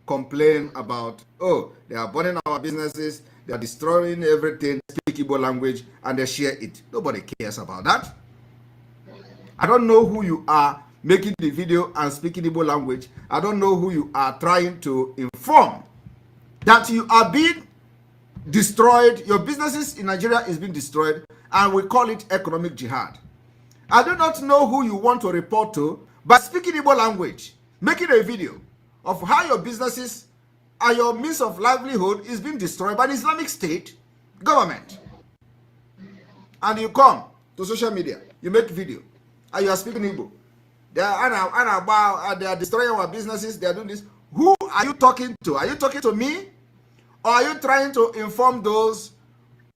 complain about, oh, they are burning our businesses, they are destroying everything, speak Igbo language, and they share it. Nobody cares about that. I don't know who you are making the video and speaking Igbo language. I don't know who you are trying to inform that you are being destroyed. Your businesses in Nigeria is being destroyed, and we call it economic jihad. I do not know who you want to report to, but speaking Igbo language, making a video of how your businesses and your means of livelihood is being destroyed by the Islamic State government. And you come to social media, you make video, and you are speaking Igbo. They are destroying our businesses, they are doing this. Who are you talking to? Are you talking to me? Or are you trying to inform those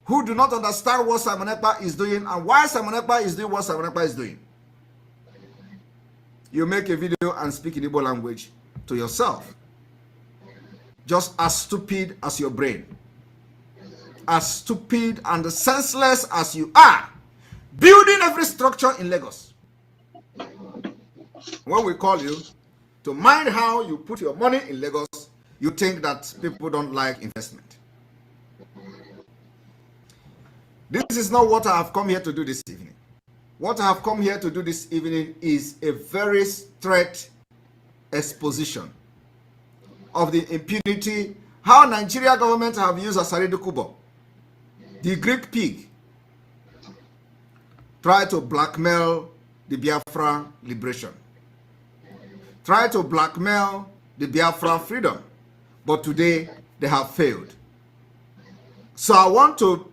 who do not understand what Simon Ekpa is doing and why Simon Ekpa is doing what Simon Ekpa is doing? You make a video and speak in Igbo language to yourself. Just as stupid as your brain. As stupid and senseless as you are. Building every structure in Lagos. When we call you to mind how you put your money in Lagos, you think that people don't like investment. This is not what I have come here to do this evening. What I have come here to do this evening is a very straight exposition of the impunity, how Nigeria government have used Asarido Kubo, the Greek pig, try to blackmail the Biafra liberation, try to blackmail the Biafra freedom, but today they have failed. So I want to,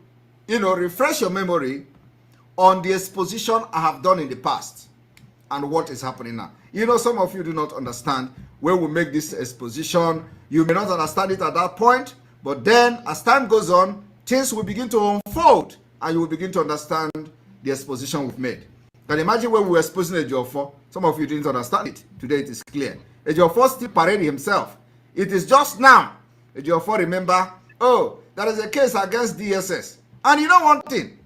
refresh your memory on the exposition I have done in the past and what is happening now. Some of you do not understand when we make this exposition. You may not understand it at that point, but then as time goes on, things will begin to unfold and you will begin to understand the exposition we've made. Can you imagine when we were exposing Ejiofor? Some of you didn't understand it. Today it is clear. Ejiofor still parading himself. It is just now Ejiofor remember, oh, there is a case against DSS. And you know one thing,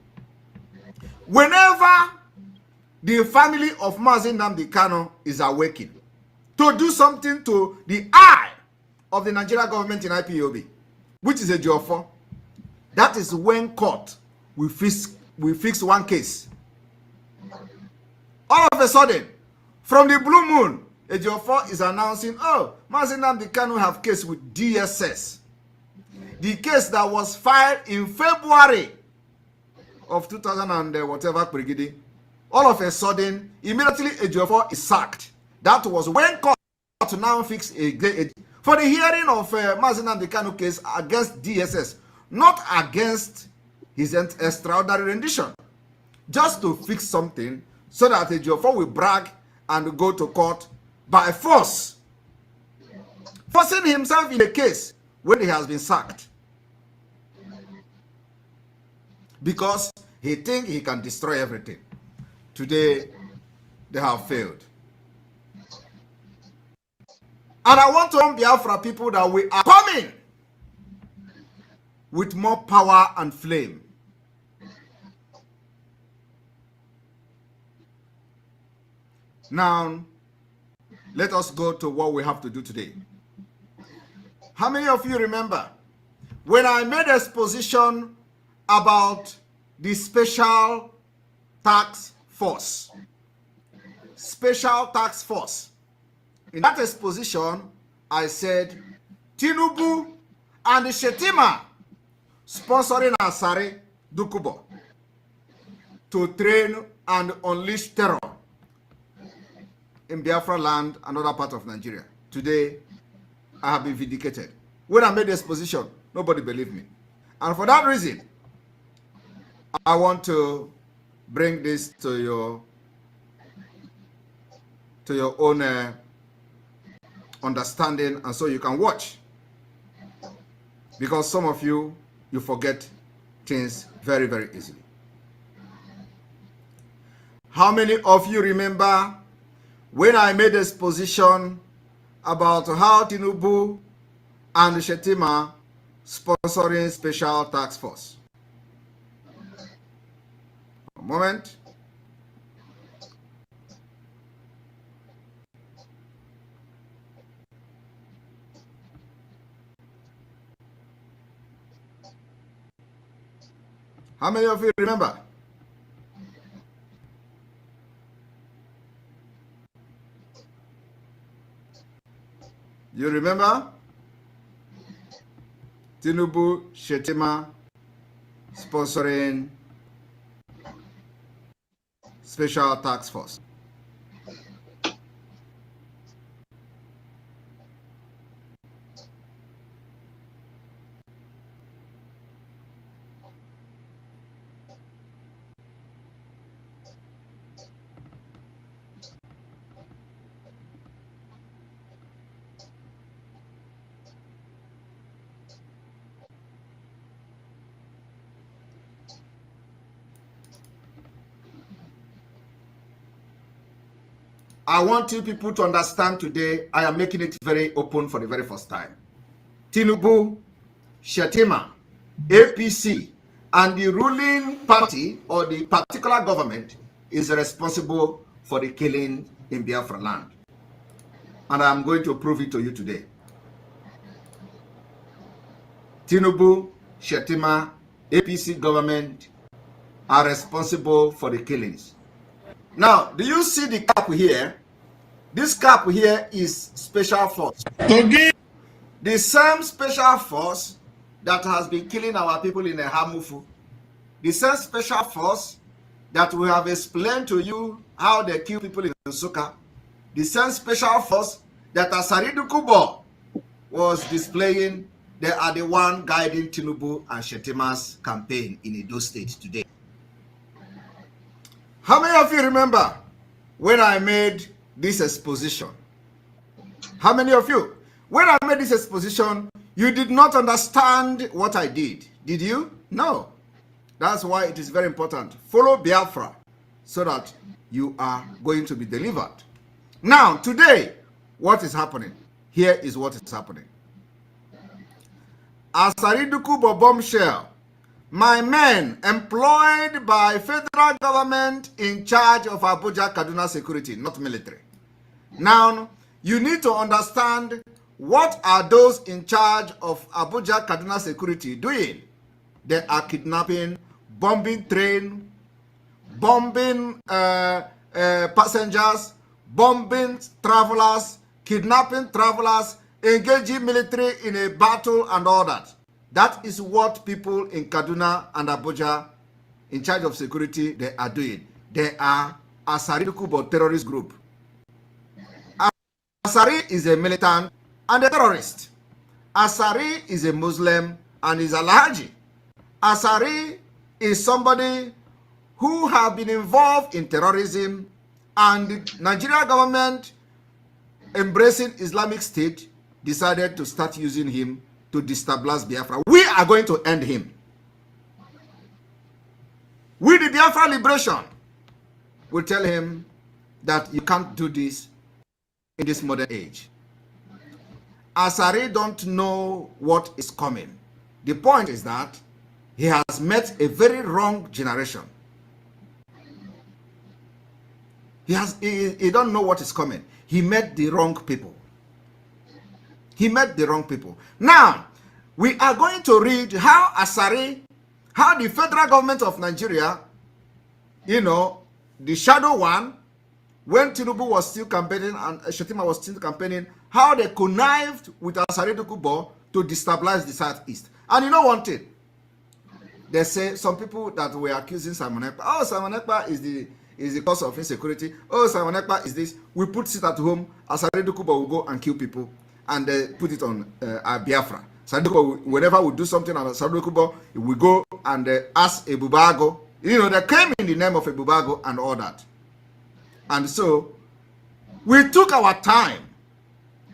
whenever the family of Mazi Nnamdi Kanu is awakened to do something to the eye of the Nigeria government in IPOB, which is Ejiofor, that is when court will fix one case. All of a sudden, from the blue moon, Ejiofor is announcing, oh, Mazi Nnamdi Kanu have case with DSS. The case that was filed in February of 2000 and whatever, all of a sudden, immediately Ejiofor is sacked. That was when court now fixed for the hearing of Mazi Nnamdi Kanu case against DSS, not against his extraordinary rendition. Just to fix something so that Ejiofor will brag and go to court by force, forcing himself in a case when he has been sacked because he thinks he can destroy everything. Today they have failed, and I want to warn Biafra people that we are coming with more power and flame. Now, let us go to what we have to do today. How many of you remember when I made an exposition about the special task force? Special task force. In that exposition, I said Tinubu and Shetima sponsoring Asari Dukubo to train and unleash terror in Biafra land and other part of Nigeria. Today, I have been vindicated. When I made the exposition, nobody believed me. And for that reason, I want to bring this to your own understanding, and so you can watch. Because some of you forget things very, very easily. How many of you remember when I made this exposition about how Tinubu and Shetima sponsoring special task force? A moment. How many of you remember? You remember? Tinubu, Shetima sponsoring special task force. I want you people to understand today, I am making it very open for the very first time. Tinubu, Shetima, APC, and the ruling party or the particular government is responsible for the killing in Biafra land. And I'm going to prove it to you today. Tinubu, Shetima, APC government are responsible for the killings. Now, do you see the cap here? This cap here is special force. The same special force that has been killing our people in Hamufu. The same special force that we have explained to you how they kill people in Suka. The same special force that Asaridu Kubo was displaying, they are the one guiding Tinubu and Shetima's campaign in Edo State today. How many of you remember when I made this exposition? How many of you? When I made this exposition, you did not understand what I did. Did you? No. That's why it is very important. Follow Biafra so that you are going to be delivered. Now, today, what is happening? Here is what is happening. Asaridukubo bombshell. My men employed by federal government in charge of Abuja Kaduna security, not military. Now, you need to understand what are those in charge of Abuja Kaduna security doing. They are kidnapping, bombing train, bombing passengers, bombing travelers, kidnapping travelers, engaging military in a battle and all that. That is what people in Kaduna and Abuja in charge of security, they are doing. They are Asari Kubo terrorist group. Asari is a militant and a terrorist. Asari is a Muslim and is Alhaji. Asari is somebody who have been involved in terrorism, and the Nigerian government, embracing Islamic State, decided to start using him to destabilize Biafra. We are going to end him. With the Biafra liberation, we'll tell him that you can't do this in this modern age. Asari don't know what is coming. The point is that he has met a very wrong generation. He don't know what is coming. he met the wrong people. He met the wrong people. Now, we are going to read how how the federal government of Nigeria, you know, the shadow one, when Tinubu was still campaigning and Shetima was still campaigning, how they connived with Asari Dokubo to destabilize the Southeast. And you know one thing? They say some people that were accusing Simon Ekpa, oh, Simon Ekpa is the cause of insecurity. Oh, Simon Ekpa is this. We put sit at home, Asari Dokubo will go and kill people and put it on Biafra. Sadukubo, whenever we do something on Sadukubo, we go and ask Ebubago. You know, they came in the name of Ebubago and all that. And so, we took our time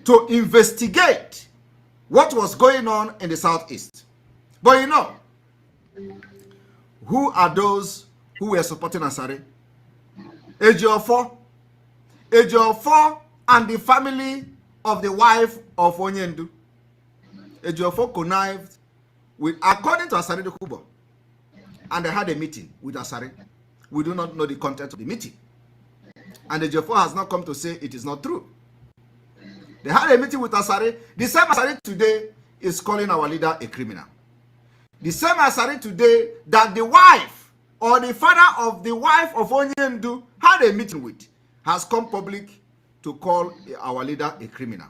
to investigate what was going on in the Southeast. But you know, who are those who were supporting Asari? Ejiofor and the family of the wife of Onyendu. Ejiofor connived with, according to Asari Dokubo, and they had a meeting with Asari. We do not know the content of the meeting. And Ejiofor has not come to say it is not true. They had a meeting with Asari. The same Asari today is calling our leader a criminal. The same Asari today that the wife or the father of the wife of Onyendu had a meeting with has come public to call our leader a criminal.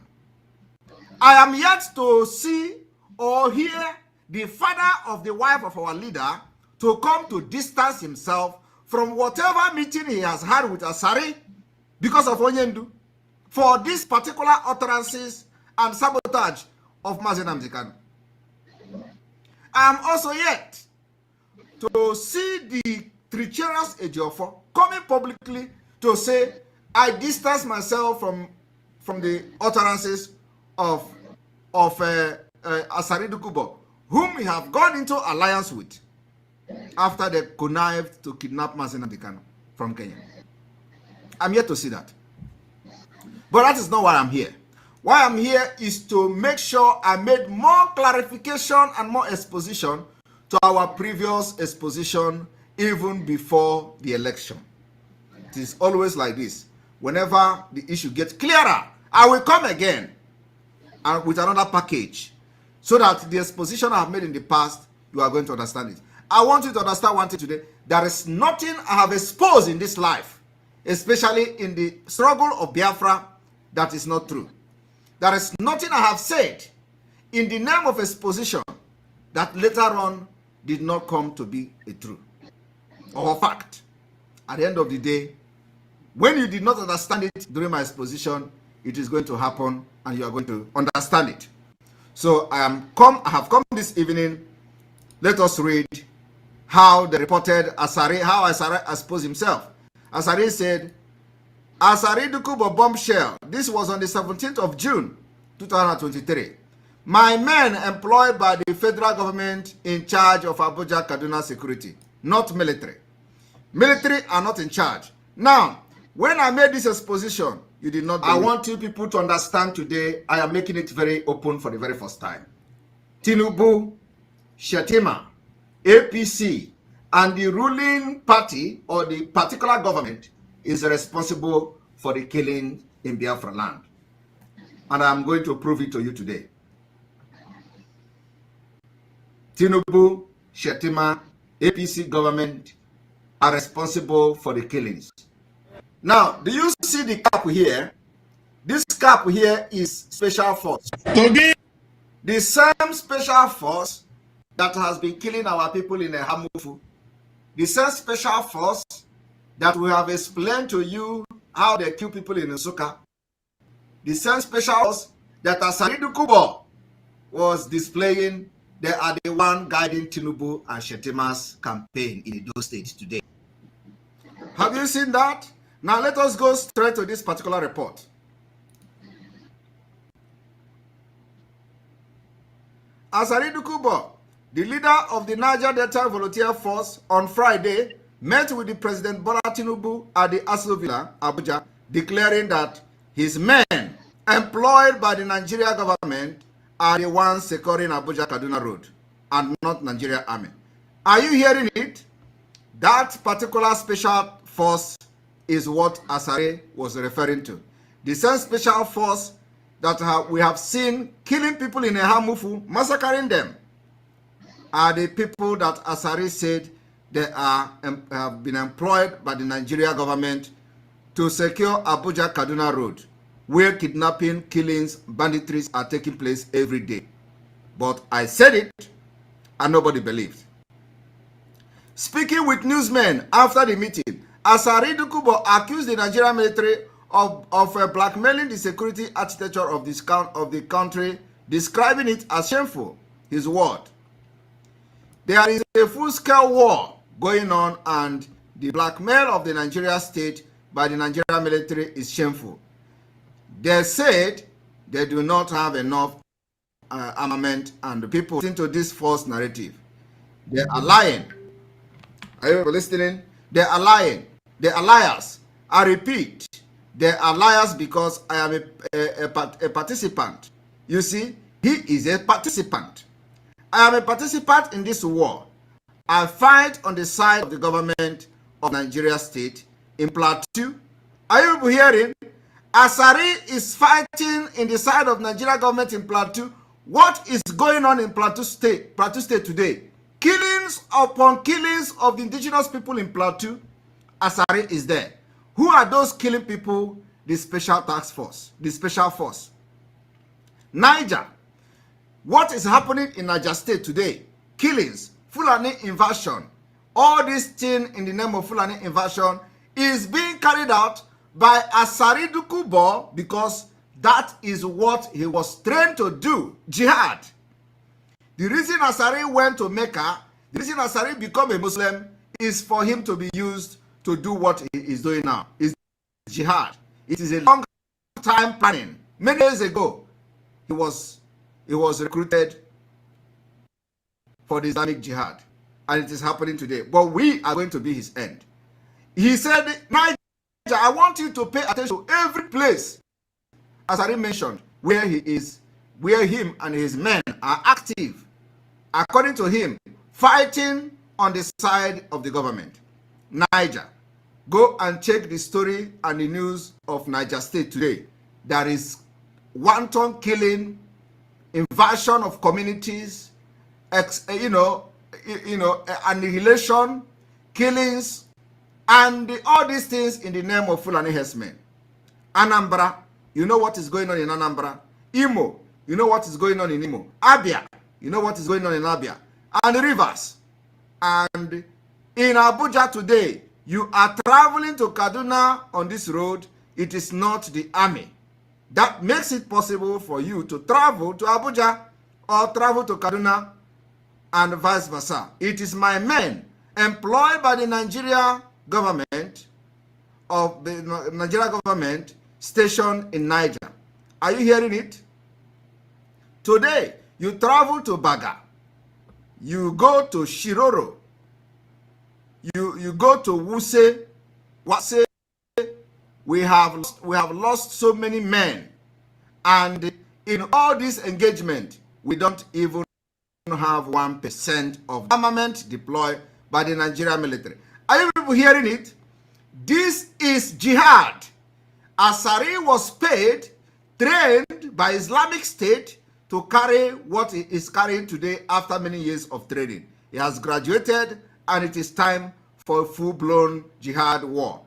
I am yet to see or hear the father of the wife of our leader to come to distance himself from whatever meeting he has had with Asari because of Onyendu for these particular utterances and sabotage of Mazi Nnamdi Kanu. I am also yet to see the treacherous Ejiofor coming publicly to say, I distance myself from the utterances of Asari Dokubo, whom we have gone into alliance with after they connived to kidnap Mazi Nnamdi Kanu from Kenya. I'm yet to see that. But that is not why I'm here. Why I'm here is to make sure I made more clarification and more exposition to our previous exposition even before the election. It is always like this. Whenever the issue gets clearer, I will come again and with another package so that the exposition I've made in the past, you are going to understand it. I want you to understand one thing today. There is nothing I have exposed in this life, especially in the struggle of Biafra, that is not true. There is nothing I have said in the name of exposition that later on did not come to be a true or a fact. At the end of the day, when you did not understand it during my exposition, it is going to happen and you are going to understand it. So I have come this evening. Let us read how they reported Asari, how Asari exposed himself. Asari said, Asari Dokubo bombshell. This was on the 17th of June, 2023. My men employed by the federal government in charge of Abuja Kaduna security, not military. Military are not in charge. Now, when I made this exposition, you did not believe. I want you people to understand today, I am making it very open for the very first time. Tinubu, Shetima, APC, and the ruling party or the particular government is responsible for the killing in Biafra land. And I'm going to prove it to you today. Tinubu, Shetima, APC government are responsible for the killings. Now, do you see the cap here? This cap here is special force. The same special force that has been killing our people in Hamufu. The same special force that we have explained to you how they kill people in Nsukka. The same special force that Asari Dokubo was displaying, they are the one guiding Tinubu and Shetima's campaign in Edo State today. Have you seen that? Now let us go straight to this particular report. Asari Dokubo, the leader of the Niger Delta Volunteer Force, on Friday met with the President Bola Tinubu at the Aso Villa, Abuja, declaring that his men employed by the Nigeria government are the ones securing Abuja Kaduna Road and not Nigeria Army. Are you hearing it? That particular special force is what Asari was referring to. The same special force that we have seen killing people in Ehamufu, massacring them, are the people that Asari said they have been employed by the Nigeria government to secure Abuja-Kaduna Road, where kidnapping, killings, banditries are taking place every day. But I said it, and nobody believed. Speaking with newsmen after the meeting, Asari Dukubo accused the Nigerian military of blackmailing the security architecture of the country, describing it as shameful. His word. There is a full-scale war going on, and the blackmail of the Nigeria state by the Nigerian military is shameful. They said they do not have enough armament, and the people into this false narrative. They are lying. Are you listening? They are lying. They are liars. I repeat, they are liars because I am a participant. You see, he is a participant. I am a participant in this war. I fight on the side of the government of Nigeria state in Plateau. Are you hearing? Asari is fighting in the side of Nigeria government in Plateau. What is going on in Plateau State today? Killings upon killings of the indigenous people in Plateau. Asari is there. Who are those killing people? The special task force, the special force. Niger. What is happening in Niger State today? Killings, Fulani invasion. All this thing in the name of Fulani invasion is being carried out by Asari Dukubo because that is what he was trained to do, jihad. The reason Asari went to Mecca, the reason Asari became a Muslim is for him to be used to do what he is doing now. It's jihad. It is a long time planning. Many years ago, he was recruited for the Islamic jihad, and it is happening today. But we are going to be his end. He said, Niger, I want you to pay attention to every place, as I mentioned, where he is, where him and his men are active, according to him, fighting on the side of the government. Niger. Go and check the story and the news of Niger State today. There is wanton killing, invasion of communities, annihilation, killings, and all these things in the name of Fulani herdsmen. Anambra, you know what is going on in Anambra. Imo, you know what is going on in Imo. Abia, you know what is going on in Abia. And Rivers. And in Abuja today, you are traveling to Kaduna on this road. It is not the army. That makes it possible for you to travel to Abuja or travel to Kaduna and vice versa. It is my men employed by the Nigeria government stationed in Niger. Are you hearing it? Today, you travel to Baga. You go to Shiroro. You go to Wuse. We have lost so many men, and in all this engagement, we don't even have 1% of armament deployed by the Nigerian military. Are you people hearing it? This is jihad. Asari was paid, trained by Islamic State to carry what he is carrying today after many years of training. He has graduated, and it is time for a full-blown jihad war.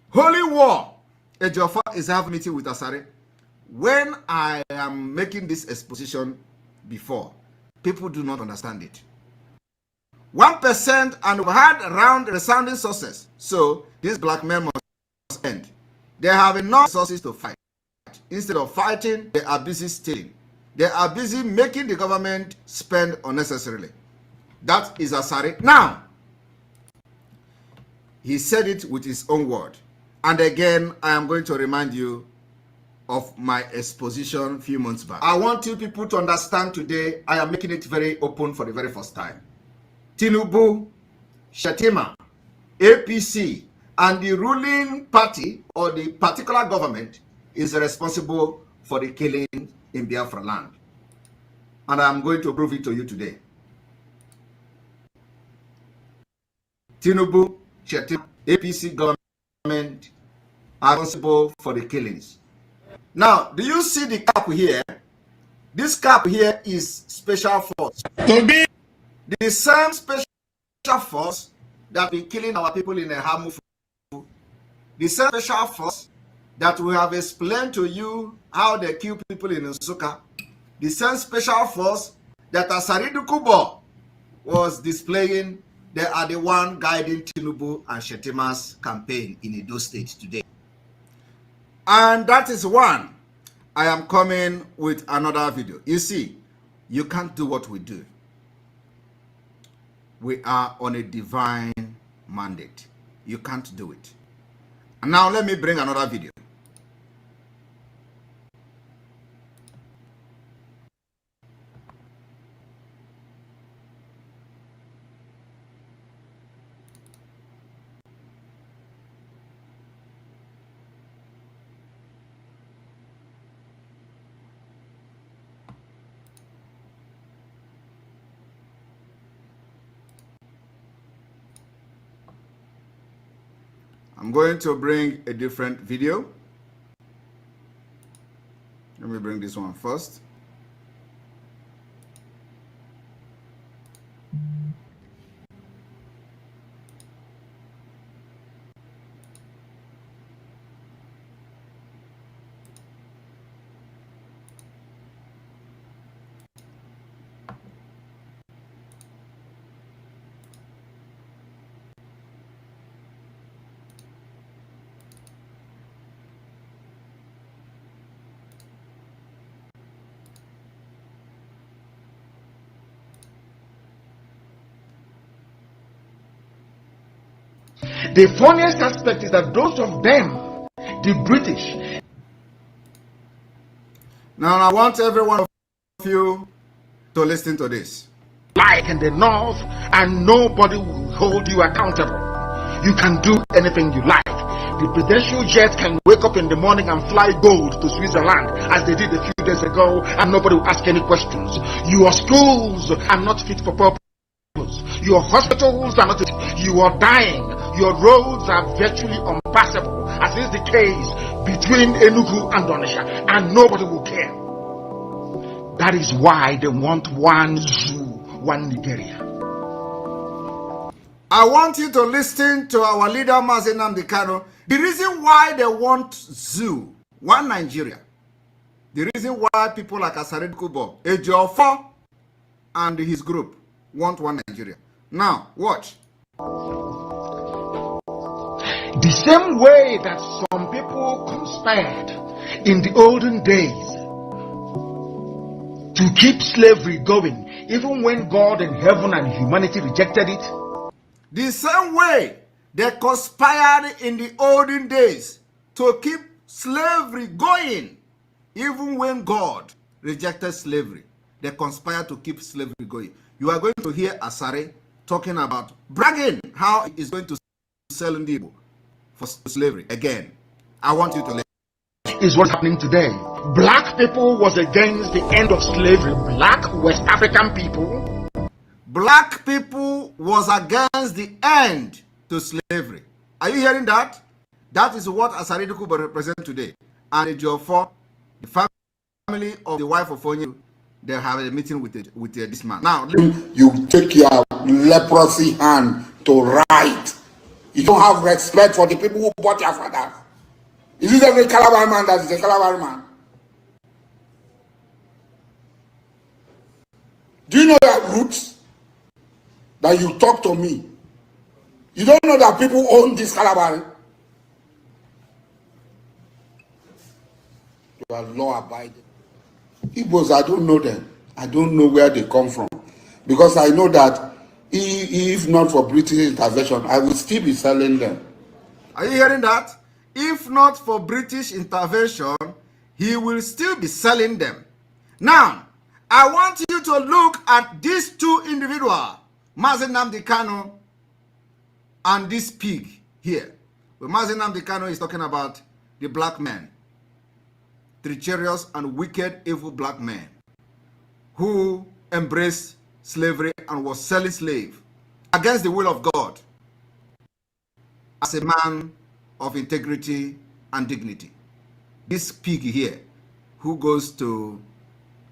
Holy war. Ejiofor is having a meeting with Asari. When I am making this exposition before, people do not understand it. 1% and we had around resounding sources. So this blackmail must end. They have enough resources to fight. Instead of fighting, they are busy stealing. They are busy making the government spend unnecessarily. That is Asari. Now, he said it with his own word. And again, I am going to remind you of my exposition a few months back. I want you people to understand today, I am making it very open for the very first time. Tinubu, Shetima, APC, and the ruling party or the particular government is responsible for the killing in Biafra land. And I'm going to prove it to you today. Tinubu, Shetima, APC government are responsible for the killings. Now, do you see the cap here? This cap here is special force. The same special force that been killing our people in a harmful, the same special force that we have explained to you how they kill people in Nsukka, the same special force that Asaridu Kubo was displaying, they are the one guiding Tinubu and Shetima's campaign in Edo State today. And that is one. I am coming with another video. You see, you can't do what we do. We are on a divine mandate. You can't do it. And now let me bring another video. I'm going to bring a different video. Let me bring this one first. The funniest aspect is that those of them, the British. Now I want every one of you to listen to this. Like in the north, and nobody will hold you accountable. You can do anything you like. The presidential jet can wake up in the morning and fly gold to Switzerland as they did a few days ago, and nobody will ask any questions. Your schools are not fit for purpose. Your hospitals are not fit. You are dying. Your roads are virtually unpassable, as is the case between Enugu and Onitsha, and nobody will care. That is why they want one zoo, one Nigeria. I want you to listen to our leader, Mazi Nnamdi Kanu. The reason why they want zoo, one Nigeria. The reason why people like Asaridu Kubo, Ejiofor, and his group want one Nigeria. Now, watch. The same way that some people conspired in the olden days to keep slavery going, even when God and heaven and humanity rejected it. The same way they conspired in the olden days to keep slavery going, even when God rejected slavery. They conspired to keep slavery going. You are going to hear Asare talking about bragging how he is going to sell Ndibo for slavery again. I want you to listen. Is what's happening today. Black people was against the end of slavery. Black West African people. Black people was against the end to slavery. Are you hearing that? That is what Asaridu Kubo represents today. And Ejiofor, the family of the wife of Onye, they have a meeting with this man. Now, you take your leprosy hand to write. You don't have respect for the people who bought your father. Is it every Calabar man that is a Calabar man? Do you know that roots? That you talk to me. You don't know that people own this Calabar. You are law abiding. Igbos, I don't know them. I don't know where they come from. Because I know that if not for British intervention, I would still be selling them. Are you hearing that? If not for British intervention, he will still be selling them. Now, I want you to look at these two individuals, Mazi Nnamdi Kanu and this pig here. When Mazi Nnamdi Kanu is talking about the black man, treacherous and wicked, evil black man who embraced slavery and was selling slaves against the will of God as a man of integrity and dignity. this pig here, who goes to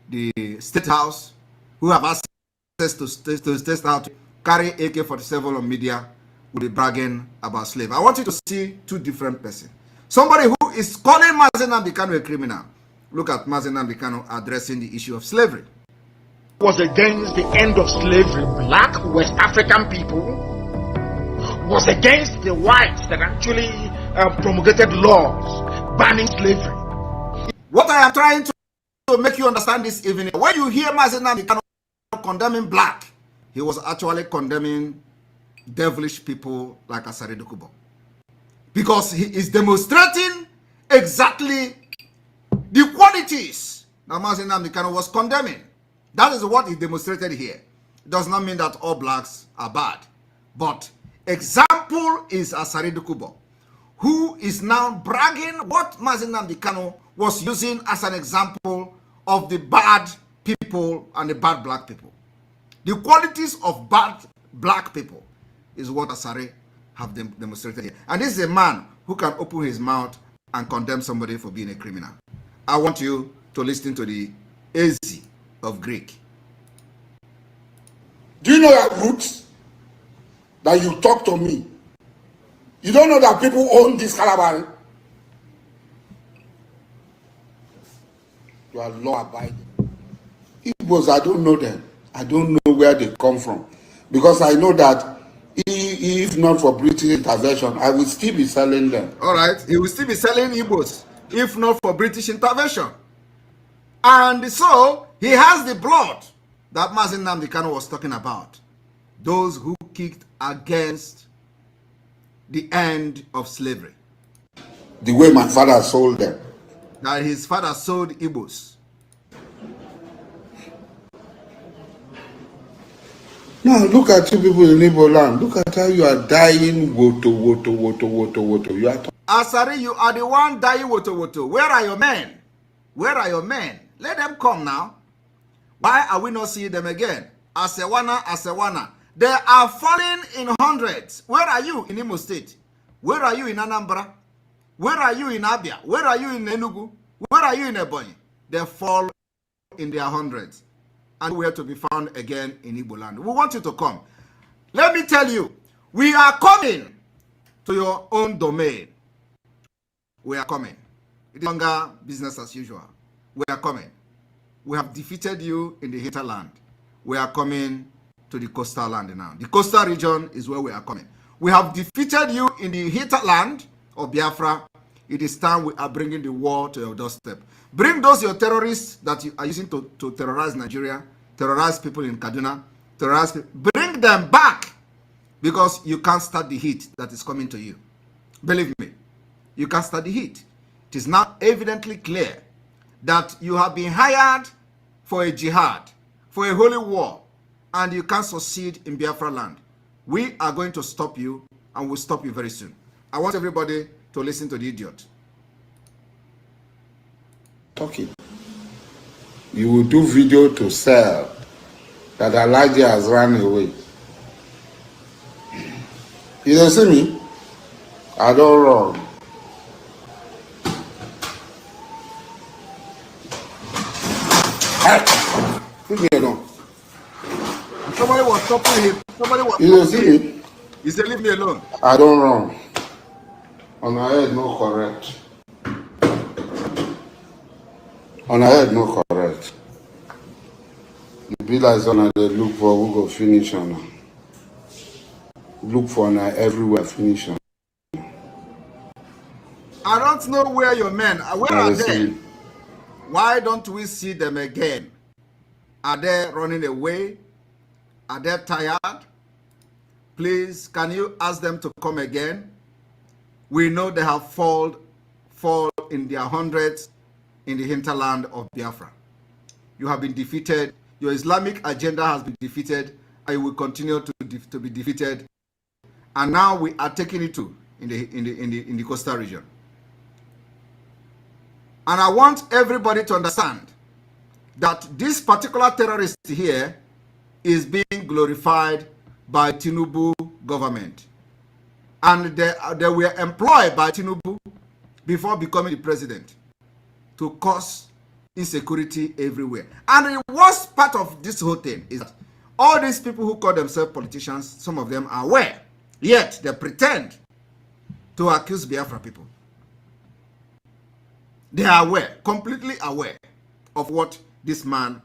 the state house, who have access to state house, to carry AK-47 on media, will be bragging about slave. I want you to see two different persons. Somebody who is calling Mazi Nnamdi Kanu a criminal. Look at Mazi Nnamdi Kanu addressing the issue of slavery. Was against the end of slavery. Black West African people was against the whites that actually promulgated laws banning slavery. What I am trying to make you understand this evening, when you hear Mazi Nnamdi Kanu condemning black, he was actually condemning devilish people like Asari Dokubo, because he is demonstrating exactly the qualities that Mazi Nnamdi Kanu was condemning. That is what he demonstrated here. It does not mean that all blacks are bad, but example is Asari Dokubo, who is now bragging what Mazi Nnamdi Kanu was using as an example of the bad people and the bad black people. The qualities of bad black people is what Asari have demonstrated here. And this is a man who can open his mouth and condemn somebody for being a criminal. I want you to listen to the AZ of Greek. Do you know your roots? That you talk to me. You don't know that people own this Calabari? You are law-abiding. Igbos, I don't know them. I don't know where they come from. Because I know that if not for British intervention, I will still be selling them. All right, he will still be selling Igbos, if not for British intervention. And so, he has the blood that Mazi Nnamdi Kanu was talking about. Those who kicked against the end of slavery. The way my father sold them. That his father sold Igbos. Now look at you people in Igbo land. Look at how you are dying. Woto. You are Asari, you are the one dying woto. Where are your men? Where are your men? Let them come now. Why are we not seeing them again? Asewana. They are falling in hundreds. Where are you in Imo State? Where are you in Anambra? Where are you in Abia? Where are you in Enugu? Where are you in Ebonyi? They fall in their hundreds. And we are to be found again in Igbo land. We want you to come. Let me tell you, we are coming to your own domain. We are coming. It is no longer business as usual. We are coming. We have defeated you in the hinterland. We are coming to the coastal land now. The coastal region is where we are coming. We have defeated you in the hinterland of Biafra. It is time we are bringing the war to your doorstep. Bring those your terrorists that you are using to terrorize Nigeria, terrorize people in Kaduna, bring them back, because you can't start the heat that is coming to you. Believe me, you can't start the heat. It is now evidently clear that you have been hired for a jihad, for a holy war, and you can't succeed in Biafra land. We are going to stop you, and we'll stop you very soon. I want everybody to listen to the idiot. talking. You will do video to sell that Elijah has run away. You don't see me? I don't run. Leave me alone. Somebody was stopping him. Somebody was you don't see me? He said, leave me alone. I don't run. On my head, no correct. On our head, no correct. The bill is on they look for who go finish on her. Look for her everywhere, finish on. I don't know where your men are. Where are they? Why don't we see them again? Are they running away? Are they tired? Please, can you ask them to come again? We know they have fall in their hundreds in the hinterland of Biafra. You have been defeated. Your Islamic agenda has been defeated, and you will continue to be defeated. And now we are taking it to in the coastal region. And I want everybody to understand that this particular terrorist here is being glorified by Tinubu government. And they were employed by Tinubu before becoming the president. to cause insecurity everywhere. And the worst part of this whole thing is that all these people who call themselves politicians, some of them are aware, yet they pretend to accuse Biafra people. They are aware, completely aware of what this man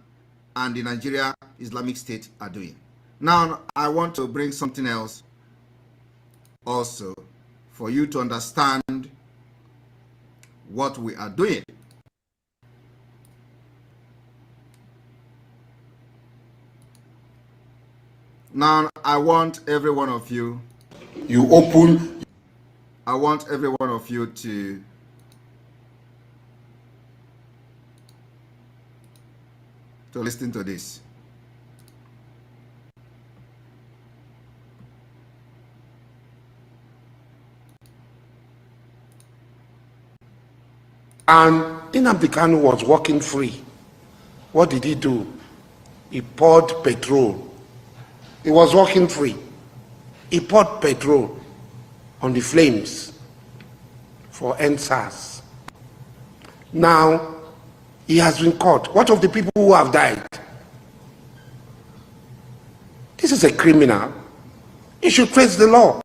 and the Nigeria Islamic State are doing. Now, I want to bring something else also for you to understand what we are doing. Now, I want every one of you. I want every one of you to listen to this. And Nnamdi Kanu was walking free. What did he do? He poured petrol. He was walking free. He poured petrol on the flames for NSAS. Now, he has been caught. What of the people who have died? This is a criminal. He should face the law.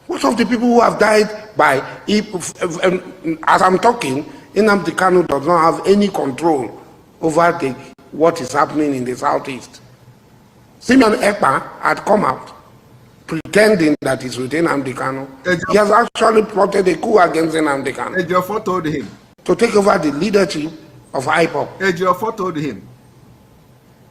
What of the people who have died by, as I'm talking, Nnamdi Kanu does not have any control over what is happening in the southeast. Simeon Ekpa had come out pretending that he's with Nnamdi Kanu. He has actually plotted a coup against Nnamdi Kanu. Ejiofor told him to take over the leadership of IPOP. Ejiofor told him.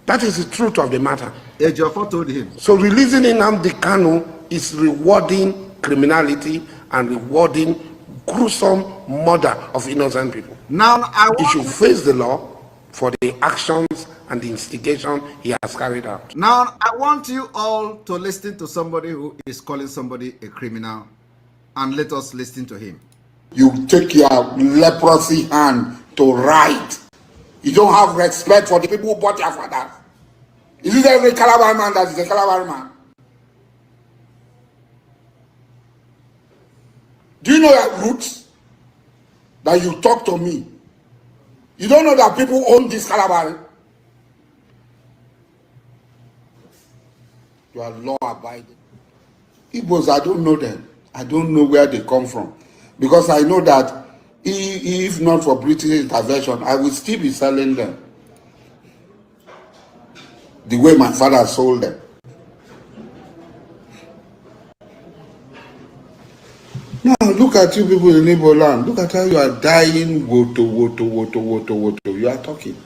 That is the truth of the matter. Ejiofor told him. So releasing Nnamdi Kanu is rewarding criminality and rewarding gruesome murder of innocent people. Now, he should face the law for the actions and the instigation he has carried out. Now, I want you all to listen to somebody who is calling somebody a criminal, and let us listen to him. You take your leprosy hand to write. You don't have respect for the people who bought your fathers. Is it every Calabar man that is a Calabar man? Do you know your roots? That you talk to me. You don't know that people own this Calabar. You are law abiding. Igbos, I don't know them. I don't know where they come from. Because I know that if not for British intervention, I would still be selling them. The way my father sold them. Now look at you people in Igbo land. Look at how you are dying. Woto. You are talking.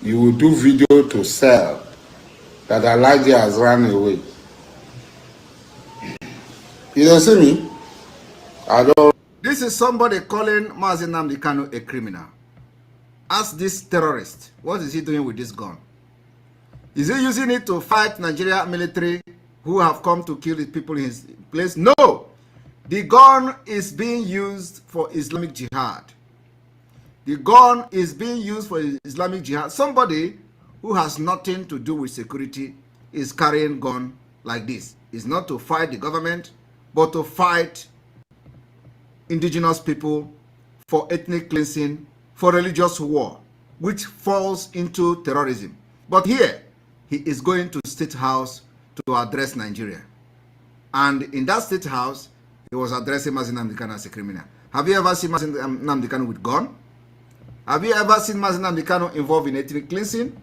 You will do video to sell that Elijah has run away. You don't see me? I don't. This is somebody calling Mazi Nnamdi Kanu a criminal. Ask this terrorist, what is he doing with this gun? Is he using it to fight Nigeria military who have come to kill the people in his place? No! The gun is being used for Islamic Jihad. The gun is being used for Islamic Jihad. Somebody who has nothing to do with security is carrying gun like this. It's not to fight the government, but to fight indigenous people, for ethnic cleansing, for religious war, which falls into terrorism. But here, he is going to State House to address Nigeria. And in that State House, he was addressing Mazi Nnamdi Kanu as a criminal. Have you ever seen Mazi Nnamdi Kanu with gun? Have you ever seen Mazi Nnamdi Kanu involved in ethnic cleansing?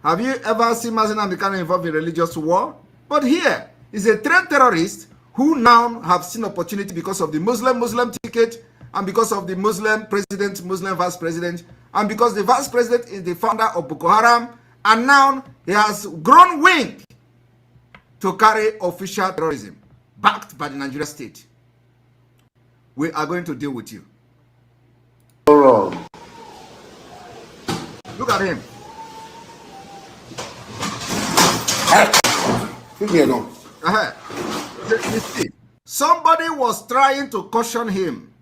Have you ever seen Mazi Nnamdi Kanu involved in religious war? But here is a trained terrorist who now have seen opportunity because of the Muslim ticket, and because of the Muslim president, Muslim vice president, and because the vice president is the founder of Boko Haram, and now he has grown wing to carry official terrorism backed by the Nigeria state. We are going to deal with you. Look at him. Leave me alone. You see, somebody was trying to caution him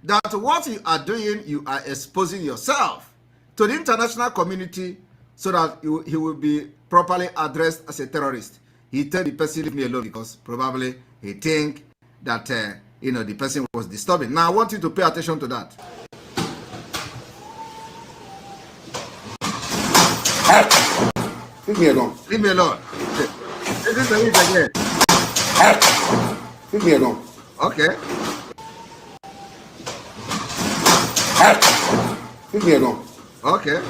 that what you are doing, you are exposing yourself to the international community so that he will be properly addressed as a terrorist. He told the person, leave me alone, because probably he think that the person was disturbing. Now I want you to pay attention to that. Leave me alone. Leave me alone. This is the it again. Leave me alone. Okay. Leave me alone. Okay.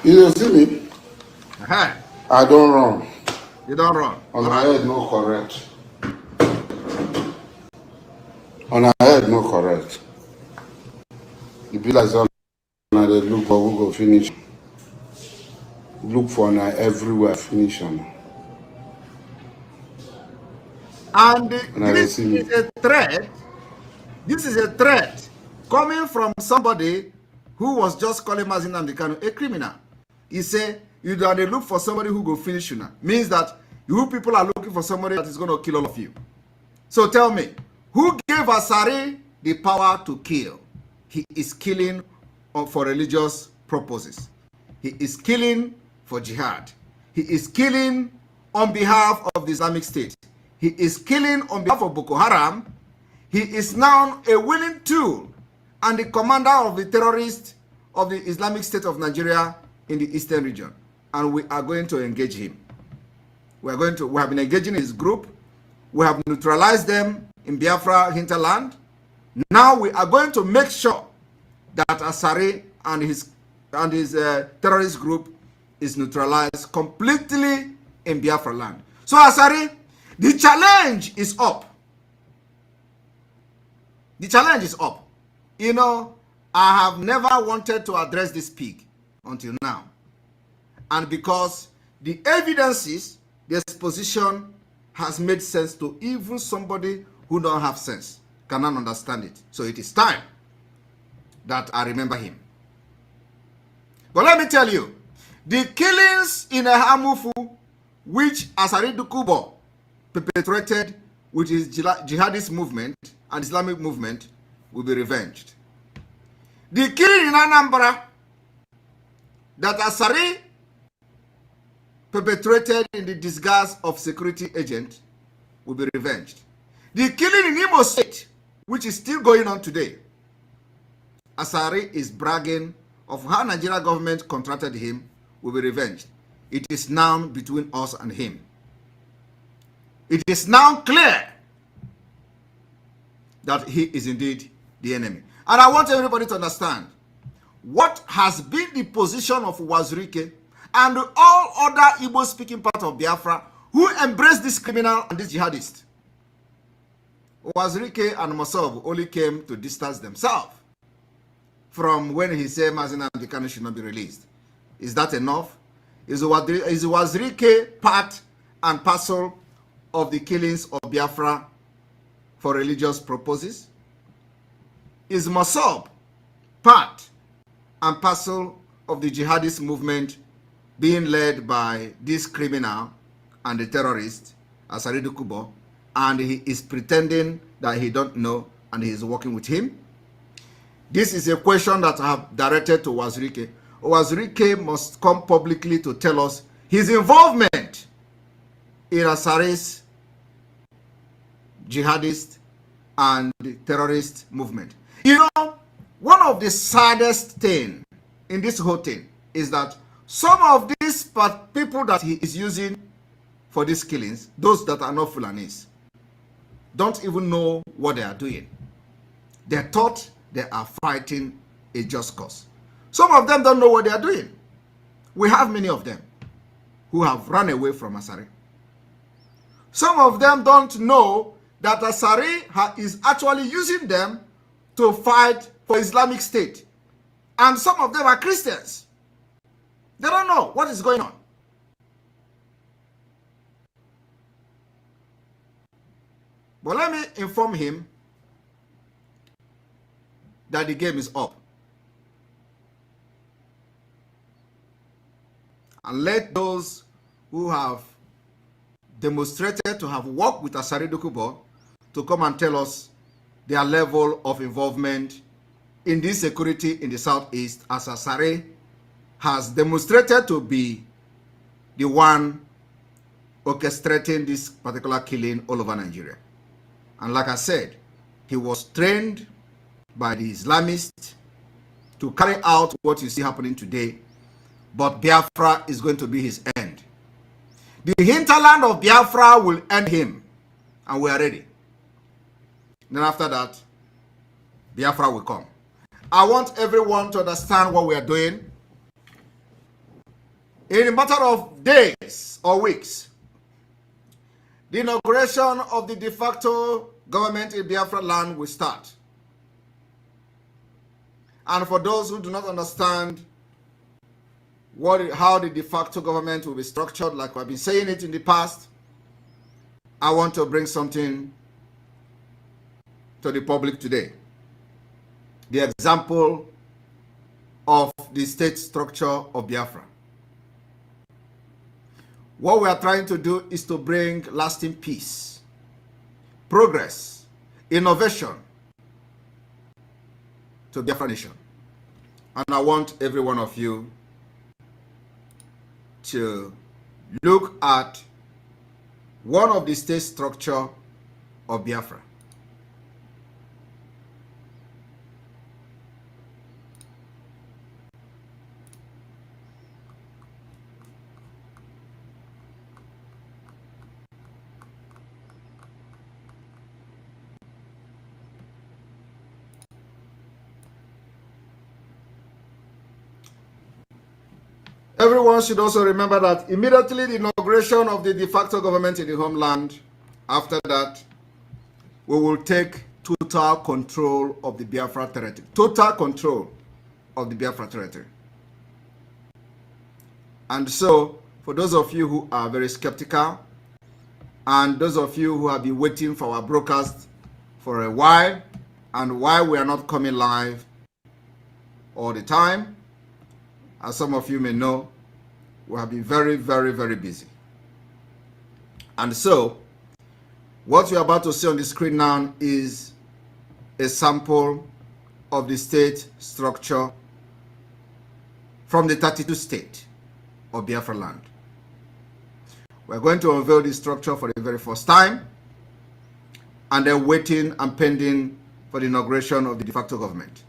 You don't see me? I don't run. You don't run. On my head, no correct. On our head, no correct. The be like some they look for who go finish. Look for now everywhere finish on. And this is a threat. This is a threat coming from somebody who was just calling Mazin Namdekanu a criminal. He said, you don't look for somebody who go finish you now. Means that you people are looking for somebody that is going to kill all of you. So tell me, who gave Asari the power to kill? He is killing for religious purposes. He is killing for jihad. He is killing on behalf of the Islamic State. He is killing on behalf of Boko Haram. He is now a willing tool and the commander of the terrorists of the Islamic State of Nigeria in the eastern region. And we are going to engage him. We have been engaging his group. We have neutralized them in Biafra hinterland. Now we are going to make sure that Asari and his terrorist group is neutralized completely in Biafra land. So Asari, the challenge is up. The challenge is up. You know, I have never wanted to address this pig until now. And because the evidences, the exposition has made sense to even somebody who don't have sense, cannot understand it. So it is time that I remember him. But let me tell you, the killings in Ahamufu, which Asari Dukubo perpetrated with his jihadist movement and Islamic movement, will be revenged. The killing in Anambra that Asari perpetrated in the disguise of security agent will be revenged. The killing in Imo State, which is still going on today, Asari is bragging of how Nigeria government contracted him, will be revenged. It is now between us and him. It is now clear that he is indeed the enemy. And I want everybody to understand what has been the position of Wazirike and all other Igbo-speaking parts of Biafra who embrace this criminal and this jihadist. Wazirike and Mossab only came to distance themselves from when he said Mazin Namdekanu should not be released. Is that enough? Is Wazirike part and parcel of the killings of Biafra for religious purposes? Is Mossab part and parcel of the jihadist movement being led by this criminal and the terrorist, Asari Dukubo, and he is pretending that he don't know and he is working with him? This is a question that I have directed to Wazirike. Wazirike must come publicly to tell us his involvement in Asari's jihadist and terrorist movement. You know, one of the saddest things in this whole thing is that some of these people that he is using for these killings, those that are not Fulanis, don't even know what they are doing. They thought they are fighting a just cause. Some of them don't know what they are doing. We have many of them who have run away from Asari. Some of them don't know that Asari is actually using them to fight for Islamic State. And some of them are Christians. They don't know what is going on. But let me inform him that the game is up. And let those who have demonstrated to have worked with Asari Dukubo to come and tell us their level of involvement in this security in the southeast, as Asari has demonstrated to be the one orchestrating this particular killing all over Nigeria. And like I said, he was trained by the Islamists to carry out what you see happening today but Biafra is going to be his end. The hinterland of Biafra will end him, and we are ready. Then after that, Biafra will come. I want everyone to understand what we are doing. In a matter of days or weeks, the inauguration of the de facto government in Biafra land will start. And for those who do not understand how the de facto government will be structured, like I've been saying it in the past, I want to bring something to the public today. The example of the state structure of Biafra. What we are trying to do is to bring lasting peace, progress, innovation to Biafra nation. And I want every one of you to look at one of the state structure of Biafra. Everyone should also remember that immediately the inauguration of the de facto government in the homeland, after that, we will take total control of the Biafra territory. Total control of the Biafra territory. And so, for those of you who are very skeptical, and those of you who have been waiting for our broadcast for a while, and why we are not coming live all the time, as some of you may know, we have been very, very, very busy. And so, what you're about to see on the screen now is a sample of the state structure from the 32 states of Biafra land. We're going to unveil this structure for the very first time, and then waiting and pending for the inauguration of the de facto government.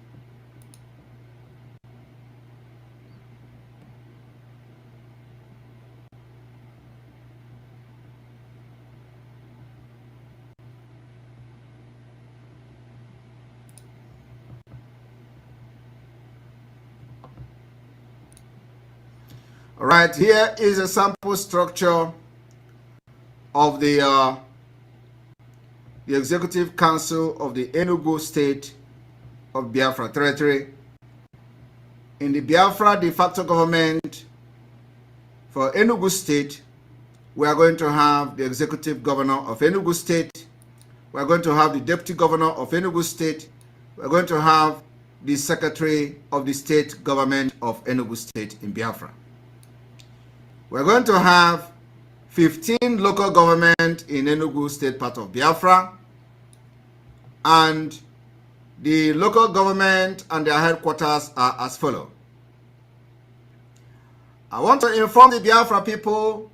Right, here is a sample structure of the Executive Council of the Enugu State of Biafra Territory. In the Biafra de facto government for Enugu State, we are going to have the Executive Governor of Enugu State. We are going to have the Deputy Governor of Enugu State. We are going to have the Secretary of the State Government of Enugu State in Biafra. We're going to have 15 local government in Enugu State, part of Biafra, and the local government and their headquarters are as follows. I want to inform the Biafra people,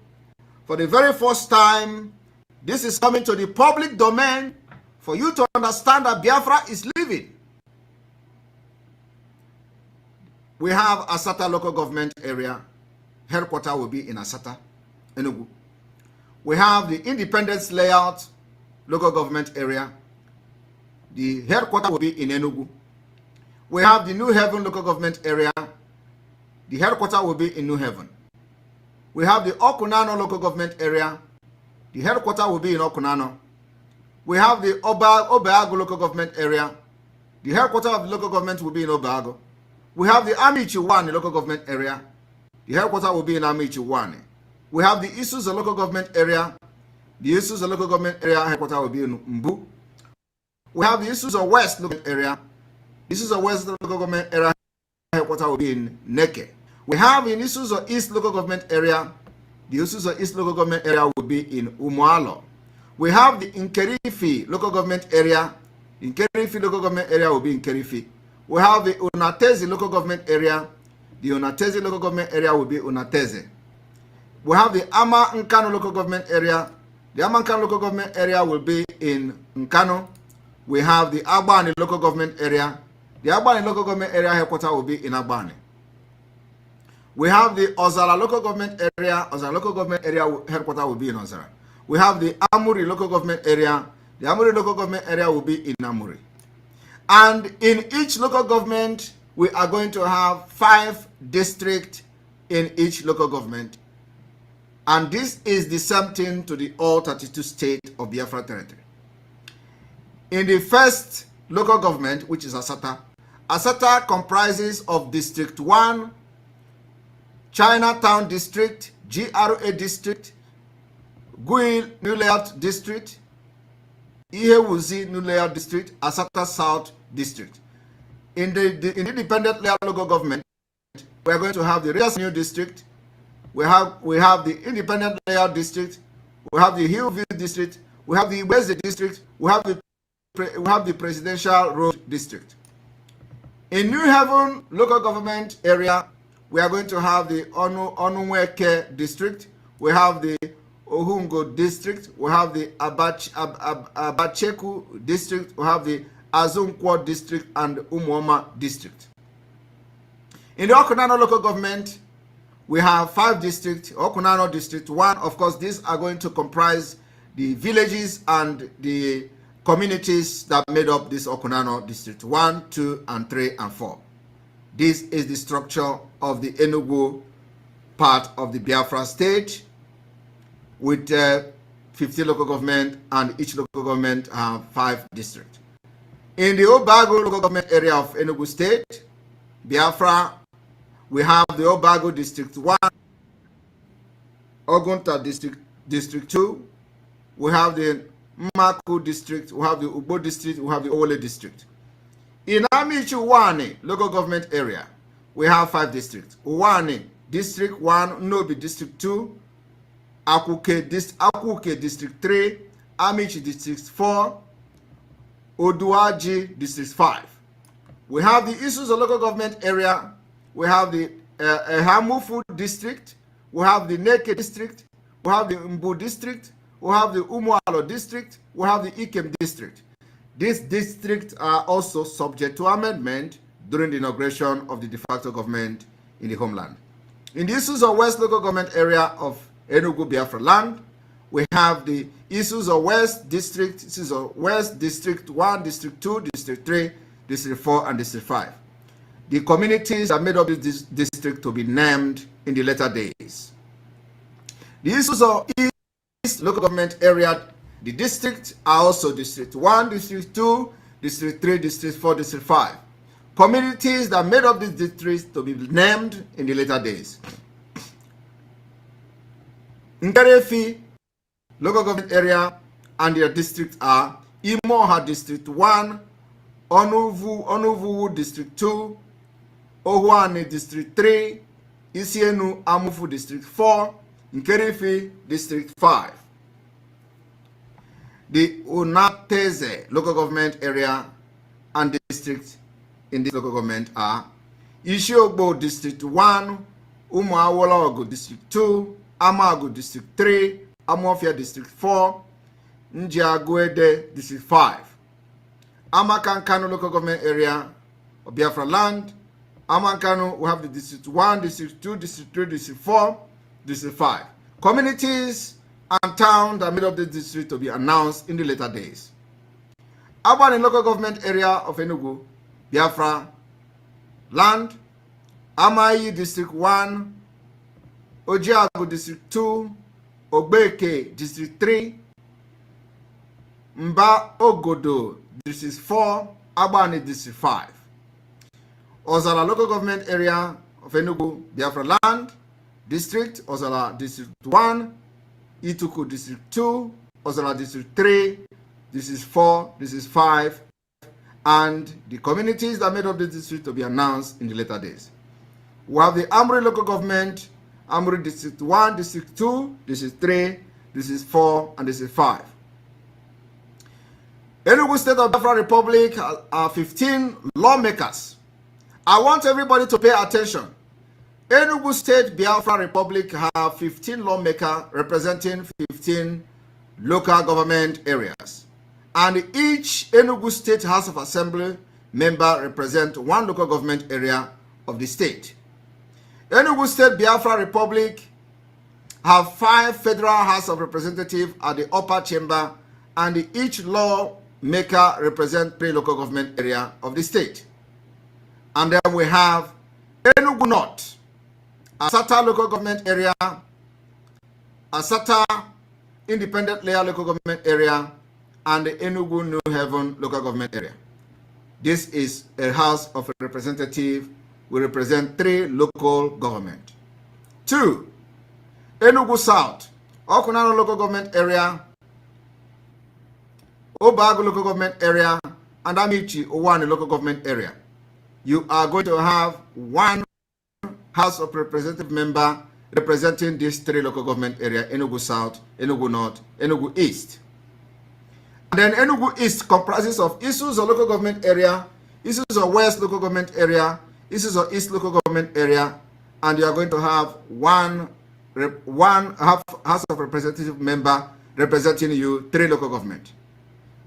for the very first time, this is coming to the public domain for you to understand that Biafra is living. We have Asata local government area. Headquarters will be in Asata, Enugu. We have the Independence Layout local government area. The headquarters will be in Enugu. We have the New Haven local government area. The headquarters will be in New Haven. We have the Okunano local government area. The headquarters will be in Okunano. We have the Obeago local government area. The headquarters of the local government will be in Obeago. We have the Amichi-1 local government area. The headquarters will be in Amichi-1. We have the Isuzu local government area. The Isuzu local government area headquarters will be in Mbu. We have the Isuzu West local area. The Isuzu West local government area headquarters will be in Neke. We have in Isuzu East local government area. The Isuzu East local government area will be in Umualo. We have the Nkerifi local government area. The Nkerifi local government area will be in Nkerifi. We have the Unatezi local government area. The Unatezi local government area will be Unatezi. We have the Ama Nkano local government area. The Ama Nkano local government area will be in Nkano. We have the Agbani local government area. The Agbani local government area headquarters will be in Agbani. We have the Ozara local government area. Ozara local government area headquarters will be in Ozara. We have the Amuri local government area. The Amuri local government area will be in Amuri. And in each local government, we are going to have 5 districts in each local government. And this is the same thing to the all 32 states of Biafra territory. In the first local government, which is Asata, Asata comprises of District 1, Chinatown District, GRA District, Gui New Layout District, Ihewuzi New Layout District, Asata South District. In the independent layout local government, we are going to have the Reyes New District, we have the independent layout district, we have the Hillview District, we have the West District, we have the Presidential Road District. In New Haven local government area, we are going to have the Onunweke District, we have the Ohungo District, we have the Abacheku District, we have the Azunkwo District, and Umuoma District. In the Okunano local government, we have 5 districts. Okunano District 1, of course, these are going to comprise the villages and the communities that made up this Okunano District 1, 2, and 3, and 4. This is the structure of the Enugu part of the Biafra state, with 50 local government, and each local government have 5 districts. In the Obago local government area of Enugu state, Biafra, we have the Obago District 1, Ogunta District 2, we have the Mmaku District, we have the Ugbo District, we have the Owole District. In Amichu Wani local government area, we have 5 districts. Wani District 1, Nobi District 2, Akuke District 3, Amichi District 4, Oduaji District 5. We have the Isuzu local government area. We have the Hamufu District. We have the Neke District. We have the Mbu District. We have the Umualo District. We have the Ikem District. These districts are also subject to amendment during the inauguration of the de facto government in the homeland. In the Isuzu West local government area of Enugu Biafra land, we have the Isuzu West District, Isuzu West District 1, District 2, District 3, District 4, and District 5. The communities that made up this district to be named in the later days. The Isuzu East local government area, the districts are also District 1, District 2, District 3, District 4, District 5. Communities that made up these districts to be named in the later days. Nkerefi local government area and their districts are Imoha District 1, Onuvu District 2, Ohuani District 3, Isienu Amufu District 4, Nkerefi District 5. The Unateze local government area and districts in this local government are Ishiogbo District 1, Umuawologo District 2, Amagu District 3, Amofia District 4, Njiaguede District 5. Amakankano local government area of Biafra land. Amankano, we have the District 1, District 2, District 3, District 4, District 5. Communities and towns that made up the district to be announced in the later days. Abani local government area of Enugu, Biafra land. Amayi District 1, Ojiago District 2, Ogbeke District 3, Mba Ogodo District 4, Abani District 5. Ozala local government area of Enugu, Biafra land, district, Ozala District 1, Ituku District 2, Ozala District 3, District 4, District 5, and the communities that made up the district to be announced in the later days. We have the Amri local government, Amri District 1, District 2, District 3, District 4, and District 5. Enugu State of Biafra Republic are 15 lawmakers. I want everybody to pay attention. Enugu State Biafra Republic have 15 lawmakers representing 15 local government areas. And each Enugu State House of Assembly member represents one local government area of the state. Enugu State Biafra Republic have 5 federal House of Representatives at the upper chamber, and each lawmaker represents 3 local government areas of the state. And then we have Enugu North, Asata local government area, Asata independent layer local government area, and the Enugu New Haven local government area. This is a House of Representatives. We represent 3 local government. 2, Enugu South, Okunano local government area, Obagu local government area, and Amichi Owani local government area. You are going to have 1 House of Representative member representing these 3 local government area: Enugu South, Enugu North, Enugu East. And then Enugu East comprises of Isuzu local government area, Isuzu West local government area, Isuzu East local government area, and you are going to have one House of Representative member representing you 3 local government.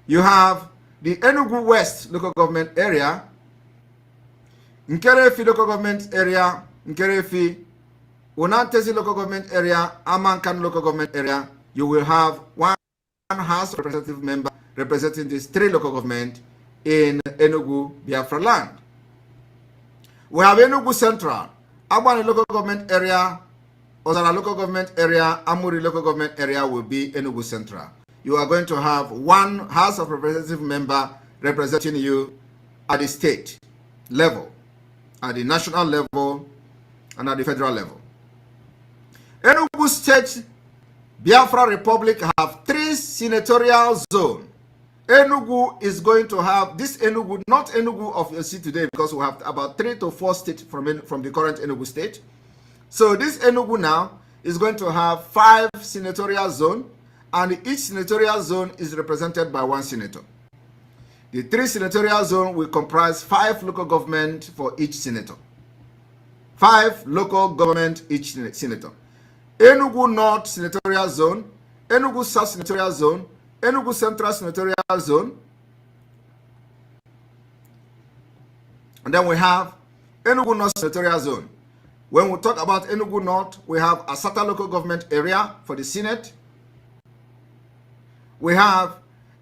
You have the Enugu West local government area, Nkerefi local government area, Nkerefi, Unantesi local government area, Amankan local government area. You will have 1 House of Representative member representing these 3 local government in Enugu, Biafra land. We have Enugu Central, Agbani local government area, Ozara local government area, Amuri local government area will be Enugu Central. You are going to have 1 House of Representative member representing you at the state level, at the national level, and at the federal level. Enugu State Biafra Republic have 3 senatorial zones. Enugu is going to have this Enugu, not Enugu of your seat today, because we have about 3 to 4 states from the current Enugu state. So this Enugu now is going to have 5 senatorial zones, and each senatorial zone is represented by 1 senator. The 3 senatorial zones will comprise 5 local government for each senator. 5 local government each senator. Enugu North senatorial zone, Enugu South senatorial zone, Enugu Central senatorial zone, and then we have Enugu North senatorial zone. When we talk about Enugu North, we have Asata local government area for the Senate. We have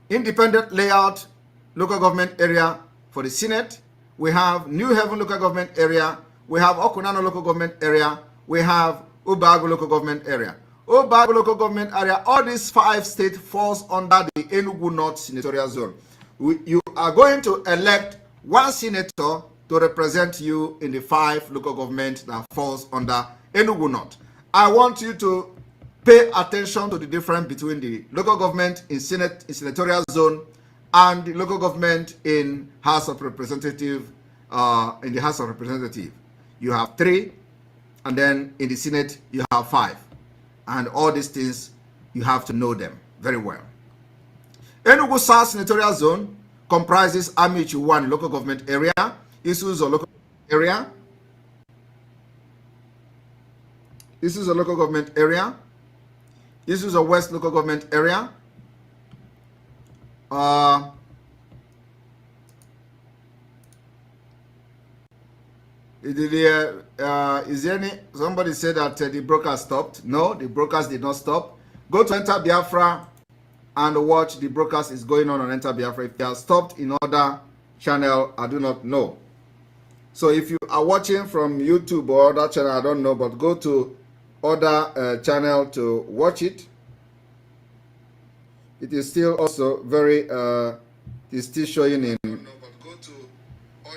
independent layout local government area for the Senate. We have New Haven local government area. We have Okunano local government area. We have Obagu local government area. Obagu local government area, all these 5 states falls under the Enugu North senatorial zone. You are going to elect 1 senator to represent you in the 5 local government that falls under Enugu North. I want you to pay attention to the difference between the local government in senatorial zone and the local government in House of Representative. In the House of Representative, you have 3, and then in the Senate you have 5, and all these things you have to know them very well. Enugu South senatorial zone comprises Amichi 1 local government area, Isuzu local area, Isuzu local government area, Isuzu West local government area, is there any, somebody said that the broadcast stopped? No, the broadcast did not stop. Go to Enter Biafra and watch the broadcast is going on Enter Biafra. If they are stopped in other channel, I do not know. So if you are watching from YouTube or other channel, I don't know, but go to other channel to watch it. It is still also very, it's still showing in.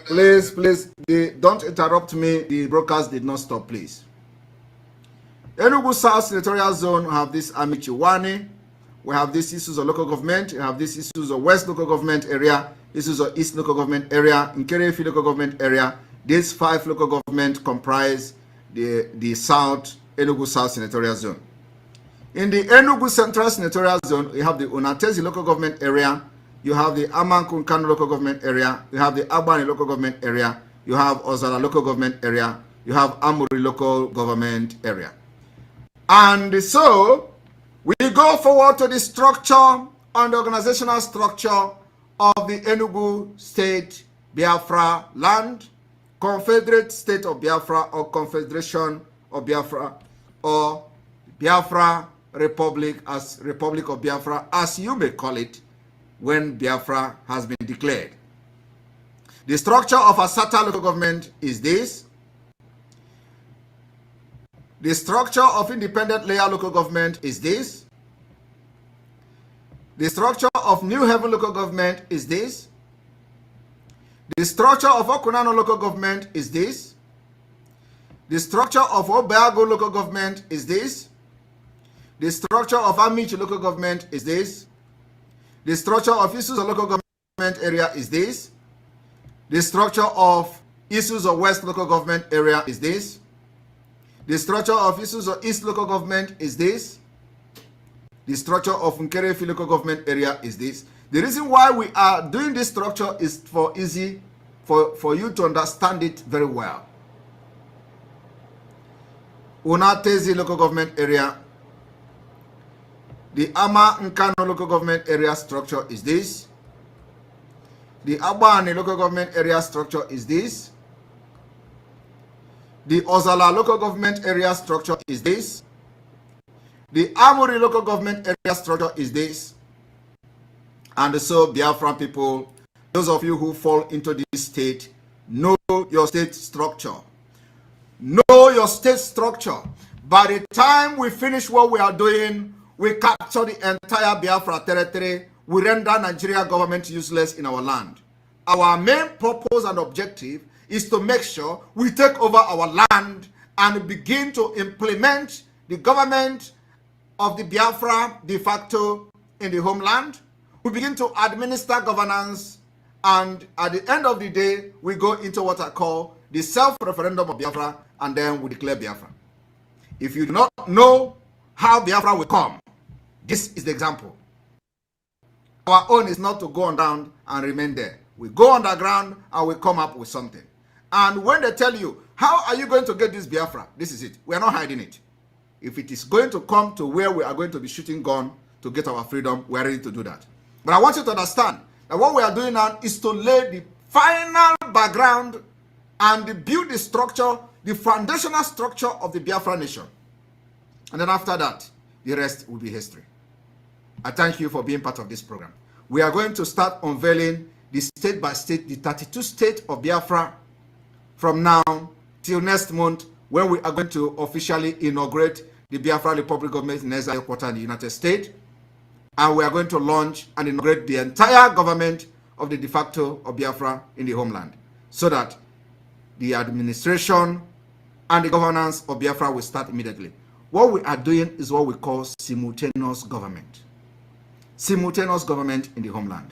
Please, don't interrupt me. The broadcast did not stop, please. Enugu South senatorial zone have this Amichi Wani. We have this Isuzu local government. We have this Isuzu West local government area. Isuzu East local government area. Nkerefi local government area. These 5 local government comprise the South Enugu South senatorial zone. In the Enugu Central senatorial zone, we have the Unatezi local government area. You have the Amankunkano local government area. You have the Agbani local government area. You have Ozara local government area. You have Amuri local government area. And so, we go forward to the structure and the organizational structure of the Enugu State Biafra land. Confederate State of Biafra or Confederation of Biafra or Biafra Republic as Republic of Biafra, as you may call it, when Biafra has been declared. The structure of a SATA local government is this. The structure of independent layer local government is this. The structure of New Haven local government is this. The structure of Okunano local government is this. The structure of Obago local government is this. The structure of Amici local government is this. The structure of Isuzu local government area is this. The structure of Isuzu West local government area is this. The structure of Isuzu East local government is this. The structure of Nkerefi local government area is this. The reason why we are doing this structure is for you to understand it very well. Unatezi local government area. The Ama Nkano local government area structure is this. The Abani local government area structure is this. The Ozala local government area structure is this. The Amuri local government area structure is this. And so, Biafran people, those of you who fall into this state, know your state structure. Know your state structure. By the time we finish what we are doing, we capture the entire Biafra territory, we render Nigeria government useless in our land. Our main purpose and objective is to make sure we take over our land and begin to implement the government of the Biafra de facto in the homeland. We begin to administer governance, and at the end of the day, we go into what I call the self-referendum of Biafra, and then we declare Biafra. If you do not know how Biafra will come, this is the example. Our own is not to go on down and remain there. We go underground and we come up with something. And when they tell you, how are you going to get this Biafra? This is it. We are not hiding it. If it is going to come to where we are going to be shooting gun to get our freedom, we are ready to do that. But I want you to understand that what we are doing now is to lay the final background and build the structure, the foundational structure of the Biafra nation. And then after that, the rest will be history. I thank you for being part of this program. We are going to start unveiling the state by state, the 32 states of Biafra from now till next month, when we are going to officially inaugurate the Biafra Republic Government in Exile Quarter in the United States. And we are going to launch and inaugurate the entire government of the de facto of Biafra in the homeland, so that the administration and the governance of Biafra will start immediately. What we are doing is what we call simultaneous government. Simultaneous government in the homeland.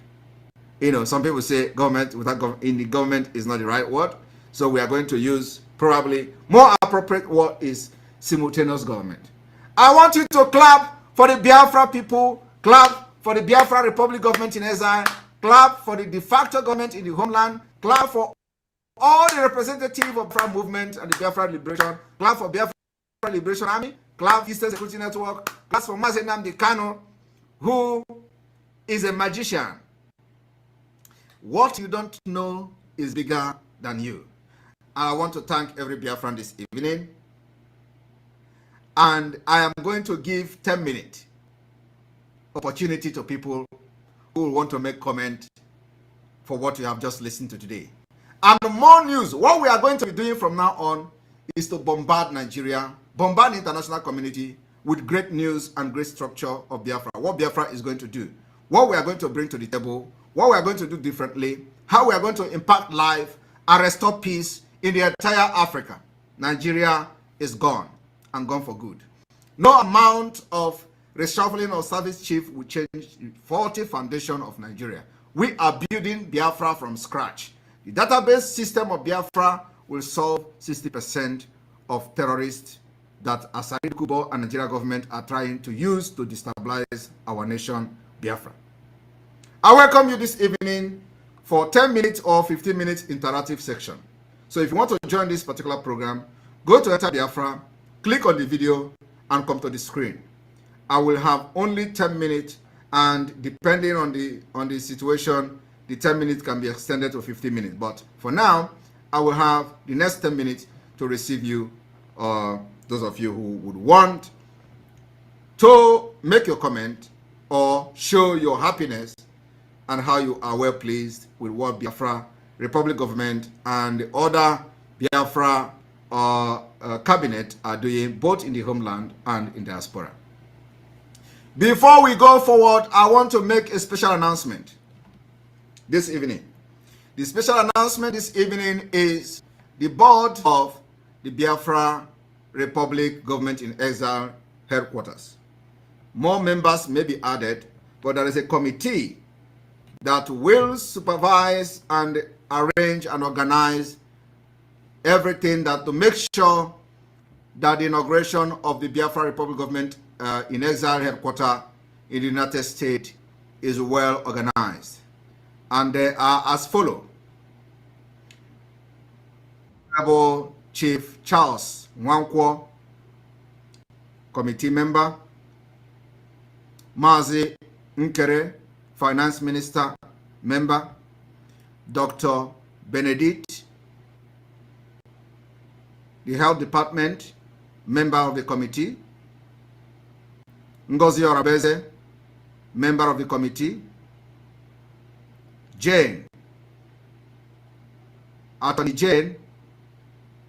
You know, some people say government without in the government is not the right word. So we are going to use probably more appropriate word is simultaneous government. I want you to clap for the Biafra people, clap for the Biafra Republic government in exile, clap for the de facto government in the homeland, clap for all the representatives of Biafra movement and the Biafra liberation, clap for Biafra Liberation Army, clap for Eastern Security Network, clap for Mazi Nnamdi Kanu, who is a magician. What you don't know is bigger than you. I want to thank every Biafran this evening. And I am going to give 10 minutes opportunity to people who want to make comment for what you have just listened to today. And more news. What we are going to be doing from now on is to bombard Nigeria, bombard the international community with great news and great structure of Biafra. What Biafra is going to do, what we are going to bring to the table, what we are going to do differently, how we are going to impact life and restore peace in the entire Africa. Nigeria is gone, and gone for good. No amount of reshuffling of service chief will change the faulty foundation of Nigeria. We are building Biafra from scratch. The database system of Biafra will solve 60% of terrorists that Asari Kubo and Nigeria government are trying to use to destabilize our nation, Biafra. I welcome you this evening for 10 minutes or 15 minutes interactive section. So if you want to join this particular program, go to Enter Biafra, click on the video, and come to the screen. I will have only 10 minutes, and depending on the situation, the 10 minutes can be extended to 15 minutes. But for now, I will have the next 10 minutes to receive you, those of you who would want to make your comment or show your happiness and how you are well pleased with what Biafra Republic government and the other Biafra cabinet are doing, both in the homeland and in diaspora. Before we go forward, I want to make a special announcement this evening. The special announcement this evening is the board of the Biafra Republic Government in Exile headquarters. More members may be added, but there is a committee that will supervise and arrange and organize everything that to make sure that the inauguration of the Biafra Republic Government in Exile headquarters in the United States is well organized. And they are as follows. Honorable Chief Charles Nwankwo, committee member. Mazi Nkere, Finance Minister, member. Dr. Benedict, the Health Department, member of the committee. Ngozi Orabeze, member of the committee. Jane, Attorney Jane,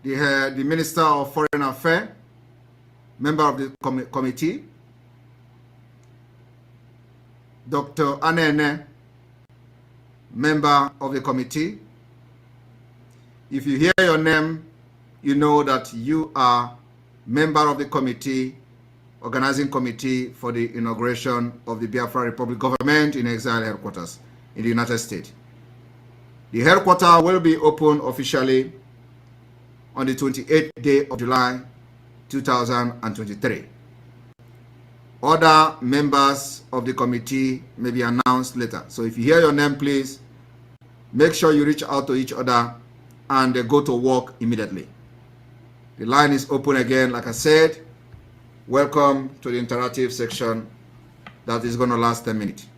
the Minister of Foreign Affairs, member of the committee. Dr. Anene, member of the committee. If you hear your name, you know that you are member of the committee, organizing committee for the inauguration of the Biafra Republic Government in Exile headquarters in the United States. The headquarters will be open officially on the 28th day of July 2023. Other members of the committee may be announced later. So if you hear your name, please make sure you reach out to each other and go to work immediately. The line is open again, like I said. Welcome to the interactive section that is going to last 10 minutes.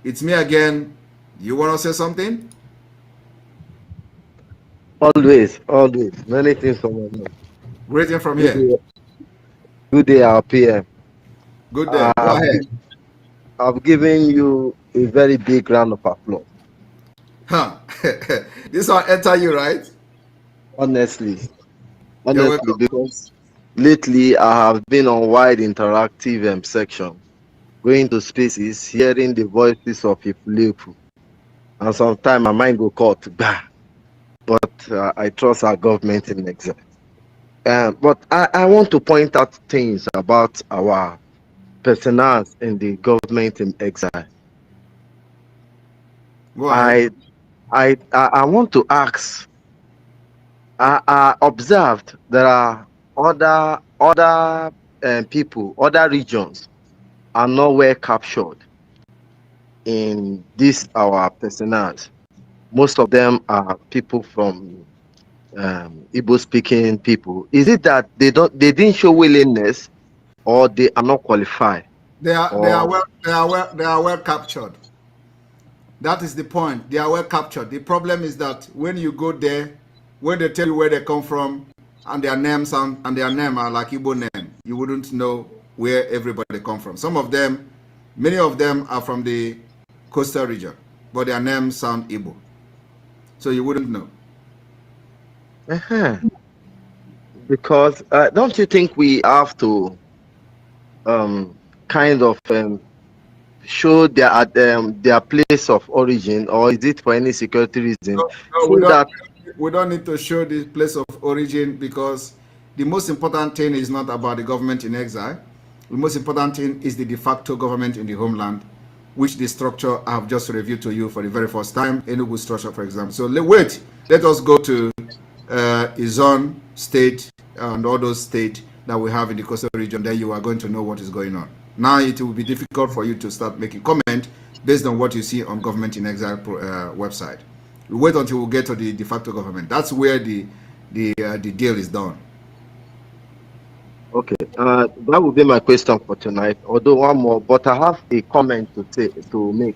It's me again. You want to say something? Always. Many things from my mouth. Greeting from here. Good day, our PM. Good day. Go ahead. I've given you a very big round of applause. Huh. This one enter you, right? Honestly, because lately I have been on wide interactive section, going to spaces, hearing the voices of people, and sometimes my mind go cut. But I trust our government in exile. But I want to point out things about our personnel in the government in exile. I want to ask. I observed there are other people, other regions are nowhere captured in this our personnel. Most of them are people from Igbo-speaking people. Is it that they didn't show willingness, or they are not qualified? They are well captured. That is the point. They are well captured. The problem is that when you go there, when they tell you where they come from and their names are like Igbo name, you wouldn't know where everybody come from. Some of them, many of them are from the coastal region, but their names sound Igbo, so you wouldn't know. Because don't you think we have to kind of show their place of origin, or is it for any security reason? No, we don't need to show the place of origin, because the most important thing is not about the government in exile. The most important thing is the de facto government in the homeland, which the structure I have just reviewed to you for the very first time, Enugu structure, for example. So wait, let us go to Izon state and all those states that we have in the coastal region. Then you are going to know what is going on. Now it will be difficult for you to start making comment based on what you see on Government in Exile website. We wait until we get to the de facto government. That's where the deal is done. Okay, that would be my question for tonight. Although one more, but I have a comment to make.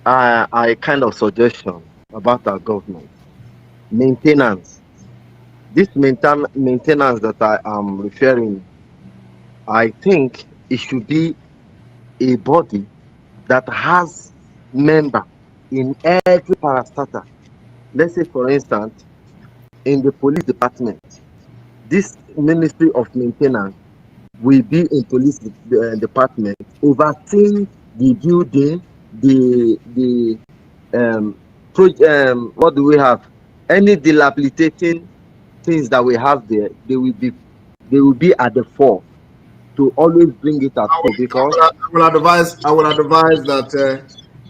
I kind of suggestion about our government. maintenance. This maintenance that I am referring, I think it should be a body that has member in every parastatal. Let's say, for instance, in the police department, this Ministry of Maintenance will be in police department, overseeing the building, the what do we have? Any dilapidating things that we have there, they will be at the fore to always bring it at fore, because I will advise that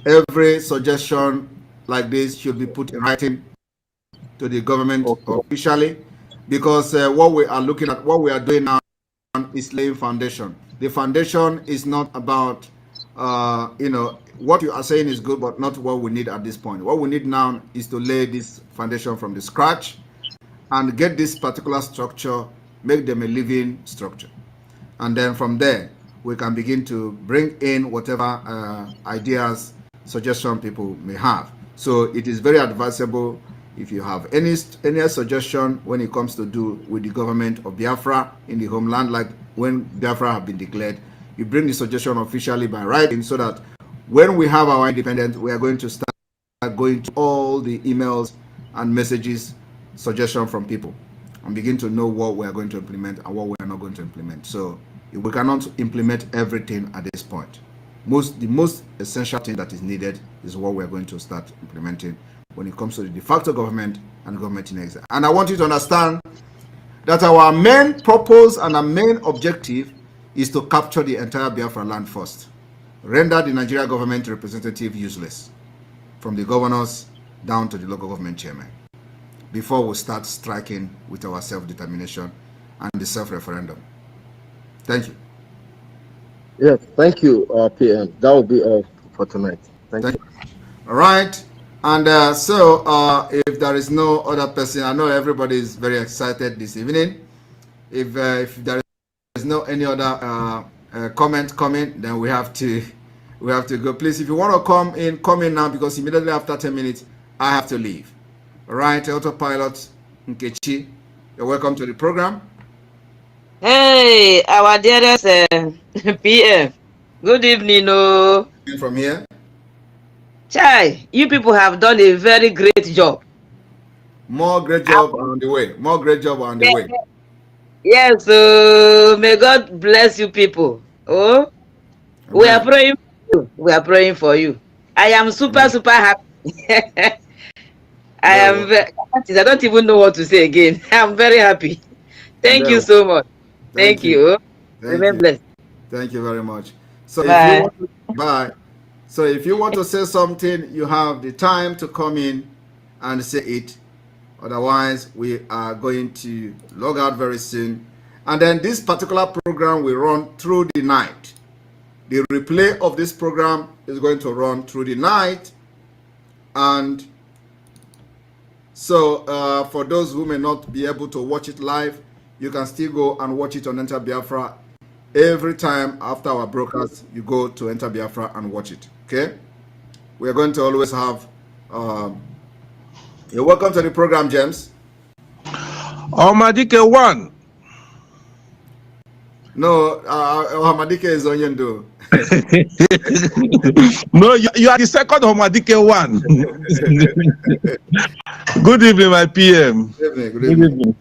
every suggestion like this should be put in writing to the government officially, because what we are looking at, what we are doing now, is laying foundation. The foundation is not about what you are saying is good, but not what we need at this point. What we need now is to lay this foundation from the scratch and get this particular structure, make them a living structure, and then from there we can begin to bring in whatever ideas, suggestion people may have. So it is very advisable, if you have any suggestion when it comes to do with the government of Biafra in the homeland, like when Biafra have been declared, you bring the suggestion officially by writing, so that when we have our independence, we are going to start going to all the emails and messages, suggestion from people, and begin to know what we are going to implement and what we are not going to implement. So we cannot implement everything at this point. The most essential thing that is needed is what we are going to start implementing when it comes to the de facto government and government in exile. And I want you to understand that our main purpose and our main objective is to capture the entire Biafra land first. Render the Nigeria government representative useless, from the governors down to the local government chairman, before we start striking with our self-determination and the self-referendum. Thank you. Yes, thank you, PM. That will be all for tonight. Thank you. All right. And so if there is no other person, I know everybody is very excited this evening. If there is no any other comment coming, then we have to go. Please, if you want to come in now, because immediately after 10 minutes, I have to leave. All right, autopilot Nkechi, you're welcome to the program. Hey, our dearest PM. Good evening, oh. From here. Chai, you people have done a very great job. More great job on the way. More great job on the way. Yes, may God bless you people. Oh, we are praying for you. We are praying for you. I am super happy. I don't even know what to say again. I'm very happy. Thank you so much. Thank you. Remain blessed. Thank you very much. So if you want to, So if you want to say something, you have the time to come in and say it. Otherwise, we are going to log out very soon. And then this particular program will run through the night. The replay of this program is going to run through the night. And so for those who may not be able to watch it live, you can still go and watch it on Enter Biafra. Every time after our broadcast, you go to Enter Biafra and watch it. Okay? We are going to always have... you're welcome to the program, James. Omadike 1. No, Omadike is Onyendo. No, you are the second Omadike 1. Good evening, my PM. Good evening.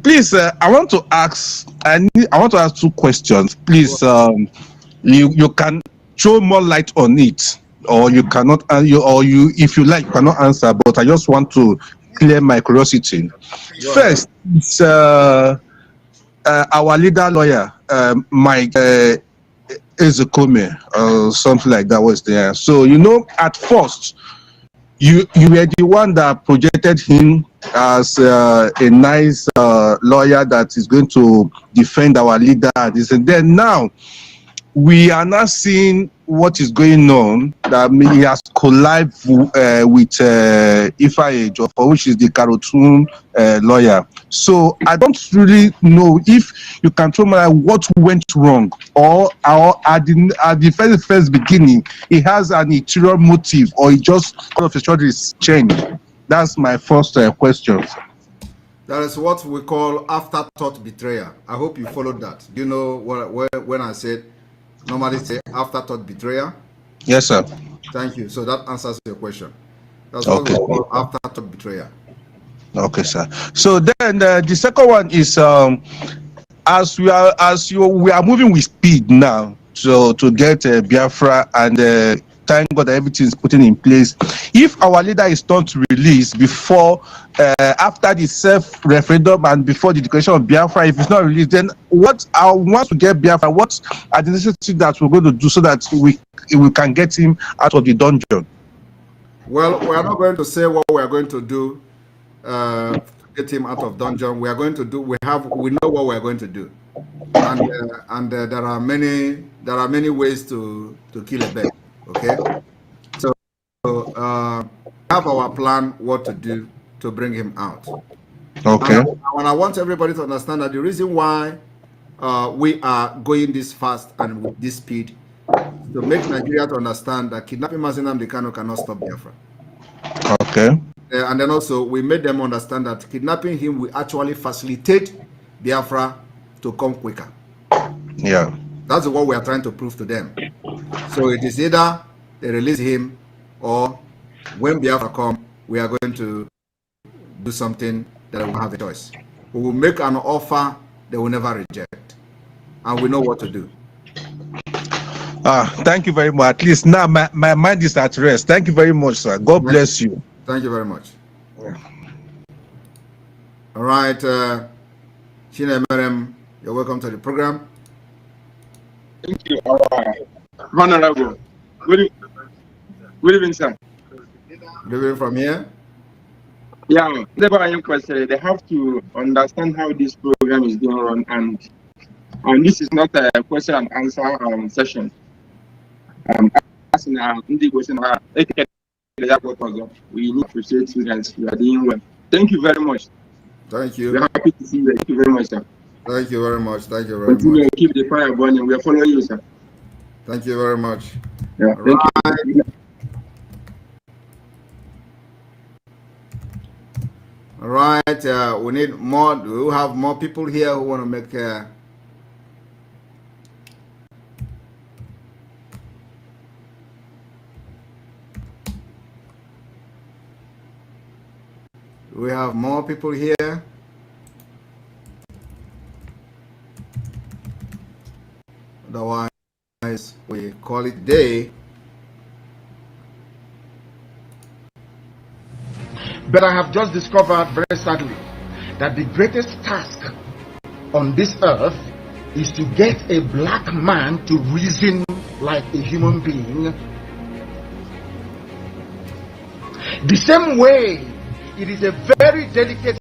Please, I want to ask 2 questions. Please, you can throw more light on it, or you cannot, if you like, cannot answer. But I just want to clear my curiosity. First, it's our leader lawyer, Mike Ezekome, or something like that was there. So at first, you were the one that projected him as a nice lawyer that is going to defend our leader. And then now, we are now seeing what is going on, that he has collabed with Ifa Ejiofor, which is the Carotun lawyer. So I don't really know if you can tell me what went wrong, or at the first beginning, he has an ulterior motive, or he just kind of a short is changed. That's my first question. That is what we call afterthought betrayal. I hope you followed that. Do you know when I said normally say afterthought betrayal? Yes, sir. Thank you. So that answers your question. That's what we call afterthought betrayal. Okay, sir. So then the second one is as we are moving with speed now, so to get Biafra, and thank God that everything is putting in place. If our leader is not released before after the self-referendum and before the declaration of Biafra, if it's not released, then once we get Biafra, what are the necessities that we're going to do so that we can get him out of the dungeon? Well, we are not going to say what we are going to do to get him out of dungeon. We are going to do. We know what we are going to do, and there are many ways to kill a bear. Okay, so we have our plan what to do to bring him out. Okay. And I want everybody to understand that the reason why we are going this fast and with this speed to make Nigeria to understand that kidnapping Mazinam Dekano cannot stop Biafra. Okay. And then also we made them understand that kidnapping him will actually facilitate Biafra to come quicker. Yeah. That's what we are trying to prove to them. So it is either they release him, or when Biafra come, we are going to do something that we have a choice. We will make an offer they will never reject, and we know what to do. Thank you very much. At least now my mind is at rest. Thank you very much, sir. God bless you. Thank you very much. All right, Shine Merem, you're welcome to the program. Thank you, Honorable. Good evening, sir. Good evening from here. Yeah, they have to understand how this program is being run, and this is not a question and answer session. We need to appreciate you guys. You are doing well. Thank you very much. Thank you. We're happy to see you. Thank you very much, sir. Thank you very much. Thank you very Continue much. to keep the fire burning. We are following you, sir. Thank you very much. Yeah, thank you. All right, we need more. We have more people here who want to make we have more people here. Otherwise, we call it day. But I have just discovered very sadly that the greatest task on this earth is to get a black man to reason like a human being. The same way, it is a very delicate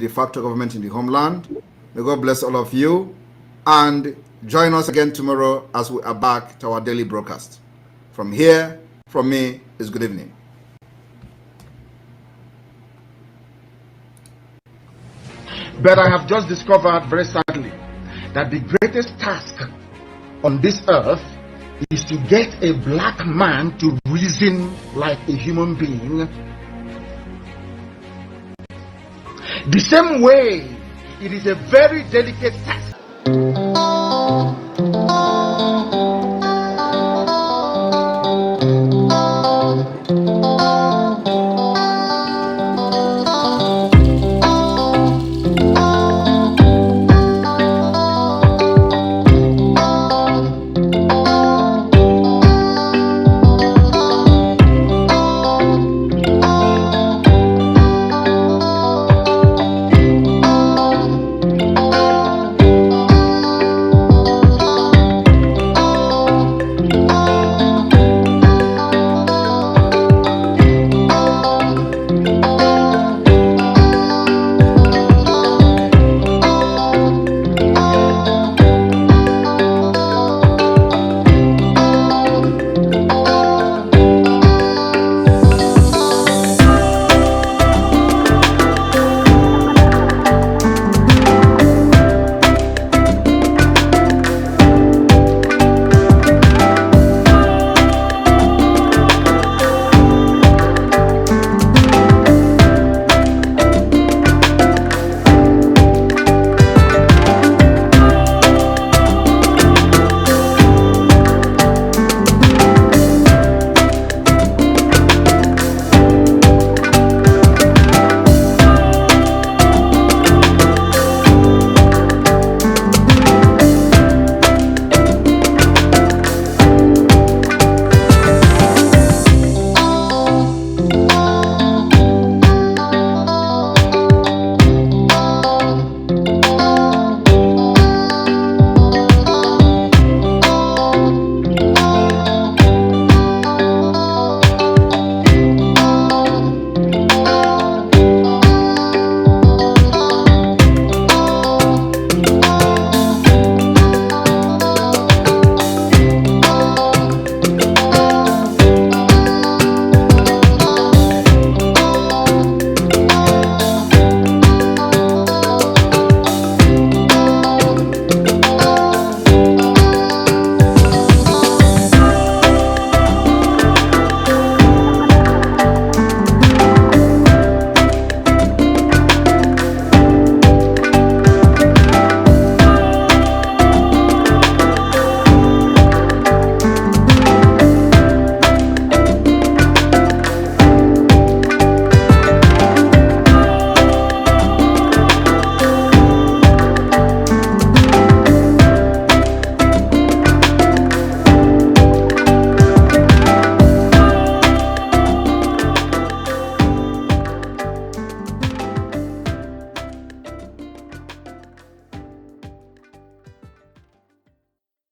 de facto government in the homeland. May God bless all of you. and join us again tomorrow as we are back to our daily broadcast. From here, from me, is good evening. But I have just discovered very sadly that the greatest task on this earth is to get a black man to reason like a human being. The same way, it is a very delicate task.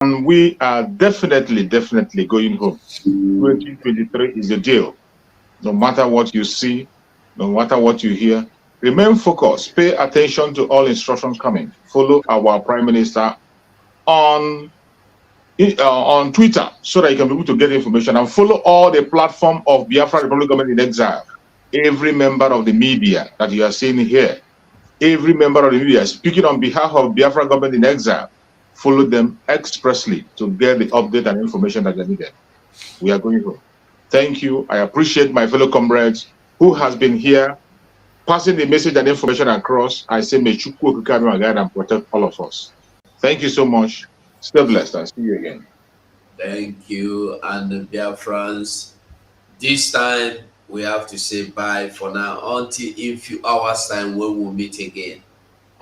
And we are definitely going home. 2023 is a deal. No matter what you see, no matter what you hear, remain focused. Pay attention to all instructions coming. Follow our Prime Minister on Twitter so that you can be able to get information, and follow all the platform of Biafra Republic Government in Exile. Every member of the media that you are seeing here, every member of the media speaking on behalf of Biafra Government in Exile, follow them expressly to get the update and information that they needed. We are going home. Thank you. I appreciate my fellow comrades who has been here passing the message and information across. I say, may Chukwu guide and protect all of us. Thank you so much. Stay blessed and see you again. Thank you. And the Biafrans, this time we have to say bye for now until in few hours time when we'll meet again.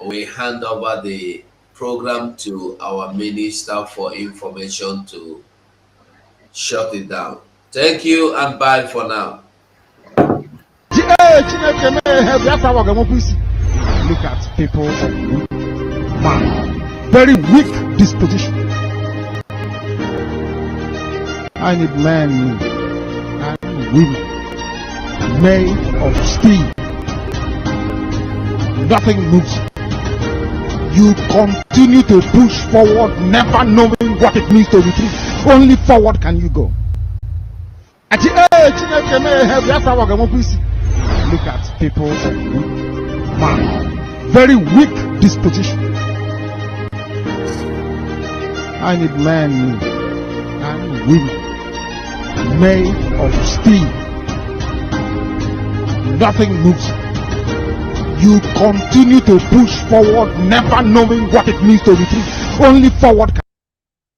We hand over the program to our Minister for Information to shut it down. Thank you and bye for now. Look at people, man, very weak disposition. I need men and women made of steel. Nothing moves. You continue to push forward, never knowing what it means to retreat. Only forward can you go. Look at people, man, very weak disposition. I need men and women made of steel. Nothing moves. You continue to push forward, never knowing what it means to retreat. Only forward can